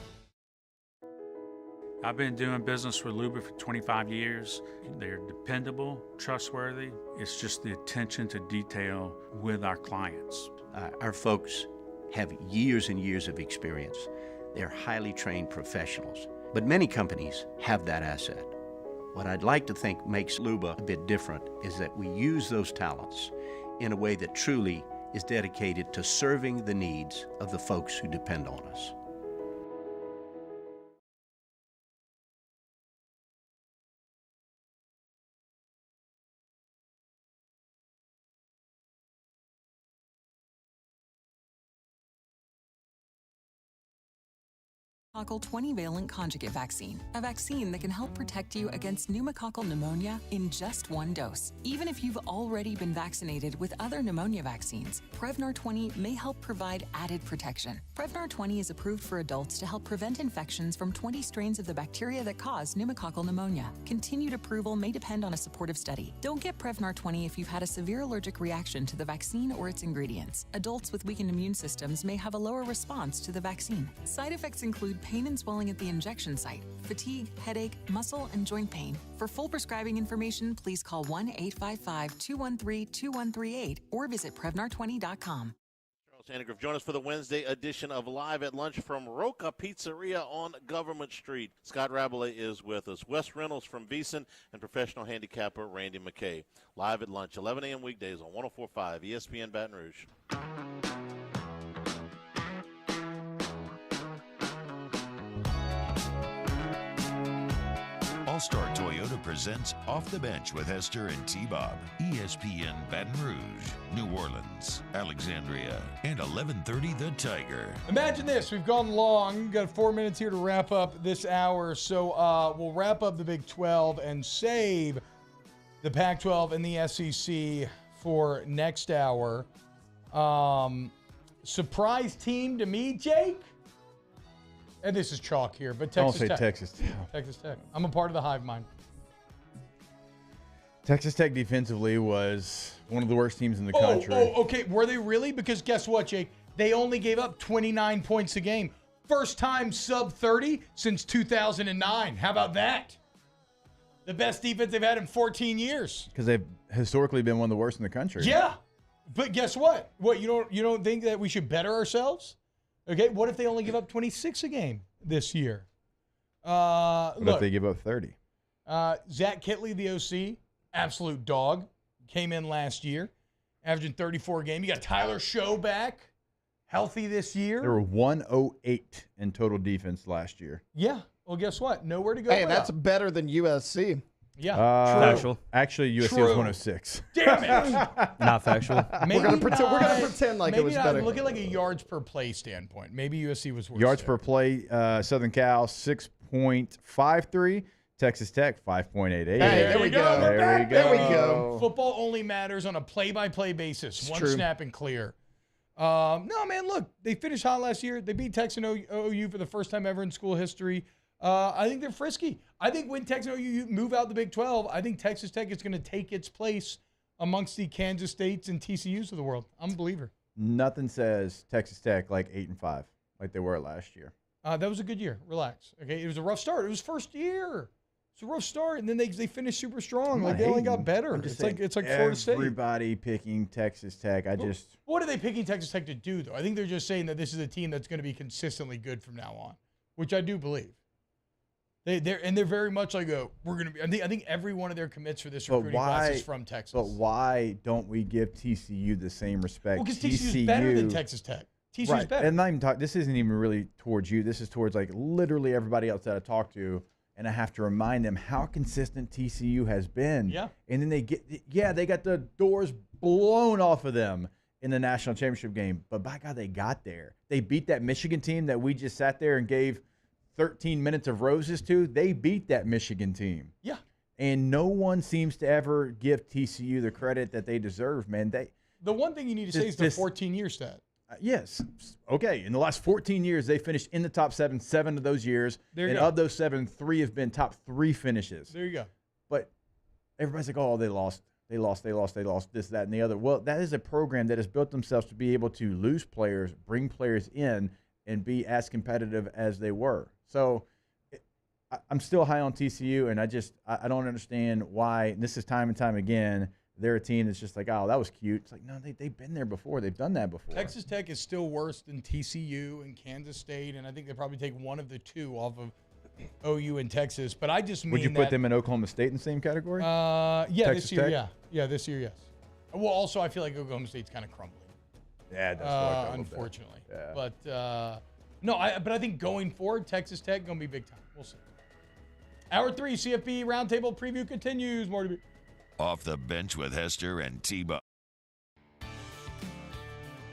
I've been doing business with Luba for 25 years. They're dependable, trustworthy. It's just the attention to detail with our clients. Our folks have years and years of experience. They're highly trained professionals. But many companies have that asset. What I'd like to think makes Luba a bit different is that we use those talents in a way that truly is dedicated to serving the needs of the folks who depend on us. Pneumococcal 20-valent conjugate vaccine, a vaccine that can help protect you against pneumococcal pneumonia in just one dose. Even if you've already been vaccinated with other pneumonia vaccines, Prevnar 20 may help provide added protection. Prevnar 20 is approved for adults to help prevent infections from 20 strains of the bacteria that cause pneumococcal pneumonia. Continued approval may depend on a supportive study. Don't get Prevnar 20 if you've had a severe allergic reaction to the vaccine or its ingredients. Adults with weakened immune systems may have a lower response to the vaccine. Side effects include pain and swelling at the injection site, fatigue, headache, muscle, and joint pain. For full prescribing information, please call 1-855-213-2138 or visit Prevnar20.com. Sandegriff, join us for the Wednesday edition of Live at Lunch from Roca Pizzeria on Government Street. Scott Rabelais is with us. Wes Reynolds from VEASAN and professional handicapper Randy McKay. Live at Lunch, 11 a.m. weekdays on 104.5 ESPN Baton Rouge. All-Star Toyota presents Off the Bench with Hester and T-Bob. ESPN Baton Rouge, New Orleans, Alexandria, and 11:30 The Tiger. Imagine this. We've gone long. We've got 4 minutes here to wrap up this hour. So we'll wrap up the Big 12 and save the Pac-12 and the SEC for next hour. Surprise team to me, Jake? And this is chalk here, but Texas Tech. Don't say Texas Tech. Texas Tech. I'm a part of the hive mind. Texas Tech defensively was one of the worst teams in the country. Okay. Were they really? Because guess what, Jake? They only gave up 29 points a game. First time sub 30 since 2009. How about that? The best defense they've had in 14 years. Because they've historically been one of the worst in the country. Yeah. But guess what? What, you don't think that we should better ourselves? Okay, what if they only give up 26 a game this year? What if they give up 30? Zach Kitley, the OC, absolute dog, came in last year, averaging 34 a game. You got Tyler Show back, healthy this year. There were 108 in total defense last year. Yeah, well, guess what? Nowhere to go. Hey, that's better than USC. Yeah, factual. Actually, USC was 106. Damn it! Not factual. We're gonna pretend like it was better. Look at like a yards per play standpoint. Maybe USC was worse. Yards per play, Southern Cal 6.53. Texas Tech 5.88. Hey, there we go. There we go. Football only matters on a play-by-play basis. One true. snap and clear. No, man, look, they finished hot last year. They beat Texas and OU for the first time ever in school history. I think they're frisky. I think when Texas and OU move out the Big 12, I think Texas Tech is going to take its place amongst the Kansas States and TCUs of the world. I'm a believer. Nothing says Texas Tech like 8-5, like they were last year. That was a good year. Relax. Okay, it was a rough start. It was first year. It's a rough start, and then they finished super strong. Like they only got better. It's like Florida State. Everybody picking Texas Tech. What are they picking Texas Tech to do, though? I think they're just saying that this is a team that's going to be consistently good from now on, which I do believe. They're very much like we're going to be. I think every one of their commits for this recruiting class is from Texas. But why don't we give TCU the same respect? Well, because TCU is better than Texas Tech. TCU's right. better. And I'm not even this isn't even really towards you. This is towards like literally everybody else that I talk to, and I have to remind them how consistent TCU has been. Yeah. And then they got the doors blown off of them in the national championship game. But by God, they got there. They beat that Michigan team that we just sat there and gave 13 minutes of roses to. They beat that Michigan team. Yeah. And no one seems to ever give TCU the credit that they deserve, man. The one thing you need to say is the 14-year stat. Yes. Okay. In the last 14 years, they finished in the top 7 of those years. There you and go. of those 7, 3 have been top 3 finishes. There you go. But everybody's like, oh, they lost, this, that, and the other. Well, that is a program that has built themselves to be able to lose players, bring players in, and be as competitive as they were. So I'm still high on TCU, and I don't understand why. And this is time and time again. They're a team that's just like, oh, that was cute. It's like, no, they've been there before. They've done that before. Texas Tech is still worse than TCU and Kansas State, and I think they probably take one of the two off of OU and Texas. But I just mean Would you put them in Oklahoma State in the same category? Yeah, Texas this year, Tech? yeah, this year, yes. Well, also, I feel like Oklahoma State's kind of crumbling. Yeah, it does look a little bit. Unfortunately. Yeah. But but I think going forward, Texas Tech going to be big time. We'll see. Hour 3 CFB Roundtable Preview continues. More to be. Off the bench with Hester and T-Bone.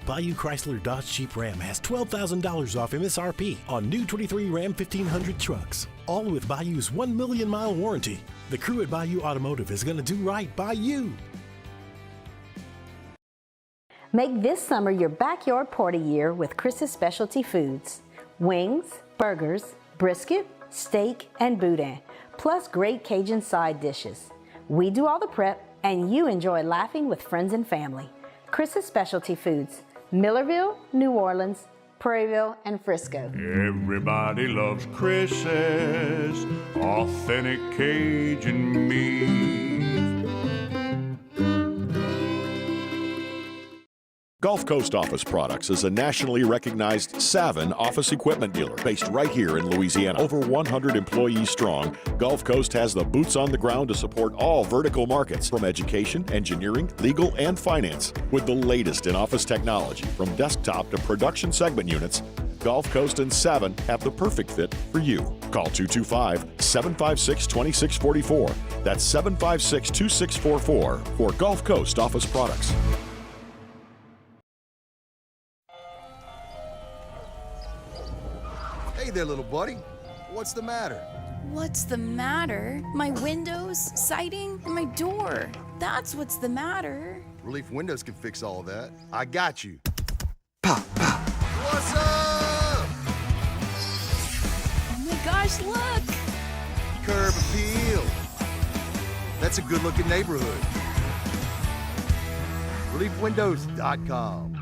Bayou Chrysler Dodge Jeep Ram has $12,000 off MSRP on new 23 Ram 1500 trucks, all with Bayou's 1 million mile warranty. The crew at Bayou Automotive is going to do right by you. Make this summer your backyard party year with Chris's Specialty Foods. Wings, burgers, brisket, steak, and boudin, plus great Cajun side dishes. We do all the prep, and you enjoy laughing with friends and family. Chris's Specialty Foods, Millerville, New Orleans, Prairieville, and Frisco. Everybody loves Chris's authentic Cajun meat. Gulf Coast Office Products is a nationally recognized Savin office equipment dealer based right here in Louisiana. Over 100 employees strong, Gulf Coast has the boots on the ground to support all vertical markets from education, engineering, legal, and finance. With the latest in office technology from desktop to production segment units, Gulf Coast and Savin have the perfect fit for you. Call 225-756-2644. That's 756-2644 for Gulf Coast Office Products. Hey there, little buddy. What's the matter? What's the matter? My windows, siding, and my door. That's what's the matter. Relief Windows can fix all of that. I got you. Pop, pop. What's up? Oh my gosh, look! Curb appeal. That's a good-looking neighborhood. ReliefWindows.com.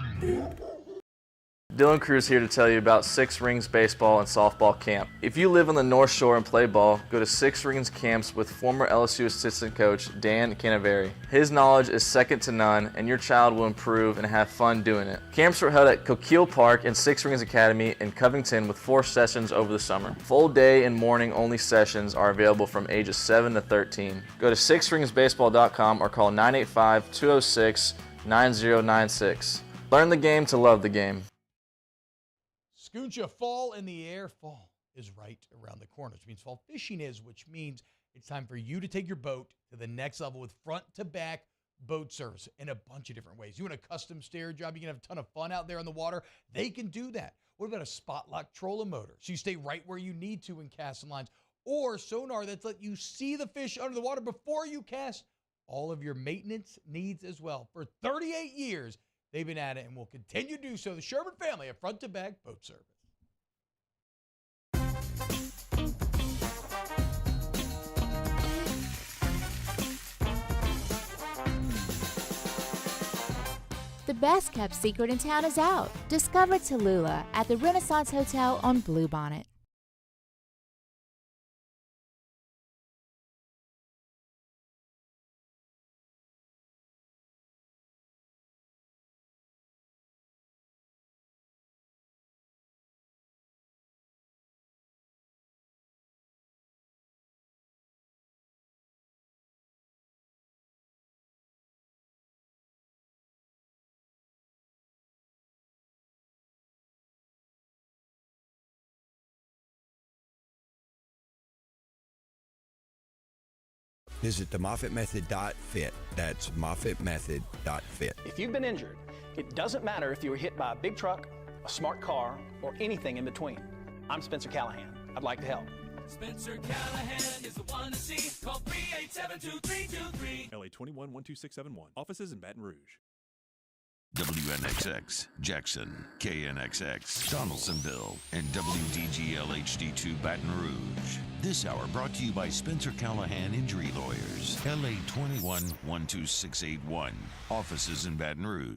Dylan Cruz here to tell you about Six Rings Baseball and Softball Camp. If you live on the North Shore and play ball, go to Six Rings Camps with former LSU assistant coach Dan Canaveri. His knowledge is second to none, and your child will improve and have fun doing it. Camps were held at Coquille Park and Six Rings Academy in Covington with 4 sessions over the summer. Full day and morning only sessions are available from ages 7 to 13. Go to sixringsbaseball.com or call 985-206-9096. Learn the game to love the game. Scooncha, fall in the air. Fall is right around the corner, which means fall fishing is, which means it's time for you to take your boat to the next level with front-to-back boat service in a bunch of different ways. You want a custom stair job, you can have a ton of fun out there on the water. They can do that. What about a spot lock trolling motor? So you stay right where you need to in casting lines. Or sonar that's let you see the fish under the water before you cast. All of your maintenance needs as well. For 38 years, They've been at it and will continue to do so. The Sherman family, a front-to-back boat service. The best kept secret in town is out. Discover Tallulah at the Renaissance Hotel on Bluebonnet. Visit the MoffittMethod.fit. That's MoffittMethod.fit. If you've been injured, it doesn't matter if you were hit by a big truck, a smart car, or anything in between. I'm Spencer Callahan. I'd like to help. Spencer Callahan is the one to see. Call 387-2323. LA 21-12671. Offices in Baton Rouge. WNXX, Jackson, KNXX, Donaldsonville, and WDGL HD2 Baton Rouge. This hour brought to you by Spencer Callahan Injury Lawyers, LA 21-12681. Offices in Baton Rouge.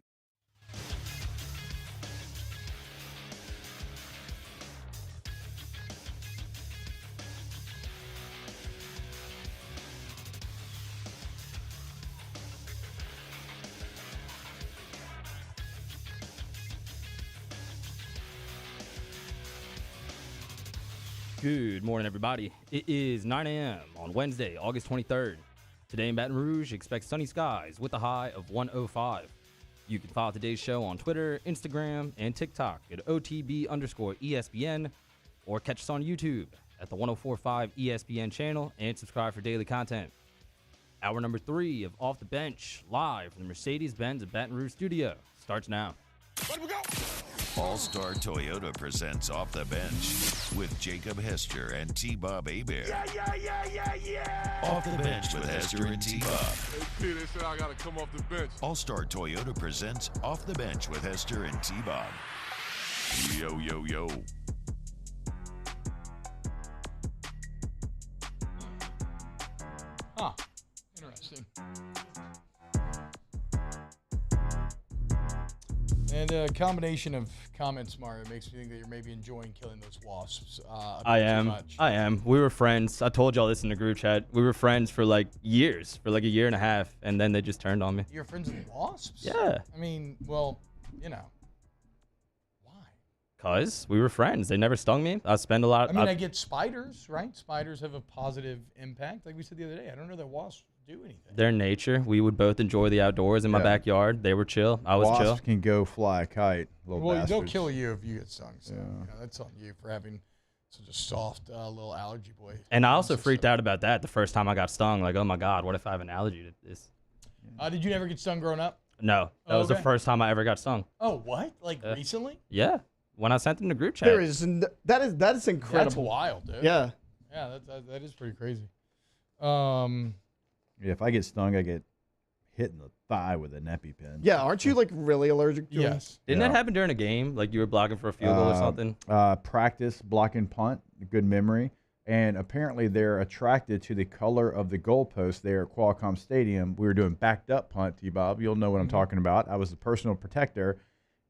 Good morning, everybody. It is 9 a.m. on Wednesday, August 23rd. Today in Baton Rouge, expect sunny skies with a high of 105. You can follow today's show on Twitter, Instagram, and TikTok at OTB_ESPN, or catch us on YouTube at the 1045 ESPN channel and subscribe for daily content. Hour number 3 of Off the Bench, live from the Mercedes-Benz at Baton Rouge studio, starts now. All-Star Toyota presents Off the Bench with Jacob Hester and T-Bob Hebert. Yeah. Off the Bench with Hester and T-Bob. Hey, P, they said I gotta come off the bench. All-Star Toyota presents Off the Bench with Hester and T-Bob. Yo, yo, yo. Huh. Interesting. And a combination of comments, Mario, makes me think that you're maybe enjoying killing those wasps. I Too am. much. We were friends. I told y'all this in the group chat. We were friends for like years, for like a year and a half, and then they just turned on me. You're friends with wasps? Yeah. I mean, well, you know. Cause we were friends. They never stung me. I spend a lot. I mean, I get spiders, right? Spiders have a positive impact. Like we said the other day, I don't know that wasps do anything. Their nature. We would both enjoy the outdoors in my backyard. They were chill. I was Wasps chill. can go fly a kite. Little Well, bastards. they'll kill you if you get stung. So Yeah. you know, that's on you for having such a soft little allergy boy. And I also freaked out about that the first time I got stung. Like, oh my God, what if I have an allergy to this? Did you never get stung growing up? No, that was the first time I ever got stung. Oh, what? Like recently? Yeah, when I sent them the group chat. There is that is incredible. That's wild, dude. Yeah. Yeah, that is pretty crazy. Yeah, if I get stung, I get hit in the thigh with an EpiPen. Yeah, aren't you like really allergic to them? Didn't that happen during a game? Like you were blocking for a field goal or something? Practice, block and punt, good memory. And apparently they're attracted to the color of the goalpost there at Qualcomm Stadium. We were doing backed up punt, T-Bob. You'll know what I'm talking about. I was the personal protector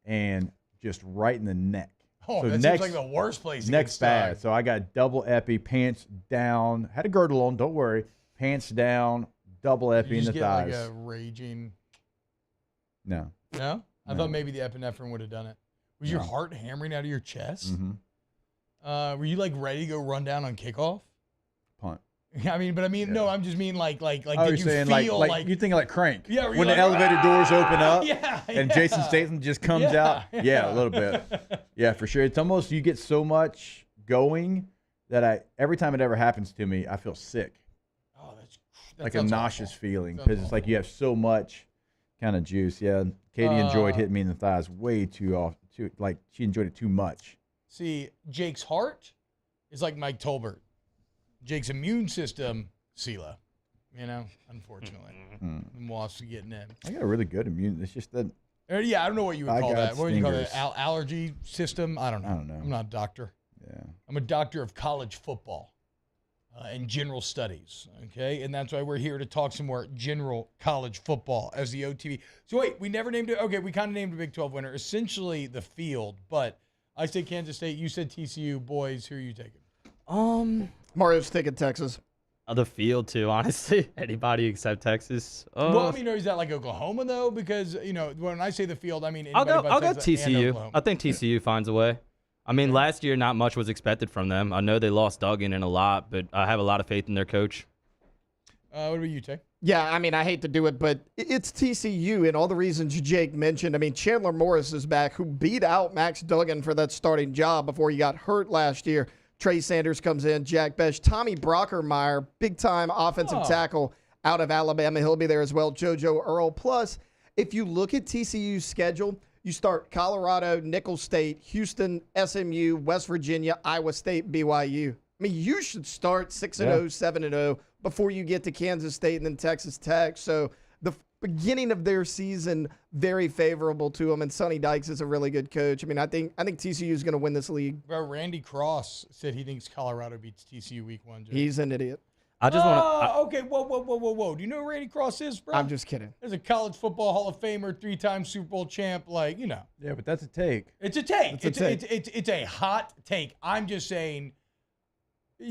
and just right in the neck. Oh, that seems like the worst place to get Neck's stung. bad. So I got double epi, pants down. Had a girdle on, don't worry. Pants down, double epi You in just the get thighs. like a raging. No. No? I No. thought maybe the epinephrine would have done it. Was your heart hammering out of your chest? Mm-hmm. Were you like ready to go run down on kickoff? Punt. I mean, no, I'm just mean like Oh, did you're you saying feel like you think like Crank? Yeah, were you when like, the elevator doors open up, yeah, and yeah. Jason Statham just comes Yeah, out. Yeah, a little bit. Yeah, for sure. It's almost you get so much going that every time it ever happens to me, I feel sick. Oh, that like a sounds nauseous awful. feeling Sounds because it's like you have so much kind of juice. Yeah, Katie enjoyed hitting me in the thighs way too off. Like she enjoyed it too much. See, Jake's heart is like Mike Tolbert. Jake's immune system, Sela. You know, unfortunately, the wasps are getting in. I got a really good immune. It's just that Yeah, I don't know what you would I call got that. What would you call stingers. that? Allergy system? I don't know. I'm not a doctor. Yeah. I'm a doctor of college football and general studies, okay? And that's why we're here to talk some more general college football as the OTB. So wait, we never named it. Okay, we kind of named a Big 12 winner, essentially the field, but I say Kansas State. You said TCU. Boys, who are you taking? Mario's taking Texas. The field, too, honestly. Anybody except Texas. Well, I mean, is that like Oklahoma, though? Because, when I say the field, I mean I'll anybody go but Texas and TCU. Oklahoma. I think TCU finds a way. I mean, last year, not much was expected from them. I know they lost Duggan and a lot, but I have a lot of faith in their coach. What about you, Tay? Yeah, I mean, I hate to do it, but it's TCU and all the reasons Jake mentioned. I mean, Chandler Morris is back, who beat out Max Duggan for that starting job before he got hurt last year. Trey Sanders comes in, Jack Besh, Tommy Brockermeyer, big-time offensive tackle out of Alabama. He'll be there as well, JoJo Earl. Plus, if you look at TCU's schedule, you start Colorado, Nicholls State, Houston, SMU, West Virginia, Iowa State, BYU. I mean, you should start 6-0, 7-0 before you get to Kansas State and then Texas Tech. So the beginning of their season, very favorable to them. And Sonny Dykes is a really good coach. I mean, I think TCU is going to win this league. Bro, Randy Cross said he thinks Colorado beats TCU week 1. Jay. He's an idiot. I just want to. Okay, whoa. Do you know who Randy Cross is, bro? I'm just kidding. There's a college football Hall of Famer, 3-time Super Bowl champ, Yeah, but that's a take. It's a take. It's a hot take. I'm just saying,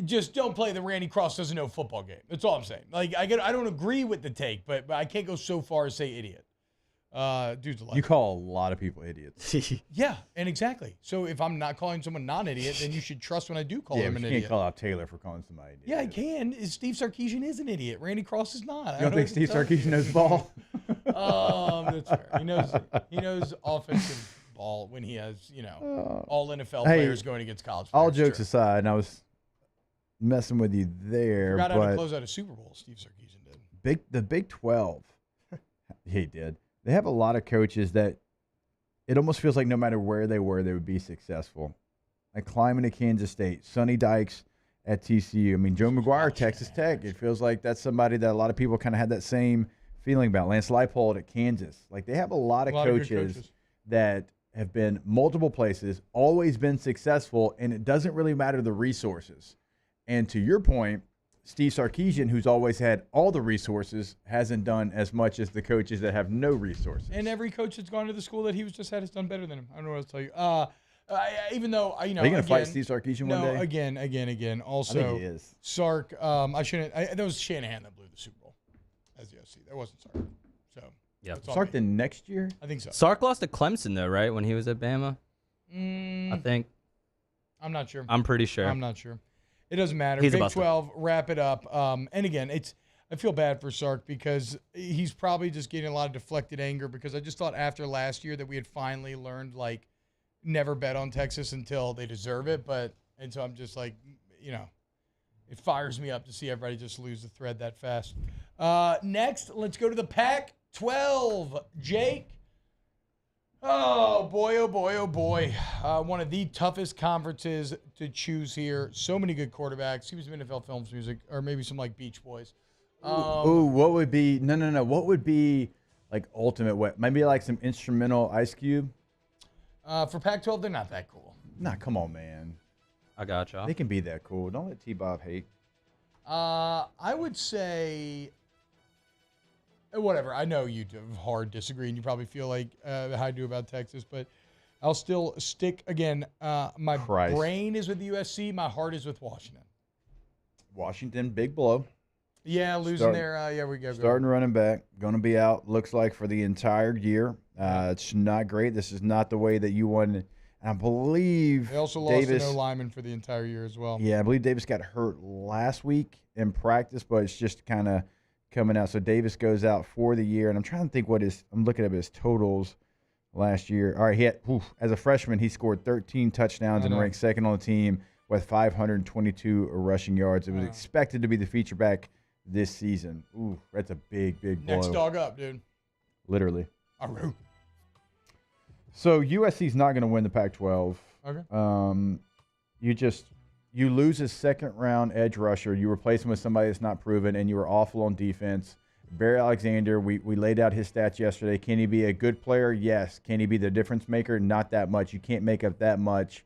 just don't play the Randy Cross doesn't know football game. That's all I'm saying. Like, I don't agree with the take, but I can't go so far as say idiot. Dude's a You call a lot of people idiots. Yeah, and exactly. So if I'm not calling someone non-idiot, then you should trust when I do call him an you idiot. can't call out Taylor for calling somebody idiot. Yeah, I can. Steve Sarkisian is an idiot. Randy Cross is not. You don't think Steve Sarkisian knows ball? That's fair. He knows offensive ball when he has, all NFL players going against college players. All jokes aside, and I was messing with you there. Forgot how but to close out a Super Bowl, Steve Sarkisian did. The Big 12, he did. They have a lot of coaches that it almost feels like no matter where they were, they would be successful. Like climbing to Kansas State, Sonny Dykes at TCU. I mean, Joe McGuire, Texas Tech. It feels like that's somebody that a lot of people kind of had that same feeling about. Lance Leipold at Kansas. Like they have a lot of coaches that have been multiple places, always been successful, and it doesn't really matter the resources. And to your point, Steve Sarkisian, who's always had all the resources, hasn't done as much as the coaches that have no resources. And every coach that's gone to the school that he was just at has done better than him. I don't know what to tell you. Even though, Are you going to fight Steve Sarkisian one day? Again. Also, I think he is. Sark, that was Shanahan that blew the Super Bowl as the OC. That wasn't Sark. So, yeah. Sark the next year? I think so. Sark lost to Clemson, though, right, when he was at Bama? I think. I'm not sure. I'm pretty sure. I'm not sure. It doesn't matter. He's Big 12, wrap it up. And again, I feel bad for Sark because he's probably just getting a lot of deflected anger because I just thought after last year that we had finally learned, like, never bet on Texas until they deserve it. And so I'm just like, it fires me up to see everybody just lose the thread that fast. Next, let's go to the Pac-12. Jake. Oh, boy. One of the toughest conferences to choose here. So many good quarterbacks. He was in NFL Films music, or maybe some like Beach Boys. What would be – no. What would be like ultimate – maybe like some instrumental Ice Cube? For Pac-12, they're not that cool. Nah, come on, man. I gotcha. They can be that cool. Don't let T-Bob hate. I would say – whatever. I know you hard disagree, and you probably feel like how I do about Texas, but I'll still stick again. My brain is with USC. My heart is with Washington. Washington, big blow. Yeah, losing we go. Starting running back, going to be out, looks like, for the entire year. It's not great. This is not the way that you wanted. And I believe they also lost an O-lineman for the entire year as well. Yeah, I believe Davis got hurt last week in practice, but it's just kind of coming out. So Davis goes out for the year, and I'm trying to think I'm looking at his totals last year. All right, as a freshman, he scored 13 touchdowns and ranked second on the team with 522 rushing yards. It was expected to be the feature back this season. Ooh, that's a big blow. Next dog up, dude. Literally. Aru. So USC's not going to win the Pac-12. Okay. You lose a second-round edge rusher. You replace him with somebody that's not proven, and you were awful on defense. Barry Alexander, we laid out his stats yesterday. Can he be a good player? Yes. Can he be the difference maker? Not that much. You can't make up that much.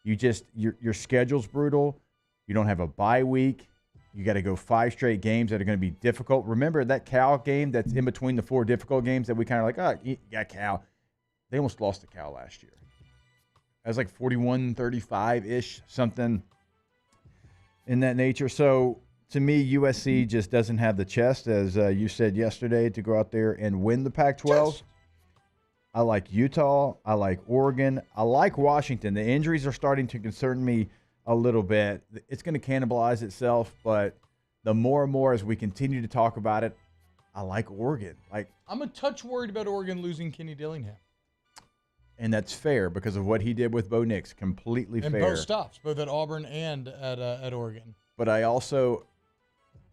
Your schedule's brutal. You don't have a bye week. You got to go 5 straight games that are going to be difficult. Remember that Cal game that's in between the 4 difficult games that we kind of like, oh, you got Cal. They almost lost to Cal last year. That was like 41-35-ish, something in that nature. So, to me, USC just doesn't have the chest, as you said yesterday, to go out there and win the Pac-12. I like Utah. I like Oregon. I like Washington. The injuries are starting to concern me a little bit. It's going to cannibalize itself, but the more and more as we continue to talk about it, I like Oregon. I'm a touch worried about Oregon losing Kenny Dillingham. And that's fair because of what he did with Bo Nix. Completely and fair. And both stops, both at Auburn and at Oregon. But I also,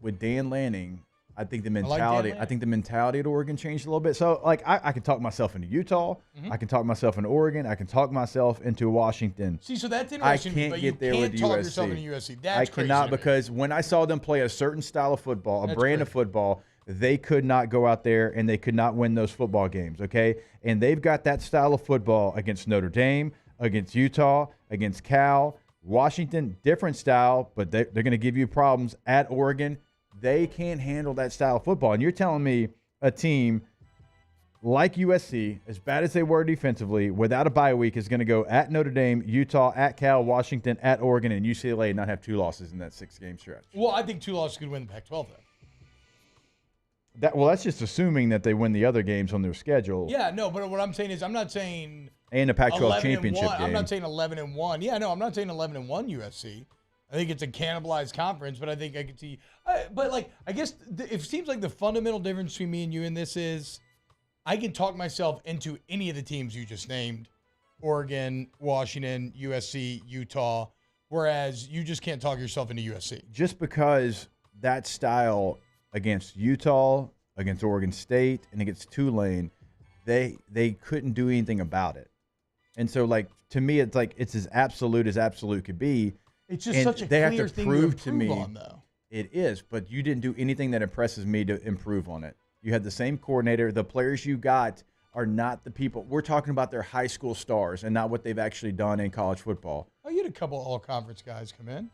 with Dan Lanning, I think the mentality at Oregon changed a little bit. So, I can talk myself into Utah. I can talk myself into Oregon. I can talk myself into Washington. See, so that's interesting. I can't get there with USC. Talk yourself into USC. That's crazy. I cannot because when I saw them play a certain style of football, a brand of football, they could not go out there and they could not win those football games, okay? And they've got that style of football against Notre Dame, against Utah, against Cal. Washington, different style, but they're going to give you problems at Oregon. They can't handle that style of football. And you're telling me a team like USC, as bad as they were defensively, without a bye week, is going to go at Notre Dame, Utah, at Cal, Washington, at Oregon, and UCLA and not have 2 losses in that 6-game stretch. Well, I think 2 losses could win the Pac-12, though. That's just assuming that they win the other games on their schedule. Yeah, no, but what I'm saying is I'm not saying and the Pac-12 championship game. I'm not saying 11-1. Yeah, no, I'm not saying 11-1 USC. I think it's a cannibalized conference, but I think I could see. I guess it seems like the fundamental difference between me and you in this is I can talk myself into any of the teams you just named: Oregon, Washington, USC, Utah. Whereas you just can't talk yourself into USC. Just because that style against Utah, against Oregon State, and against Tulane, they couldn't do anything about it. And so, to me, it's as absolute could be. It's just such a clear thing to improve on, though. It is, but you didn't do anything that impresses me to improve on it. You had the same coordinator. The players you got are not the people. We're talking about their high school stars and not what they've actually done in college football. Oh, you had a couple all-conference guys come in.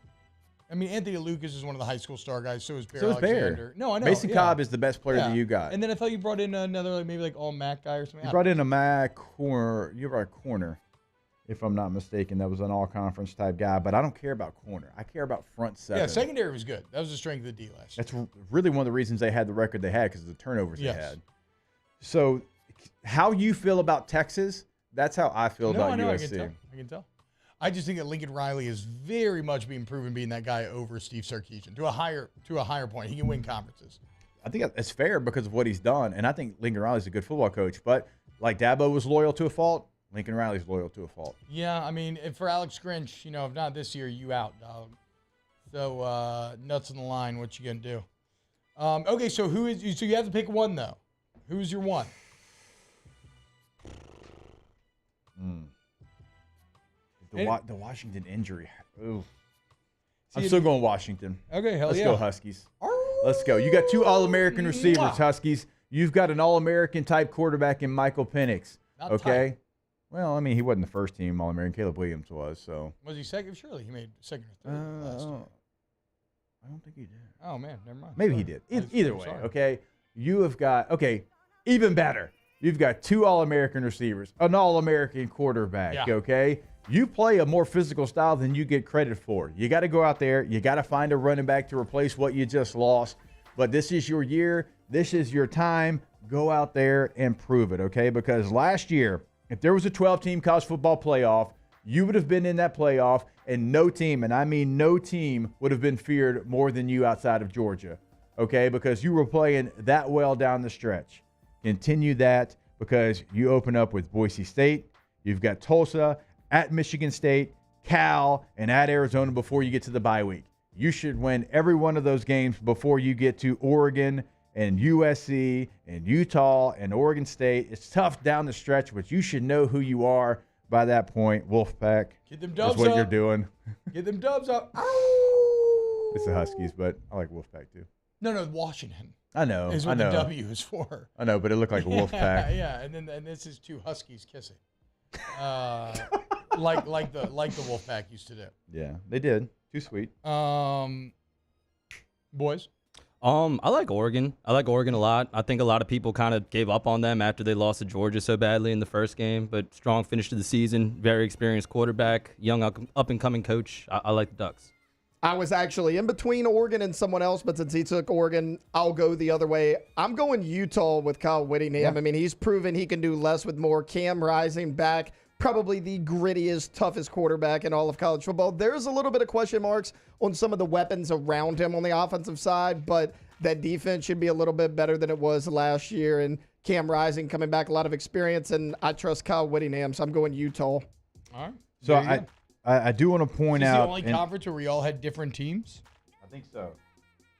I mean, Anthony Lucas is one of the high school star guys. So is Bear Alexander. No, I know. Mason Cobb is the best player that you got. And then I thought you brought in another, maybe all-MAC guy or something. You brought in a MAC corner. You brought a corner, if I'm not mistaken. That was an all-conference type guy. But I don't care about corner. I care about front seven. Yeah, secondary was good. That was the strength of the D last year. That's really one of the reasons they had the record they had because of the turnovers they had. So how you feel about Texas, that's how I feel about USC. I can tell. I just think that Lincoln Riley is very much being proven being that guy over Steve Sarkisian to a higher point. He can win conferences. I think it's fair because of what he's done, and I think Lincoln Riley's a good football coach. But like Dabo was loyal to a fault, Lincoln Riley's loyal to a fault. Yeah, I mean, if for Alex Grinch, if not this year, you out, dog. So nuts on the line. What you gonna do? Okay, so so you have to pick one though. Who's your one? The Washington injury. Ooh. I'm still going Washington. Okay, hell Let's go Huskies. Let's go. You got 2 All-American receivers, Huskies. You've got an All-American type quarterback in Michael Penix. Okay? Type. Well, I mean, he wasn't the first team All-American. Caleb Williams was, so. Was he second? Surely he made second or third last year. I don't think he did. Oh, man, never mind. Maybe he did. Either way, okay? You have got, even better. You've got 2 All-American receivers, an All-American quarterback, okay? You play a more physical style than you get credit for. You got to go out there. You got to find a running back to replace what you just lost. But this is your year. This is your time. Go out there and prove it, okay? Because last year, if there was a 12-team college football playoff, you would have been in that playoff, and no team, and I mean no team, would have been feared more than you outside of Georgia, okay? Because you were playing that well down the stretch. Continue that because you open up with Boise State. You've got Tulsa, at Michigan State, Cal, and at Arizona before you get to the bye week. You should win every one of those games before you get to Oregon and USC and Utah and Oregon State. It's tough down the stretch, but you should know who you are by that point. Wolfpack. Get them dubs is what up. you're doing. Get them dubs up. It's the Huskies, but I like Wolfpack too. No, Washington. I know. Is what the W is for. I know, but it looked like a wolf pack. Yeah, and this is two huskies kissing, like the wolf pack used to do. Yeah, they did. Too sweet. Boys. I like Oregon. I like Oregon a lot. I think a lot of people kind of gave up on them after they lost to Georgia so badly in the first game, but strong finish to the season, very experienced quarterback, young up-and-coming coach. I like the Ducks. I was actually in between Oregon and someone else, but since he took Oregon, I'll go the other way. I'm going Utah with Kyle Whittingham. Yeah. I mean, he's proven he can do less with more. Cam Rising back, probably the grittiest, toughest quarterback in all of college football. There's a little bit of question marks on some of the weapons around him on the offensive side, but that defense should be a little bit better than it was last year. And Cam Rising coming back, a lot of experience, and I trust Kyle Whittingham, so I'm going Utah. All right. So I do want to point Is out. the only conference where we all had different teams? I think so.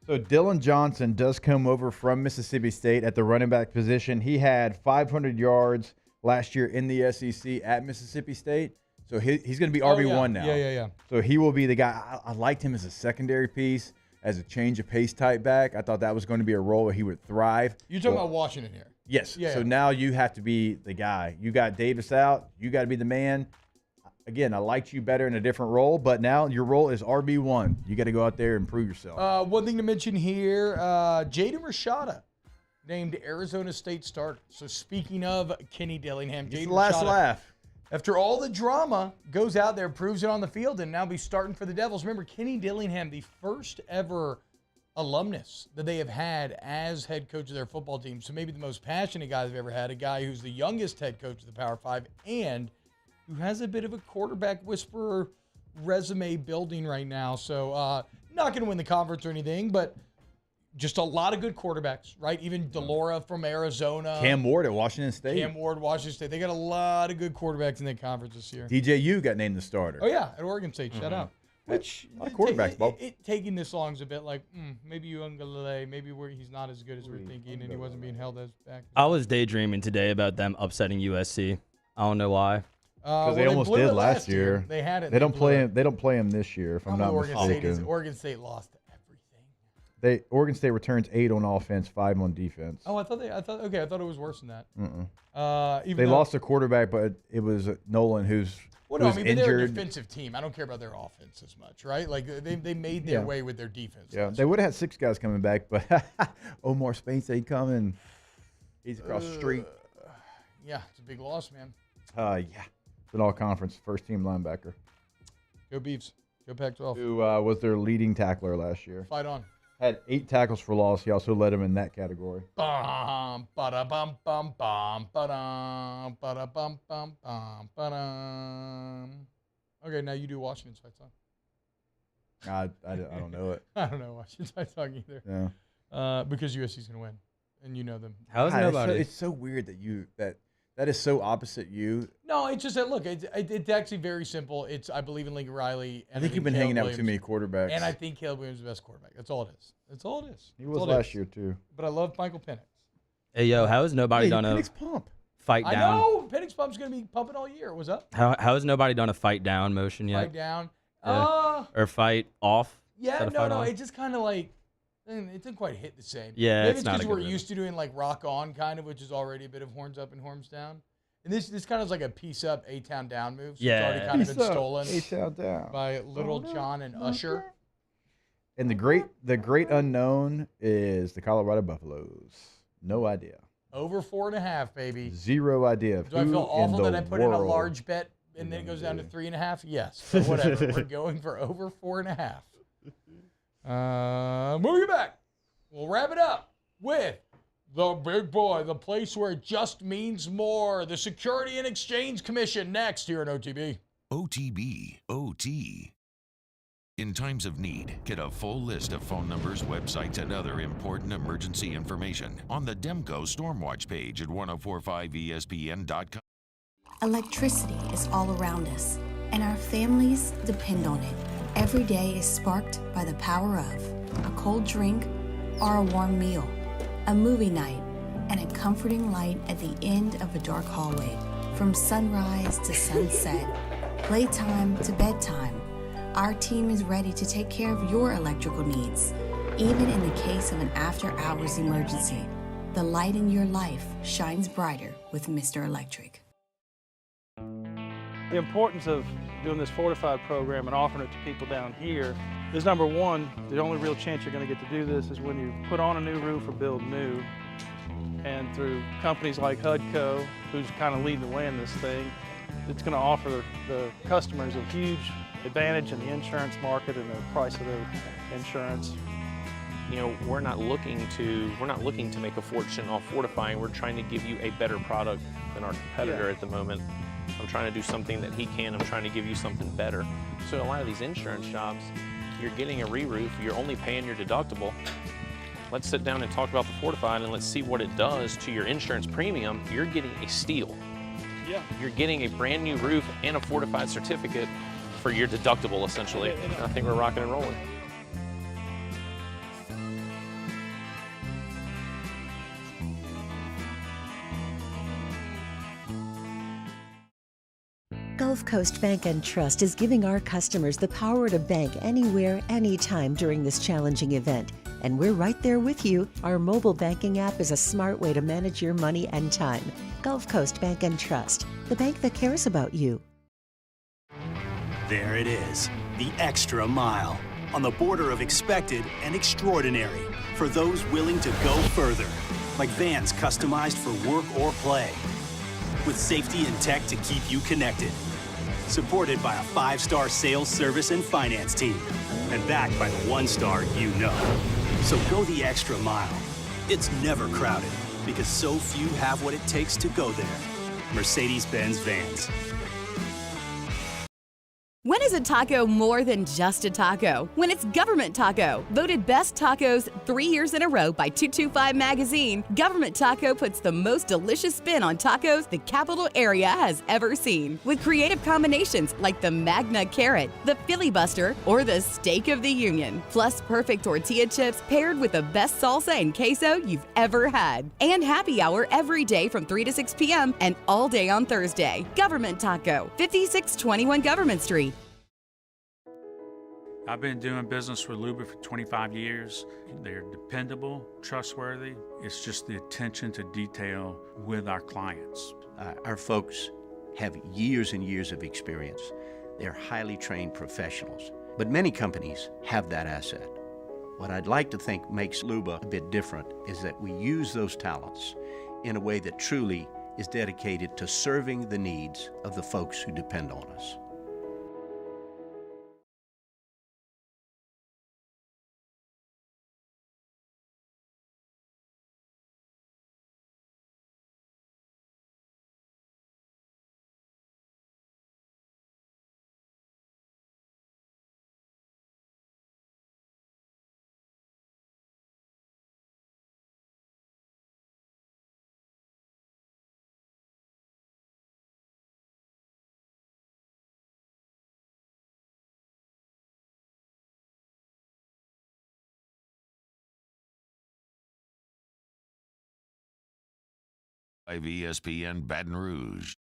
So Dylan Johnson does come over from Mississippi State at the running back position. He had 500 yards last year in the SEC at Mississippi State. So he's going to be RB1 now. Yeah. So he will be the guy. I liked him as a secondary piece, as a change of pace type back. I thought that was going to be a role where he would thrive. You're talking about Washington here. Yes. Yeah, So now you have to be the guy. You got Davis out. You got to be the man. Again, I liked you better in a different role, but now your role is RB1. You got to go out there and prove yourself. One thing to mention here, Jaden Rashada named Arizona State starter. So speaking of Kenny Dillingham, It's Jaden the last Rashada, laugh. after all the drama, goes out there, proves it on the field, and now be starting for the Devils. Remember, Kenny Dillingham, the first ever alumnus that they have had as head coach of their football team. So maybe the most passionate guy they've ever had, a guy who's the youngest head coach of the Power 5 and who has a bit of a quarterback whisperer resume building right now. So not going to win the conference or anything, but just a lot of good quarterbacks, right? Even Delora from Arizona. Cam Ward at Washington State. Cam Ward, Washington State. They got a lot of good quarterbacks in that conference this year. DJU got named the starter. Oh, yeah, at Oregon State. Shout out. Which, a lot of quarterbacks, Bob. It taking this long is a bit like, maybe Uungalele, maybe he's not as good as we're thinking, and he wasn't being held as back. I was daydreaming today about them upsetting USC. I don't know why. Because they almost did last year. They had it. They don't play him. They don't play him this year, if I'm not Oregon mistaken. Oregon State lost everything. Oregon State returns 8 on offense, 5 on defense. Oh, I thought it was worse than that. They lost a quarterback, but it was Nolan who's Well, no, I mean, but they're a injured. defensive team. I don't care about their offense as much, right? Like they made their way with their defense. Yeah, they would have had 6 guys coming back, but Omar Spence ain't coming. He's across the street. Yeah, it's a big loss, man. Yeah, it's an all-conference first-team linebacker. Go Beavs. Go Pac-12. Who was their leading tackler last year? Fight on. Had 8 tackles for loss. He also led him in that category. Bum, ba-da, bum, bum, bum, ba-dum, ba-da, bum, bum, bum, ba-dum. Okay, now you do Washington's fight song. I don't know it. I don't know Washington's fight song either. Yeah. Because USC's going to win, and you know them. How is nobody? It's so weird that is so opposite you. No, it's just that, look, it's actually very simple. I believe in Lincoln Riley. And I think you've been hanging out with too many quarterbacks. And I think Caleb Williams is the best quarterback. That's all it is. That's all it is. He was last year, too. But I love Michael Penix. Hey, yo, how has nobody done a fight down? I know. Penix pump's going to be pumping all year. What's up? How has nobody done a fight down motion yet? Fight down. Or fight off? Yeah, no. It just kind of like, it didn't quite hit the same. Yeah, Maybe it's not a because good we're rhythm. used to doing like rock on kind of, which is already a bit of horns up and horns down. And this kind of is like a piece up, A-Town down move. So it's already kind of been stolen A-Town down by Little John and Usher. And the great unknown is the Colorado Buffaloes. No idea. Over 4.5, baby. 0 idea. Do I feel awful that I put in a large bet and then it goes down to 3.5? Yes. But whatever. We're going for over 4.5. Moving back. We'll wrap it up with the big boy, the place where it just means more. The Security and Exchange Commission next here at OTB. OTB, OT. In times of need, get a full list of phone numbers, websites, and other important emergency information on the Demco Stormwatch page at 1045ESPN.com. Electricity is all around us, and our families depend on it. Every day is sparked by the power of a cold drink or a warm meal, a movie night, and a comforting light at the end of a dark hallway. From sunrise to sunset, playtime to bedtime, our team is ready to take care of your electrical needs. Even in the case of an after-hours emergency, the light in your life shines brighter with Mr. Electric. The importance of doing this Fortified program and offering it to people down here is, number one, the only real chance you're going to get to do this is when you put on a new roof or build new. And through companies like HUDCO, who's kind of leading the way in this thing, it's going to offer the customers a huge advantage in the insurance market and the price of their insurance. You know, we're not looking to make a fortune off fortifying. We're trying to give you a better product than our competitor at the moment. I'm trying to do something that he can. I'm trying to give you something better. So a lot of these insurance jobs, you're getting a re-roof, you're only paying your deductible. Let's sit down and talk about the Fortified and let's see what it does to your insurance premium. You're getting a steal. Yeah. You're getting a brand new roof and a Fortified certificate for your deductible, essentially. I think we're rocking and rolling. Gulf Coast Bank and Trust is giving our customers the power to bank anywhere, anytime during this challenging event. And we're right there with you. Our mobile banking app is a smart way to manage your money and time. Gulf Coast Bank and Trust, the bank that cares about you. There it is, the extra mile, on the border of expected and extraordinary, for those willing to go further, like vans customized for work or play, with safety and tech to keep you connected, supported by a 5-star sales, service, and finance team, and backed by the 1-star you know. So go the extra mile. It's never crowded, because so few have what it takes to go there. Mercedes-Benz Vans. When is a taco more than just a taco? When it's Government Taco. Voted best tacos 3 years in a row by 225 Magazine, Government Taco puts the most delicious spin on tacos the capital area has ever seen. With creative combinations like the Magna Carrot, the Filibuster, or the Steak of the Union. Plus perfect tortilla chips paired with the best salsa and queso you've ever had. And happy hour every day from 3 to 6 p.m. and all day on Thursday. Government Taco, 5621 Government Street. I've been doing business with Luba for 25 years. They're dependable, trustworthy. It's just the attention to detail with our clients. Our folks have years and years of experience. They're highly trained professionals. But many companies have that asset. What I'd like to think makes Luba a bit different is that we use those talents in a way that truly is dedicated to serving the needs of the folks who depend on us. ESPN Baton Rouge.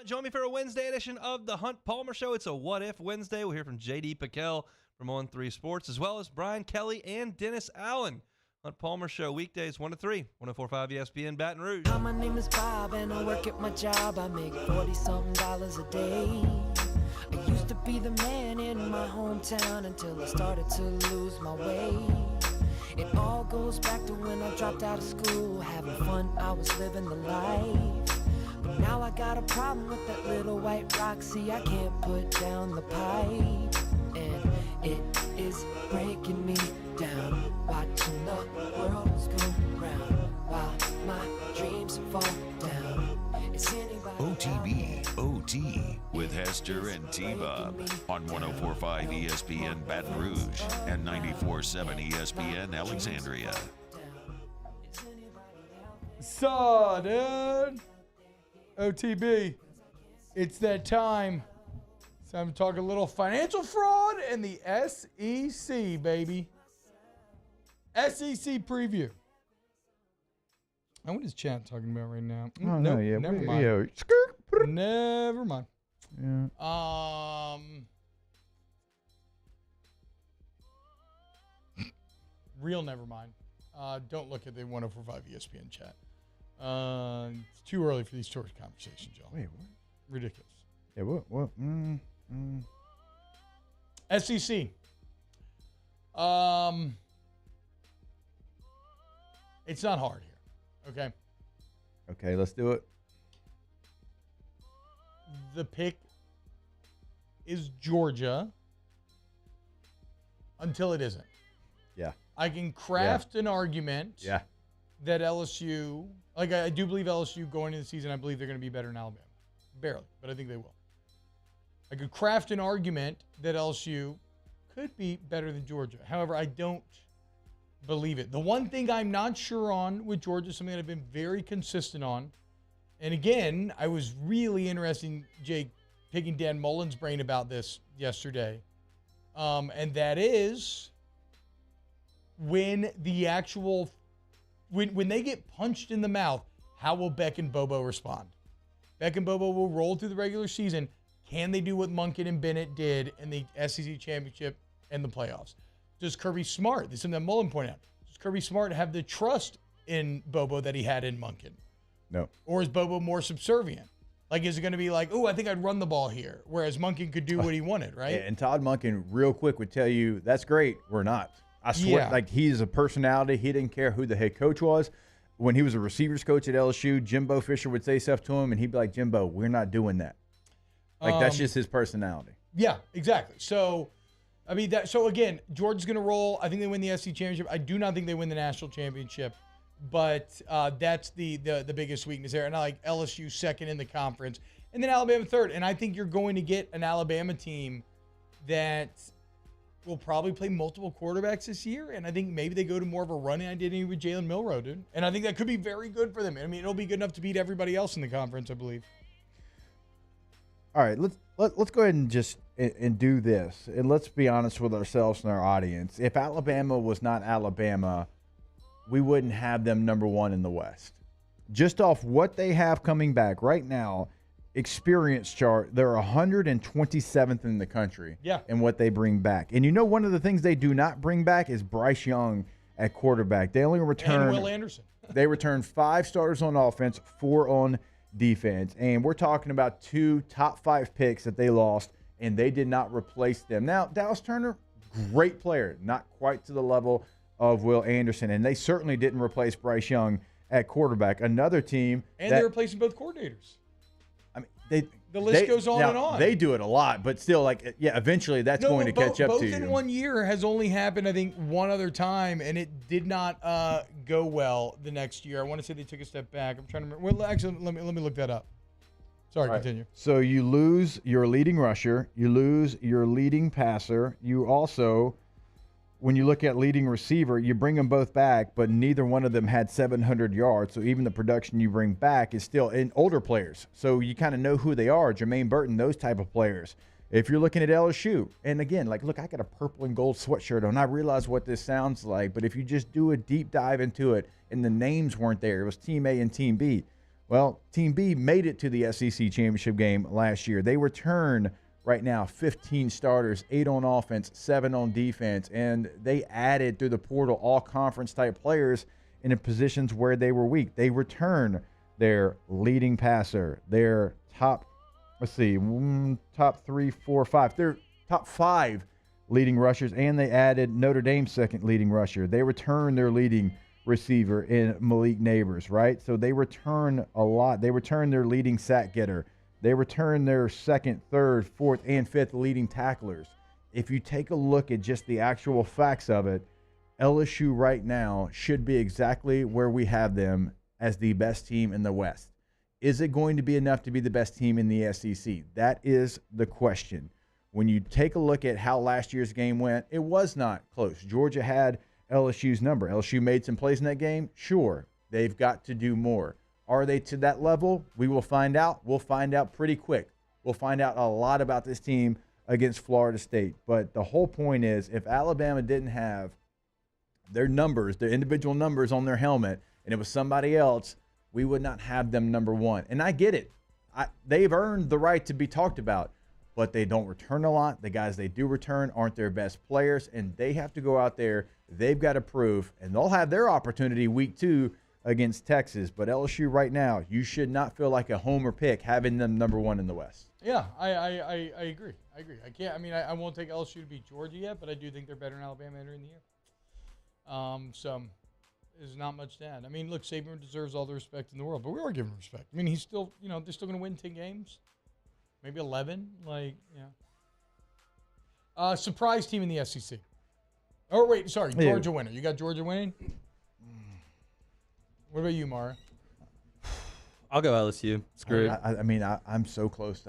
Join me for a Wednesday edition of the Hunt Palmer Show. It's a What If Wednesday. We'll hear from J.D. Piquel from On3 Sports, as well as Brian Kelly and Dennis Allen. Hunt Palmer Show, weekdays 1 to 3, 104.5 ESPN Baton Rouge. Hi, my name is Bob, and I work at my job. I make $40-something a day. I used to be the man in my hometown until I started to lose my way. It all goes back to when I dropped out of school. Having fun, I was living the life. But now I got a problem with that little white rock. See, I can't put down the pipe. And it is breaking me down. Watching the world go round while my dreams fall down. Is anybody OTB OT with Hester and T-Bob on 104.5 ESPN Baton Rouge and 94.7 ESPN Alexandria. So, dude. OTB. It's that time. It's time to talk a little financial fraud and the SEC, baby. SEC preview. And what is chat talking about right now? Oh, Nope, no, yeah. never we- mind. yeah. Never mind. Yeah. real never mind. Don't look at the 104.5 ESPN chat. It's too early for these sort of conversations, y'all. Wait, what? Ridiculous. Yeah, what? SEC. It's not hard here. Okay. Okay, let's do it. The pick is Georgia until it isn't. Yeah. I can craft an argument Yeah. that LSU, like I do believe LSU going into the season, I believe they're going to be better than Alabama. Barely, but I think they will. I could craft an argument that LSU could be better than Georgia. However, I don't believe it. The one thing I'm not sure on with Georgia, something that I've been very consistent on, and again, I was really interested, Jake, picking Dan Mullen's brain about this yesterday, and that is when the actual, when they get punched in the mouth, how will Beck and Bobo respond? Beck and Bobo will roll through the regular season. Can they do what Monken and Bennett did in the SEC championship and the playoffs? Does Kirby Smart, this is something that Mullen pointed out, does Kirby Smart have the trust in Bobo that he had in Monken? No. Or is Bobo more subservient? Like, is it going to be like, oh, I think I'd run the ball here, whereas Monken could do what he wanted, right? Yeah, and Todd Monken, real quick, would tell you, that's great. We're not. I swear, like, he's a personality. He didn't care who the head coach was. When he was a receivers coach at LSU, Jimbo Fisher would say stuff to him, and he'd be like, Jimbo, we're not doing that. Like, that's just his personality. Yeah, exactly. So, I mean, so again, Georgia's going to roll. I think they win the SEC championship. I do not think they win the national championship, but that's the biggest weakness there. And I like LSU second in the conference, and then Alabama third. And I think you're going to get an Alabama team that will probably play multiple quarterbacks this year, and I think maybe they go to more of a running identity with Jalen Milroe, dude. And I think that could be very good for them. I mean, it'll be good enough to beat everybody else in the conference, I believe. All right, let's go ahead and just and do this, and let's be honest with ourselves and our audience. If Alabama was not Alabama, we wouldn't have them number one in the West. Just off what they have coming back right now, experience chart, they're 127th in the country. Yeah. In what they bring back, and you know one of the things they do not bring back is Bryce Young at quarterback. They only return and Will Anderson. They return 5 starters on offense, 4 on defense, and we're talking about 2 top 5 picks that they lost, and they did not replace them. Now, Dallas Turner, great player, not quite to the level of Will Anderson, and they certainly didn't replace Bryce Young at quarterback. Another team, and they're replacing both coordinators. I mean, the list goes on and on. They do it a lot, but still, like, yeah, eventually that's going to catch up to you. Both in 1 year has only happened, I think, one other time, and it did not go well the next year. I want to say they took a step back. I'm trying to remember. Well, actually, let me look that up. Sorry, continue. So you lose your leading rusher, you lose your leading passer. You also, when you look at leading receiver, you bring them both back, but neither one of them had 700 yards. So even the production you bring back is still in older players. So you kind of know who they are, Jermaine Burton, those type of players. If you're looking at LSU, and again, like, look, I got a purple and gold sweatshirt on. I realize what this sounds like, but if you just do a deep dive into it, and the names weren't there, it was Team A and Team B. Well, Team B made it to the SEC championship game last year. They return right now 15 starters, 8 on offense, 7 on defense, and they added through the portal all-conference type players in the positions where they were weak. They return their leading passer, their top 3, 4, 5. Their top 5 leading rushers, and they added Notre Dame's second leading rusher. They return their leading receiver in Malik Neighbors, right? So they return a lot. They return their leading sack getter. They return their second, third, fourth, and fifth leading tacklers. If you take a look at just the actual facts of it, LSU right now should be exactly where we have them as the best team in the West. Is it going to be enough to be the best team in the SEC? That is the question. When you take a look at how last year's game went, it was not close. Georgia had LSU's number. LSU made some plays in that game. Sure, they've got to do more. Are they to that level? We will find out. We'll find out pretty quick. We'll find out a lot about this team against Florida State. But the whole point is, if Alabama didn't have their numbers, their individual numbers on their helmet, and it was somebody else, we would not have them number one. And I get it. They've earned the right to be talked about. but they don't return a lot. The guys they do return aren't their best players, and they have to go out there. They've got to prove, and they'll have their opportunity week 2 against Texas. But LSU right now, you should not feel like a homer pick having them number 1 in the West. Yeah, I agree. I can't. I mean, I won't take LSU to beat Georgia yet, but I do think they're better than Alabama entering the year. So there's not much to add. I mean, look, Saban deserves all the respect in the world, but we are giving him respect. I mean, he's still, they're still going to win 10 games, maybe 11. Surprise team in the SEC. Oh wait, sorry, Georgia winner. You got Georgia winning. What about you, Mara? I'll go LSU. Screw it. I'm so close.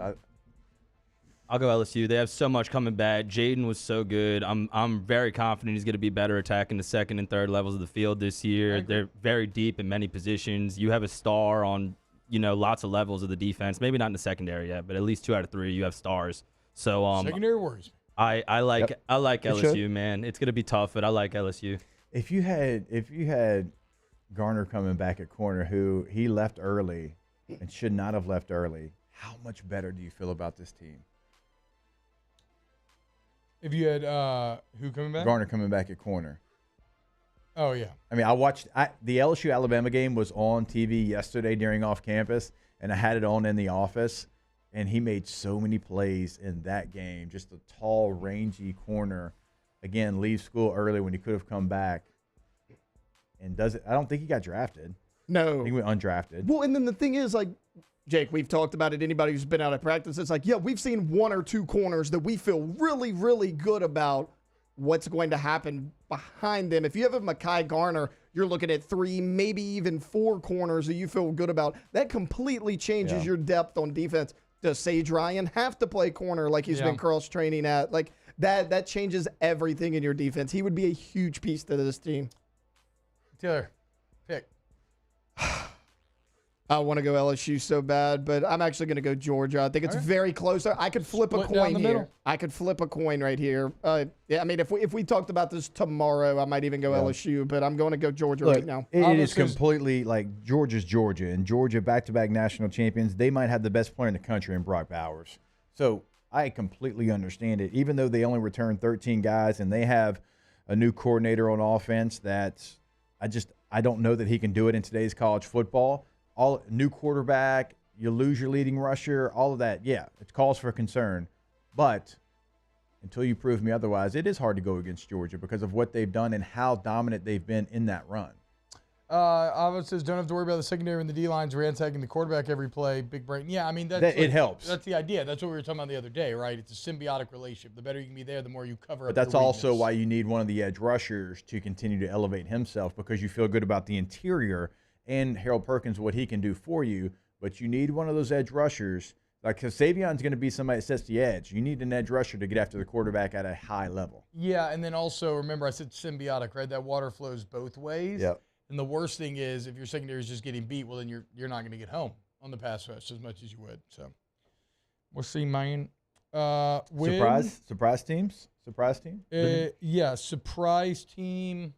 I'll go LSU. They have so much coming back. Jaden was so good. I'm very confident he's going to be better attacking the second and third levels of the field this year. They're very deep in many positions. You have a star on, lots of levels of the defense. Maybe not in the secondary yet, but at least 2 out of 3 you have stars. So secondary worries me. I like LSU, man. It's going to be tough, but I like LSU. If you had Garner coming back at corner, who he left early and should not have left early, how much better do you feel about this team? If you had who coming back? Garner coming back at corner. Oh, yeah. I mean, I watched the LSU-Alabama game was on TV yesterday during off-campus, and I had it on in the office, and he made so many plays in that game. Just a tall, rangy corner. Again, leaves school early when he could have come back. And I don't think he got drafted. No. He went undrafted. Well, and then the thing is, Jake, we've talked about it. Anybody who's been out of practice, it's we've seen 1 or 2 corners that we feel really, really good about what's going to happen behind them. If you have a Mekhi Garner, you're looking at 3, maybe even 4 corners that you feel good about. That completely changes your depth on defense. Does Sage Ryan have to play corner like he's been cross-training at? That changes everything in your defense. He would be a huge piece to this team. Taylor, pick. I want to go LSU so bad, but I'm actually going to go Georgia. I think it's very close. I could flip a coin here. I could flip a coin right here. If we talked about this tomorrow, I might even go LSU, but I'm going to go Georgia right now. It is completely Georgia's Georgia, and Georgia back-to-back national champions. They might have the best player in the country in Brock Bowers. So I completely understand it. Even though they only returned 13 guys and they have a new coordinator on offense that I don't know that he can do it in today's college football. All new quarterback, you lose your leading rusher, all of that. Yeah, it calls for concern. But until you prove me otherwise, it is hard to go against Georgia because of what they've done and how dominant they've been in that run. Ava says, don't have to worry about the secondary and the D-lines ransacking the quarterback every play. Big brain. Yeah, I mean, it helps. That's the idea. That's what we were talking about the other day, right? It's a symbiotic relationship. The better you can be there, the more you cover up. But that's also why you need one of the edge rushers to continue to elevate himself because you feel good about the interior and Harold Perkins, what he can do for you. But you need one of those edge rushers. Because Savion's going to be somebody that sets the edge. You need an edge rusher to get after the quarterback at a high level. Yeah, and then also, remember I said symbiotic, right? That water flows both ways. Yep. And the worst thing is if your secondary is just getting beat, well, then you're not going to get home on the pass rush as much as you would. So we'll see, man. Surprise teams? Surprise team? Yeah, surprise team.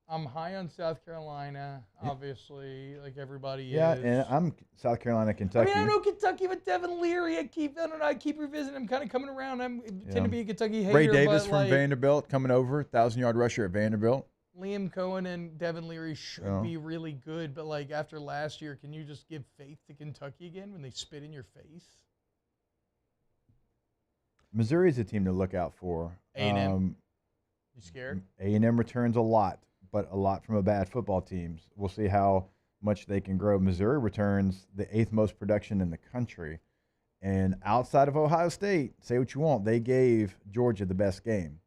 I'm high on South Carolina, obviously, like everybody is. Yeah, and I'm South Carolina, Kentucky. I mean, I know Kentucky, but Devin Leary, I keep revisiting him, kind of coming around. I tend to be a Kentucky hater. Ray Davis from Vanderbilt coming over, 1,000-yard rusher at Vanderbilt. Liam Cohen and Devin Leary should be really good, but after last year, can you just give faith to Kentucky again when they spit in your face? Missouri is a team to look out for. A&M. You scared? A&M returns a lot, but a lot from a bad football team. We'll see how much they can grow. Missouri returns the 8th most production in the country. And outside of Ohio State, say what you want, they gave Georgia the best game.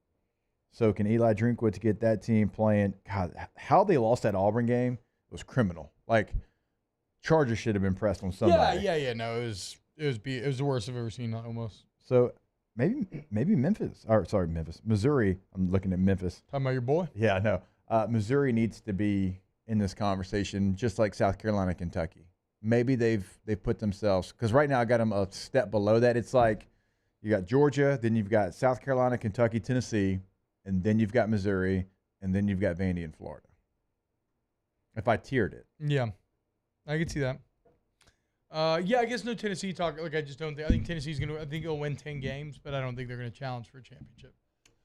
So can Eli Drinkwitz get that team playing? God, how they lost that Auburn game was criminal. Chargers should have been pressed on somebody. Yeah. No, it was the worst I've ever seen almost. So maybe Memphis. Missouri. I'm looking at Memphis. Talking about your boy? Yeah, no. Missouri needs to be in this conversation, just like South Carolina, Kentucky. Maybe they've put themselves, because right now I got them a step below that. It's like you got Georgia, then you've got South Carolina, Kentucky, Tennessee, and then you've got Missouri, and then you've got Vandy and Florida. If I tiered it. Yeah, I could see that. Yeah, I guess no Tennessee talk. Like, I just don't think. I think Tennessee's going to. I think they'll win 10 games, but I don't think they're going to challenge for a championship.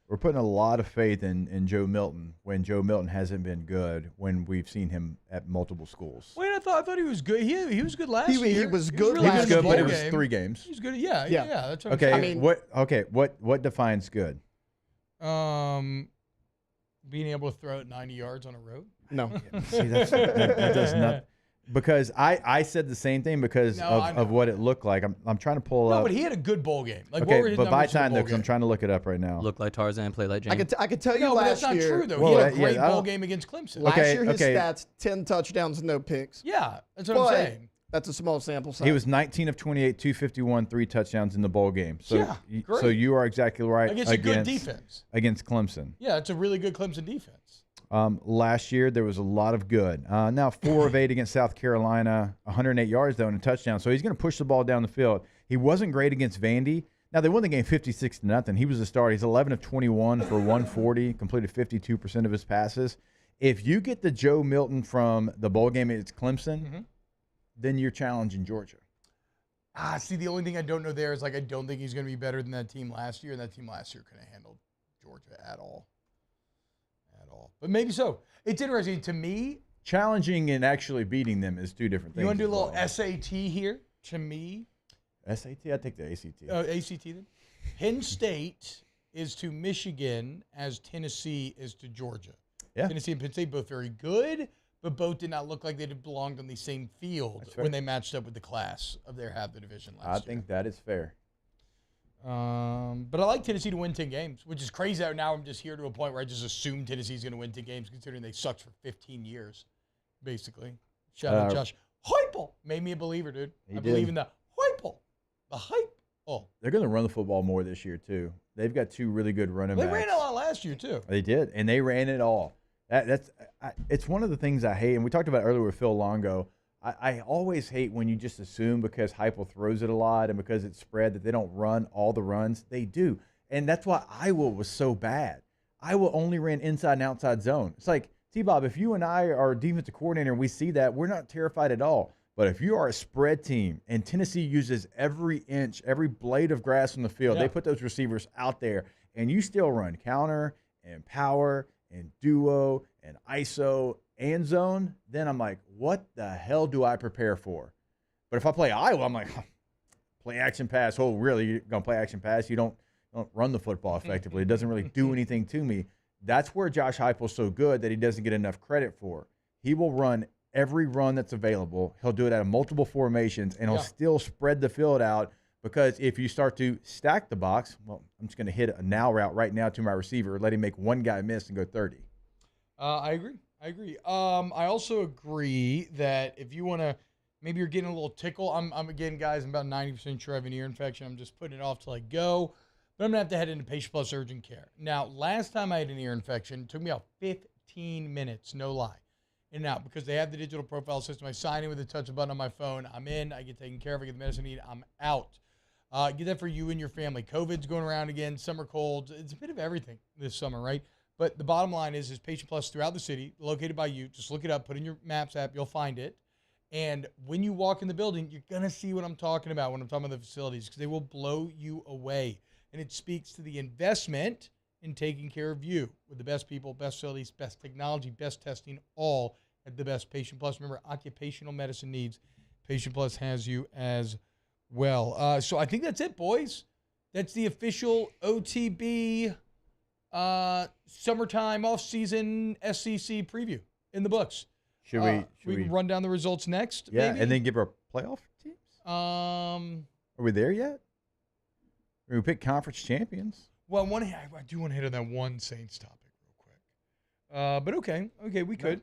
We're putting a lot of faith in Joe Milton when Joe Milton hasn't been good when we've seen him at multiple schools. Wait, I thought he was good. He was good last year. He was good really last He was good, but it bowl was game. 3 games. He was good. Yeah. That's what Okay, I'm saying. what defines good? Being able to throw it 90 yards on a road. No. See, that does not. Because I said the same thing because of what it looked like. I'm trying to pull up. No, but he had a good bowl game. Like, what were Okay, his but by numbers in the time though, bowl because I'm game? trying to look it up right now. Look like Tarzan, play like James. I could tell you No, but that's last not year. true, though. Well, He had a great yeah, I bowl don't- game against Clemson. Last Okay, year, his okay. stats: 10 touchdowns, no picks. Yeah, that's what But I'm saying. that's a small sample size. He was 19 of 28, 251, 3 touchdowns in the bowl game. So, Yeah, great. so you are exactly right Against a good defense. against Clemson. Yeah, it's a really good Clemson defense. Last year, there was a lot of good. Now, 4 of 8 against South Carolina, 108 yards, though, and a touchdown. So he's going to push the ball down the field. He wasn't great against Vandy. Now, they won the game 56-0. He was a starter. He's 11 of 21 for 140, completed 52% of his passes. If you get the Joe Milton from the bowl game against Clemson, then you're challenging Georgia. See, the only thing I don't know there is, like, I don't think he's going to be better than that team last year, and that team last year couldn't have handled Georgia at all. But maybe so. It's interesting to me. Challenging and actually beating them is 2 different things. You want to do a as little well. SAT here? To me. SAT? I'd take the ACT. ACT then? Penn State is to Michigan as Tennessee is to Georgia. Yeah. Tennessee and Penn State both very good, but both did not look like they belonged on the same field That's fair. when they matched up with the class of their half the division last year. I think that is fair. But I like Tennessee to win 10 games, which is crazy that now I'm just here to a point where I just assume Tennessee's going to win 10 games considering they sucked for 15 years, basically. Shout out Josh Heupel. Made me a believer, dude. I believe in the Heupel. The hype. Oh. They're going to run the football more this year, too. They've got 2 really good running They backs. ran a lot last year, too. They did, and they ran it all. It's one of the things I hate, and we talked about it earlier with Phil Longo. I always hate when you just assume because Heupel throws it a lot and because it's spread that they don't run all the runs. They do. And that's why Iowa was so bad. Iowa only ran inside and outside zone. It's like, T-Bob, if you and I are a defensive coordinator and we see that, we're not terrified at all. But if you are a spread team and Tennessee uses every inch, every blade of grass on the field, they put those receivers out there, and you still run counter and power and duo and ISO and zone, then I'm like, what the hell do I prepare for? But if I play Iowa, I'm like, play action pass. Oh, really? You're going to play action pass? You don't run the football effectively. It doesn't really do anything to me. That's where Josh Heupel's so good that he doesn't get enough credit for. He will run every run that's available. He'll do it out of multiple formations, and he'll still spread the field out because if you start to stack the box, well, I'm just going to hit a now route right now to my receiver, let him make one guy miss and go 30. I agree. I also agree that if you want to, maybe you're getting a little tickle. I'm again, guys, I'm about 90% sure I have an ear infection. I'm just putting it off till I go. But I'm going to have to head into Patient Plus Urgent Care. Now, last time I had an ear infection, it took me about 15 minutes, no lie, in and out, because they have the digital profile system. I sign in with a touch of a button on my phone. I'm in. I get taken care of. I get the medicine I need. I'm out. Get that for you and your family. COVID's going around again. Summer colds. It's a bit of everything this summer, right? But the bottom line is Patient Plus throughout the city, located by you. Just look it up. Put in your Maps app. You'll find it. And when you walk in the building, you're going to see what I'm talking about when I'm talking about the facilities, because they will blow you away. And it speaks to the investment in taking care of you with the best people, best facilities, best technology, best testing, all at the best. Patient Plus. Remember, occupational medicine needs. Patient Plus has you as well. So I think that's it, boys. That's the official OTB summertime off-season SEC preview in the books. Should we run down the results next? Yeah, maybe? and then give our playoff teams? Are we there yet? We pick conference champions. Well, I do want to hit on that one Saints topic real quick. But okay, we could.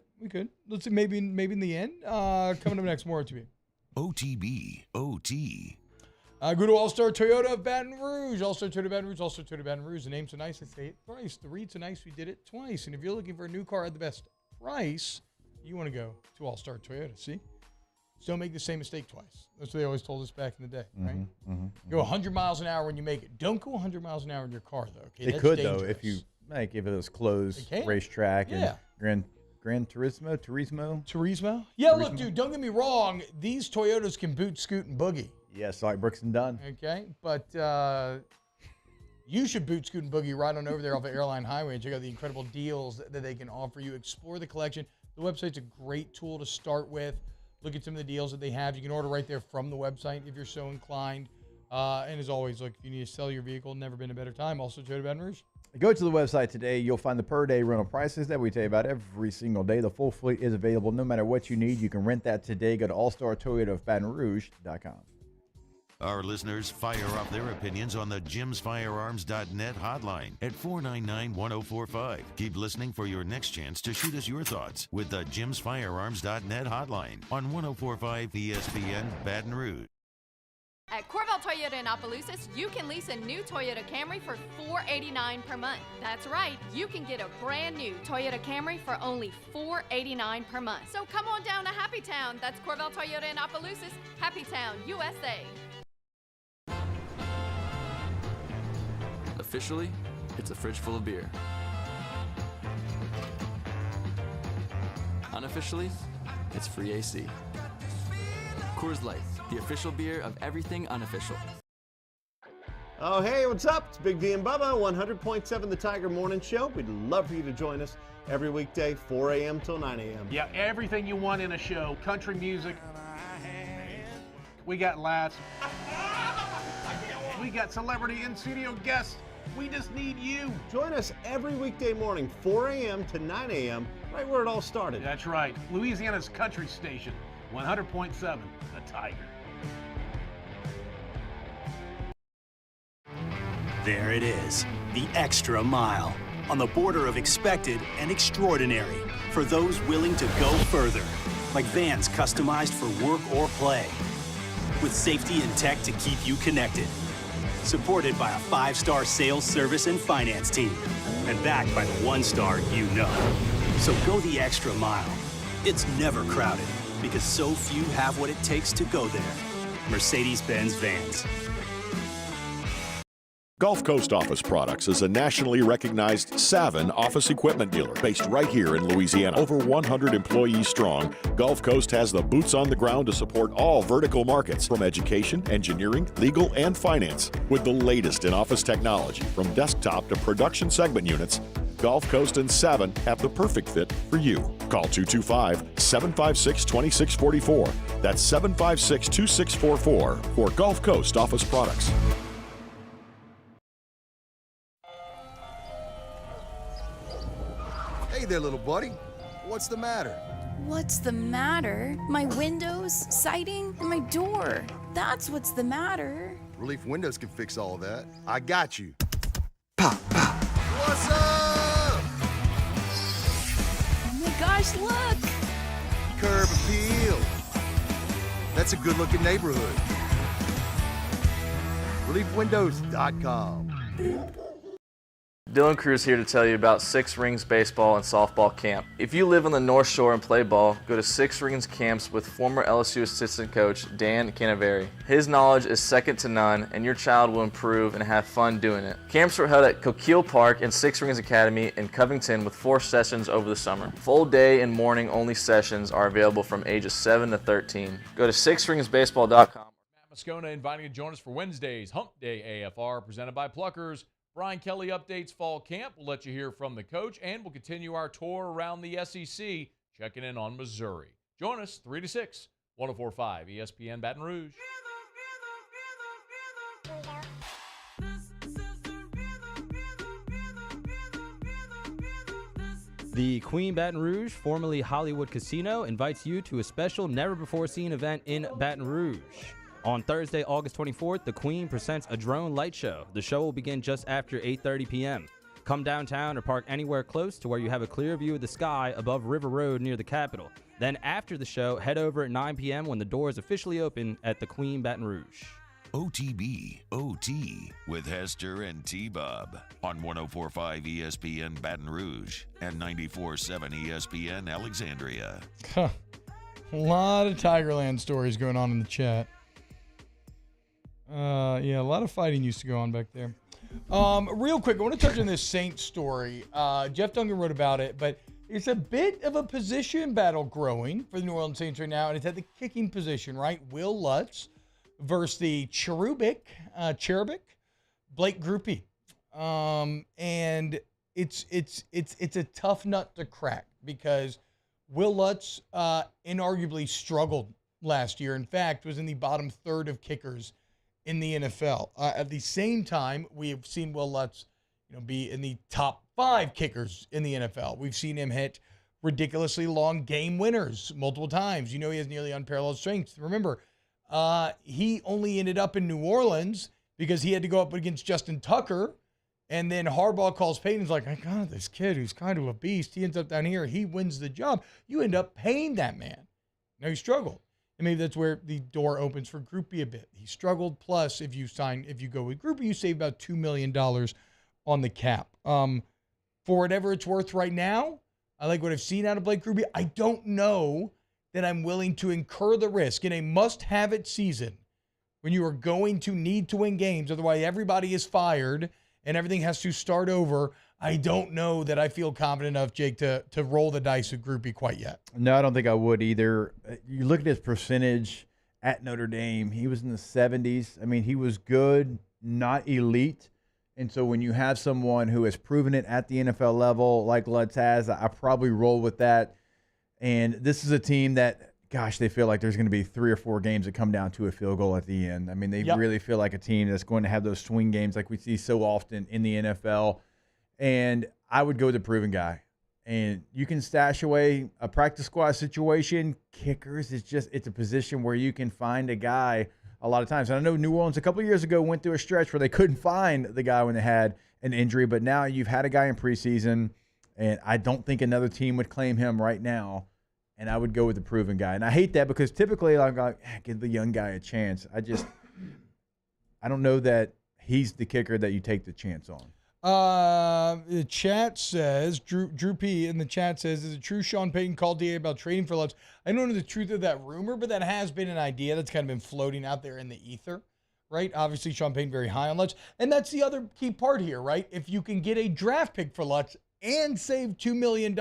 Let's see, maybe in the end. Coming up next, more OTB. OTB, OT. Go to All-Star Toyota of Baton Rouge. All-Star Toyota Baton Rouge. All-Star Toyota Baton Rouge. The name's so nice, I say it thrice. The read's so nice, we did it twice. And if you're looking for a new car at the best price, you want to go to All-Star Toyota. See? So don't make the same mistake twice. That's what they always told us back in the day, right? Go 100 miles an hour when you make it. Don't go 100 miles an hour in your car, though. Okay, They that's could, dangerous. though, if you if it was closed They can. racetrack Yeah. and Gran Turismo. Yeah, look, dude, don't get me wrong. These Toyotas can boot, scoot, and boogie. Yes, like Brooks and Dunn. Okay, but you should boot, scoot, and boogie right on over there off of Airline Highway and check out the incredible deals that they can offer you. Explore the collection. The website's a great tool to start with. Look at some of the deals that they have. You can order right there from the website if you're so inclined. And as always, look, if you need to sell your vehicle, never been a better time. Also, Joe to Baton Rouge. Go to the website today. You'll find the per-day rental prices that we tell you about every single day. The full fleet is available no matter what you need. You can rent that today. Go to allstartoyota.batonrouge.com. Our listeners fire off their opinions on the jimsfirearms.net hotline at 499-1045. Keep listening for your next chance to shoot us your thoughts with the jimsfirearms.net hotline on 1045 ESPN Baton Rouge. At Corval Toyota in Opelousas, you can lease a new Toyota Camry for $489 per month. That's right, you can get a brand new Toyota Camry for only $489 per month. So come on down to Happy Town. That's Corval Toyota in Opelousas, Happy Town, USA. Officially, it's a fridge full of beer. Unofficially, it's free AC. Coors Light, the official beer of everything unofficial. Oh, hey, what's up? It's Big D and Bubba, 100.7 The Tiger Morning Show. We'd love for you to join us every weekday, 4 a.m. till 9 a.m. Yeah, everything you want in a show. Country music. We got laughs. We got celebrity in-studio guests. We just need you. Join us every weekday morning, 4 a.m. to 9 a.m., right where it all started. That's right. Louisiana's country station, 100.7 The Tiger. There it is, the extra mile, on the border of expected and extraordinary for those willing to go further, like vans customized for work or play, with safety and tech to keep you connected. Supported by a 5-star sales, service, and finance team, and backed by the 1-star you know. So go the extra mile. It's never crowded, because so few have what it takes to go there. Mercedes-Benz Vans. Gulf Coast Office Products is a nationally recognized Savin office equipment dealer based right here in Louisiana. Over 100 employees strong, Gulf Coast has the boots on the ground to support all vertical markets, from education, engineering, legal, and finance. With the latest in office technology, from desktop to production segment units, Gulf Coast and Savin have the perfect fit for you. Call 225-756-2644. That's 756-2644 for Gulf Coast Office Products. Hey there, little buddy. What's the matter? What's the matter? My windows, siding, and my door. That's what's the matter. Relief Windows can fix all of that. I got you. Pop, pop. What's up? Oh my gosh, look! Curb appeal. That's a good-looking neighborhood. ReliefWindows.com. Dylan Cruz here to tell you about Six Rings Baseball and Softball Camp. If you live on the North Shore and play ball, go to Six Rings Camps with former LSU assistant coach Dan Canaveri. His knowledge is second to none, and your child will improve and have fun doing it. Camps were held at Coquille Park and Six Rings Academy in Covington with 4 sessions over the summer. Full day and morning only sessions are available from ages 7 to 13. Go to sixringsbaseball.com. Matt Moscona inviting you to join us for Wednesday's Hump Day AFR presented by Pluckers. Brian Kelly updates fall camp. We'll let you hear from the coach, and we'll continue our tour around the SEC, checking in on Missouri. Join us 3 to 6, 104.5 ESPN Baton Rouge. The Queen Baton Rouge, formerly Hollywood Casino, invites you to a special never-before-seen event in Baton Rouge. On Thursday, August 24th, the Queen presents a drone light show. The show will begin just after 8:30 p.m. Come downtown or park anywhere close to where you have a clear view of the sky above River Road near the Capitol. Then after the show, head over at 9 p.m. when the doors officially open at the Queen Baton Rouge. OTB, OT, with Hester and T-Bob on 104.5 ESPN Baton Rouge and 94.7 ESPN Alexandria. A lot of Tigerland stories going on in the chat. Yeah, a lot of fighting used to go on back there. Real quick, I want to touch on this Saints story. Jeff Duncan wrote about it, but It's a bit of a position battle growing for the New Orleans Saints right now, and it's at the kicking position, right? Will Lutz versus the cherubic Blake Grupe. And it's a tough nut to crack because Will Lutz inarguably struggled last year. In fact, was in the bottom third of kickers in the NFL. At the same time, we have seen Will Lutz, be in the top 5 kickers in the NFL. We've seen him hit ridiculously long game winners multiple times. He has nearly unparalleled strength. Remember, he only ended up in New Orleans because he had to go up against Justin Tucker. And then Harbaugh calls Peyton's like, I got this kid who's kind of a beast. He ends up down here. He wins the job. You end up paying that man. Now he struggled. And maybe that's where the door opens for Grupe a bit. He struggled. Plus, if you go with Grupe, you save about $2 million on the cap. For whatever it's worth right now, I like what I've seen out of Blake Grupe. I don't know that I'm willing to incur the risk in a must-have-it season when you are going to need to win games. Otherwise, everybody is fired and everything has to start over. I don't know that I feel confident enough, Jake, to roll the dice with Grupe quite yet. No, I don't think I would either. You look at his percentage at Notre Dame. He was in the 70s. I mean, he was good, not elite. And so when you have someone who has proven it at the NFL level like Lutz has, I probably roll with that. And this is a team that, gosh, they feel like there's going to be 3 or 4 games that come down to a field goal at the end. I mean, they really feel like a team that's going to have those swing games like we see so often in the NFL. And I would go with the proven guy. And you can stash away a practice squad situation. Kickers, it's a position where you can find a guy a lot of times. And I know New Orleans a couple of years ago went through a stretch where they couldn't find the guy when they had an injury. But now you've had a guy in preseason, and I don't think another team would claim him right now. And I would go with the proven guy. And I hate that because typically I'm like, give the young guy a chance. I don't know that he's the kicker that you take the chance on. The chat says, Drew P in the chat says, is it true Sean Payton called DA about trading for Lutz? I don't know the truth of that rumor, but that has been an idea that's kind of been floating out there in the ether, right? Obviously, Sean Payton very high on Lutz. And that's the other key part here, right? If you can get a draft pick for Lutz and save $2 million,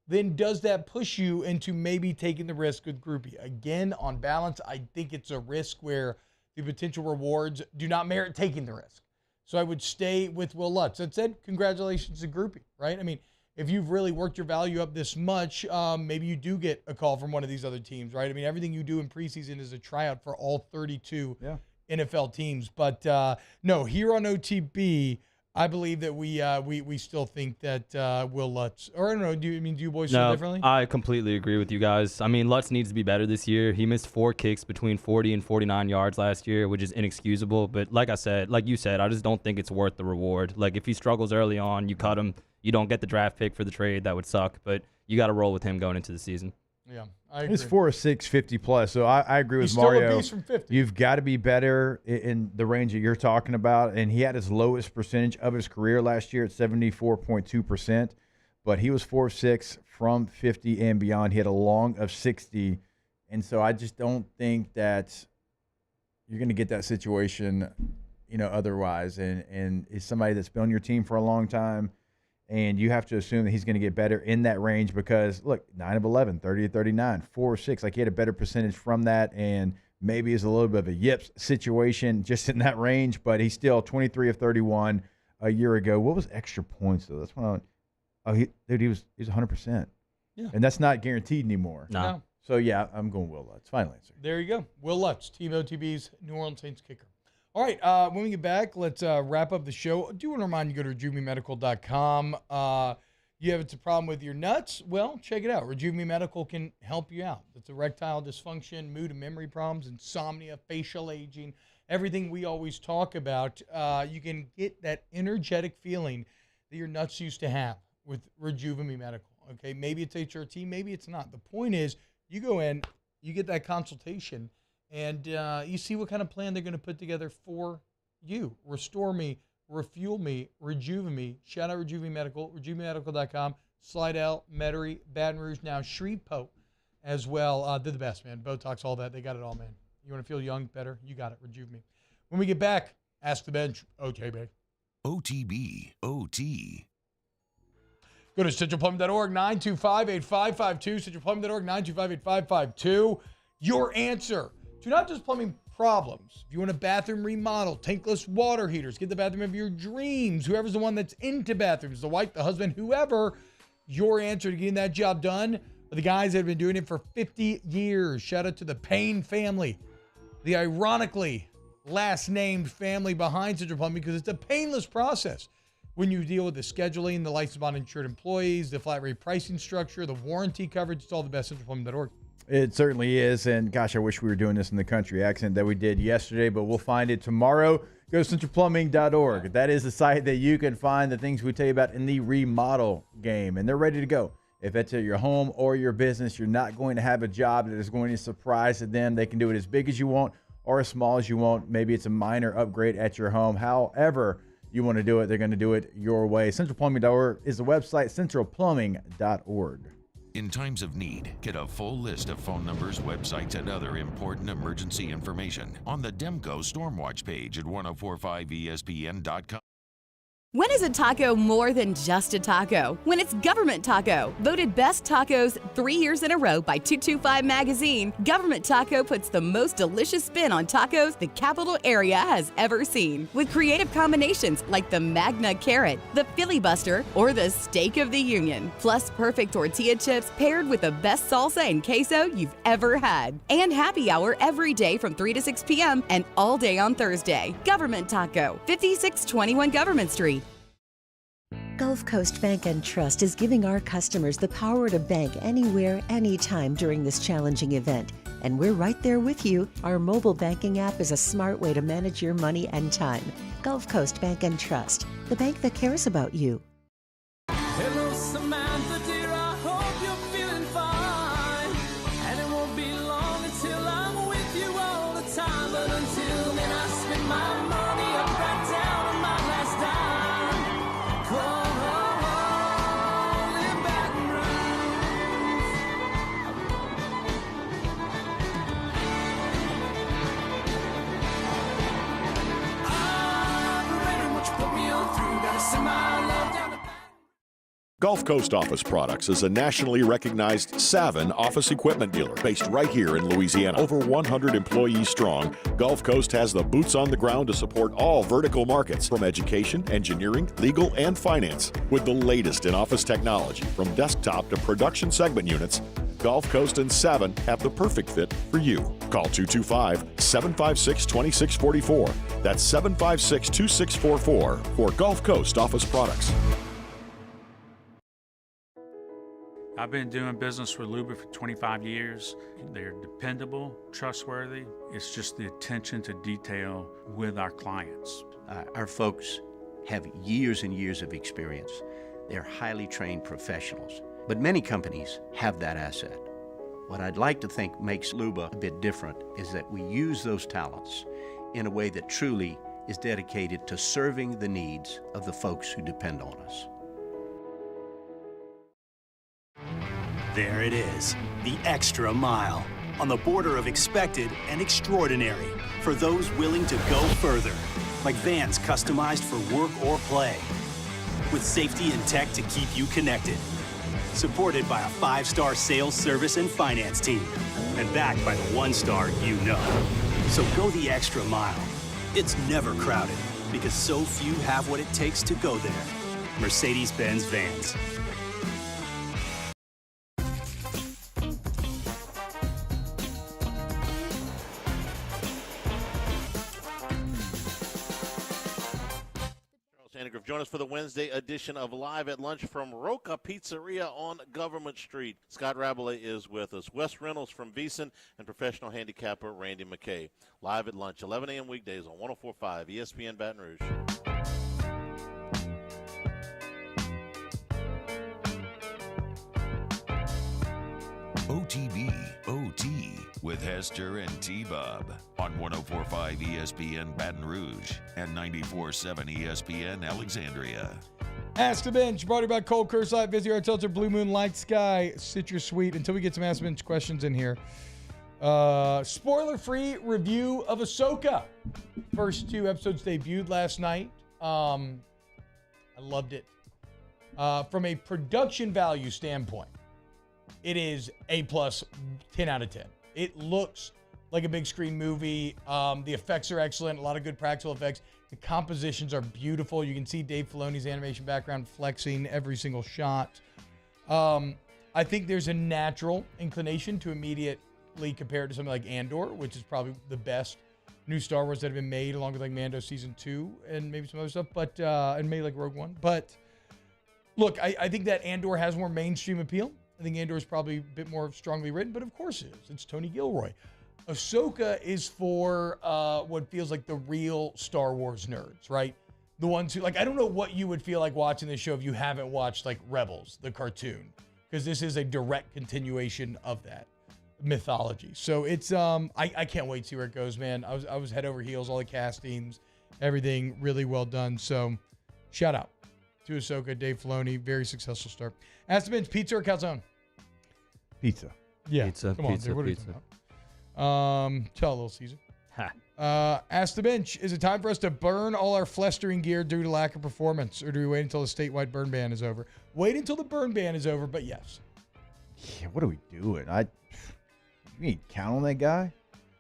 then does that push you into maybe taking the risk with Grupe? Again, on balance, I think it's a risk where the potential rewards do not merit taking the risk. So I would stay with Will Lutz. That said, congratulations to Grupe, right? I mean, if you've really worked your value up this much, maybe you do get a call from one of these other teams, right? I mean, everything you do in preseason is a tryout for all 32 NFL teams. But no, here on OTB, I believe that we still think that Will Lutz, or I don't know, do you boys feel differently? I completely agree with you guys. I mean, Lutz needs to be better this year. He missed 4 kicks between 40 and 49 yards last year, which is inexcusable. But like you said, I just don't think it's worth the reward. Like, if he struggles early on, you cut him. You don't get the draft pick for the trade. That would suck. But you got to roll with him going into the season. Yeah, I agree. It's 4.6, 50 plus. So I agree with He's Mario. Still a beast from 50. You've got to be better in the range that you're talking about. And he had his lowest percentage of his career last year at 74.2%. But he was 4.6 from 50 and beyond. He had a long of 60. And so I just don't think that you're going to get that situation, otherwise. And it's somebody that's been on your team for a long time. And you have to assume that he's going to get better in that range because, look, 9 of 11, 30 of 39, 4 of 6. Like, he had a better percentage from that, and maybe it's a little bit of a yips situation just in that range, but he's still 23 of 31 a year ago. What was extra points, though? That's when he was 100%. Yeah. And that's not guaranteed anymore. No. So, yeah, I'm going Will Lutz. Final answer. There you go. Will Lutz, Team OTB's New Orleans Saints kicker. All right, when we get back, let's wrap up the show. I do want to remind you, go to RejuveMeMedical.com. You have a problem with your nuts? Well, check it out. Rejuve Me Medical can help you out. It's erectile dysfunction, mood and memory problems, insomnia, facial aging, everything we always talk about. You can get that energetic feeling that your nuts used to have with Rejuve Me Medical. Okay, maybe it's HRT, maybe it's not. The point is, you go in, you get that consultation, and you see what kind of plan they're going to put together for you. Restore me, refuel me, rejuve me. Shout out Rejuve Me Medical, RejuveMeMedical.com, Slidell, Metairie, Baton Rouge, now Shreveport as well. They're the best, man. Botox, all that. They got it all, man. You want to feel young, better? You got it. Rejuve Me. When we get back, Ask the Bench, OTB. OTB, OT. Go to centralplumbing.org, 925-8552, centralplumbing.org, 925-8552. Your answer to not just plumbing problems. If you want a bathroom remodel, tankless water heaters, get the bathroom of your dreams. Whoever's the one that's into bathrooms, the wife, the husband, whoever, your answer to getting that job done are the guys that have been doing it for 50 years. Shout out to the Payne family, the ironically last-named family behind Central Plumbing, because it's a painless process when you deal with the scheduling, the licensed bond insured employees, the flat rate pricing structure, the warranty coverage. It's all the best. centralplumbing.org. It certainly is. And gosh, I wish we were doing this in the country accent that we did yesterday, but we'll find it tomorrow. Go to centralplumbing.org. That is the site that you can find the things we tell you about in the remodel game, and they're ready to go. If it's at your home or your business, you're not going to have a job that is going to surprise them. They can do it as big as you want or as small as you want. Maybe it's a minor upgrade at your home. However you want to do it, they're going to do it your way. centralplumbing.org is the website, centralplumbing.org. In times of need, get a full list of phone numbers, websites, and other important emergency information on the Demco Stormwatch page at 1045ESPN.com. When is a taco more than just a taco? When it's Government Taco. Voted best tacos 3 years in a row by 225 Magazine, Government Taco puts the most delicious spin on tacos the capital area has ever seen. With creative combinations like the Magna Carrot, the Filibuster, or the Steak of the Union. Plus perfect tortilla chips paired with the best salsa and queso you've ever had. And happy hour every day from 3 to 6 p.m. and all day on Thursday. Government Taco, 5621 Government Street. Gulf Coast Bank and Trust is giving our customers the power to bank anywhere, anytime during this challenging event. And we're right there with you. Our mobile banking app is a smart way to manage your money and time. Gulf Coast Bank and Trust, the bank that cares about you. Hello, Samantha, dear, I hope you're feeling fine. And it won't be long until I'm with you all the time. But until then, I spend my money up right down on my last dime. Gulf Coast Office Products is a nationally recognized Savin office equipment dealer based right here in Louisiana. Over 100 employees strong, Gulf Coast has the boots on the ground to support all vertical markets, from education, engineering, legal, and finance. With the latest in office technology, from desktop to production segment units, Gulf Coast and Savin have the perfect fit for you. Call 225-756-2644. That's 756-2644 for Gulf Coast Office Products. I've been doing business with Luba for 25 years. They're dependable, trustworthy. It's just the attention to detail with our clients. Our folks have years and years of experience. They're highly trained professionals. But many companies have that asset. What I'd like to think makes Luba a bit different is that we use those talents in a way that truly is dedicated to serving the needs of the folks who depend on us. There it is, the extra mile, on the border of expected and extraordinary, for those willing to go further, like vans customized for work or play, with safety and tech to keep you connected, supported by a 5-star sales, service, and finance team, and backed by the 1-star you know. So go the extra mile. It's never crowded, because so few have what it takes to go there. Mercedes-Benz Vans. Join us for the Wednesday edition of Live at Lunch from Roca Pizzeria on Government Street. Scott Rabelais is with us. Wes Reynolds from VEASAN and professional handicapper Randy McKay. Live at Lunch, 11 a.m. weekdays on 104.5 ESPN Baton Rouge. OTB OT with Hester and T-Bob on 104.5 ESPN Baton Rouge and 94.7 ESPN Alexandria. Ask the Bench, brought to you by Cold Curse Light. Visit our Tilted Blue Moon Light Sky Citrus Suite. Until we get some Ask the Bench questions in here. Spoiler-free review of Ahsoka. First 2 episodes debuted last night. I loved it. From a production value standpoint, it is A+, 10 out of 10. It looks like a big screen movie. The effects are excellent, a lot of good practical effects. The compositions are beautiful. You can see Dave Filoni's animation background flexing every single shot. I think there's a natural inclination to immediately compare it to something like Andor, which is probably the best new Star Wars that have been made, along with like Mando Season 2 and maybe some other stuff, but and maybe like Rogue One. But look, I think that Andor has more mainstream appeal. I think Andor is probably a bit more strongly written, but of course it is. It's Tony Gilroy. Ahsoka is for what feels like the real Star Wars nerds, right? The ones who, like, I don't know what you would feel like watching this show if you haven't watched, like, Rebels, the cartoon, because this is a direct continuation of that mythology. So it's, I can't wait to see where it goes, man. I was head over heels, all the castings, everything really well done. So shout out to Ahsoka, Dave Filoni, very successful start. Ask the Bench, pizza or calzone? Pizza. Yeah. Pizza, Come on, pizza, dude, what are you pizza. talking about? Tell Little Caesar. Ask the Bench, is it time for us to burn all our flestering gear due to lack of performance, or do we wait until the statewide burn ban is over? Wait until the burn ban is over, but yes. Yeah, what are we doing? You ain't count on that guy.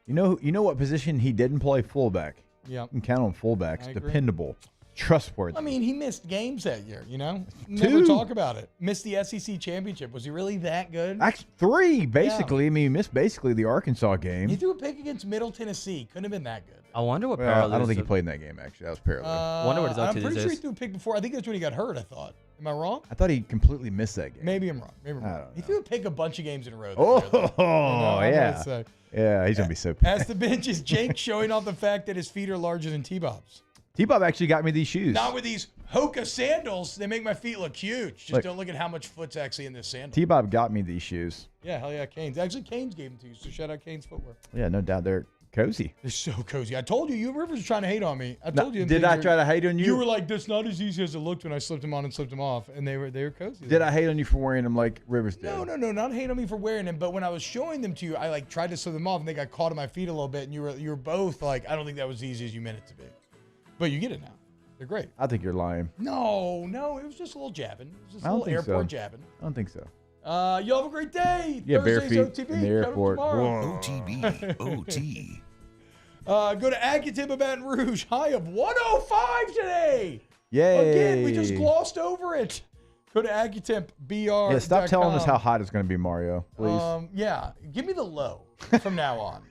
You know what position he didn't play? Fullback. Yeah. You can count on fullbacks. I agree. Dependable, trustworthy. I mean, he missed games that year, you know? Never talk about it. Missed the SEC championship. Was he really that good? Actually, 3, basically. Yeah. I mean, he missed basically the Arkansas game. He threw a pick against Middle Tennessee. Couldn't have been that good. I wonder what I don't think he played in that game, actually. That was parallel. I wonder what he's up to I'm pretty these sure he days. threw a pick before. I think that's when he got hurt, I thought. Am I wrong? I thought he completely missed that game. Maybe I'm wrong. He threw a pick a bunch of games in a row. Yeah. Yeah, he's going to be so pissed. Ask the Bench, is Jake showing off the fact that his feet are larger than T-Bob's? T-Bob actually got me these shoes. Not with these Hoka sandals. They make my feet look huge. Just don't look at how much foot's actually in this sandal. T-Bob got me these shoes. Yeah, hell yeah, Canes. Actually, Canes gave them to you, so shout out Canes Footwear. Yeah, no doubt. They're cozy. They're so cozy. I told you, Rivers was trying to hate on me. I told you. Did I try to hate on you? You were like, that's not as easy as it looked when I slipped them on and slipped them off, and they were cozy. Did I hate on you for wearing them like Rivers did? No, not hate on me for wearing them, but when I was showing them to you, I like tried to slip them off, and they got caught on my feet a little bit, and you were both like, I don't think that was as easy as you meant it to be. But you get it now. They're great. I think you're lying. No, it was just a little jabbing. It was just a little airport jabbing. I don't think so. Y'all have a great day. Yeah, bare Thursday's feet OTB. in the airport. OTB, OT. Go to Accutemp Baton Rouge. High of 105 today. Yay. Again, we just glossed over it. Go to AccuTempBR. Yeah, stop telling us how hot it's going to be, Mario, please. Yeah, give me the low from now on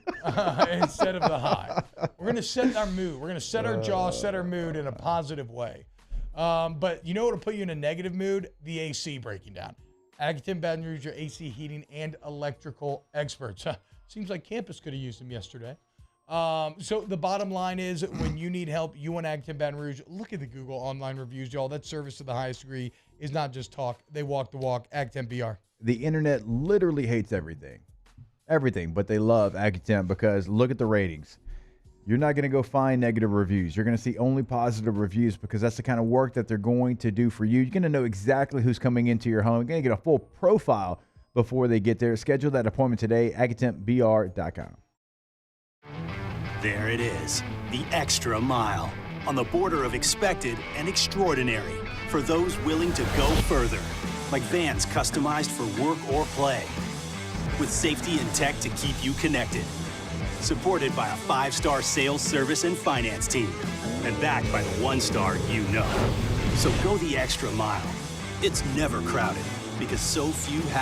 instead of the high. We're going to set our mood. We're going to set our jaw, set our mood in a positive way. But you know what will put you in a negative mood? The AC breaking down. Accutemp Baton Rouge, your AC heating and electrical experts. Seems like campus could have used them yesterday. So the bottom line is, when you need help, you want Accutemp Baton Rouge, look at the Google online reviews, y'all. That service to the highest degree is not just talk. They walk the walk. Accutemp BR. The internet literally hates everything. Everything, but they love Accutemp because look at the ratings. You're not going to go find negative reviews. You're going to see only positive reviews because that's the kind of work that they're going to do for you. You're going to know exactly who's coming into your home. You're going to get a full profile before they get there. Schedule that appointment today, AccuTempBR.com. There it is, the extra mile, on the border of expected and extraordinary, for those willing to go further, like vans customized for work or play, with safety and tech to keep you connected, supported by a 5-star sales, service, and finance team, and backed by the 1-star you know. So go the extra mile. It's never crowded, because so few have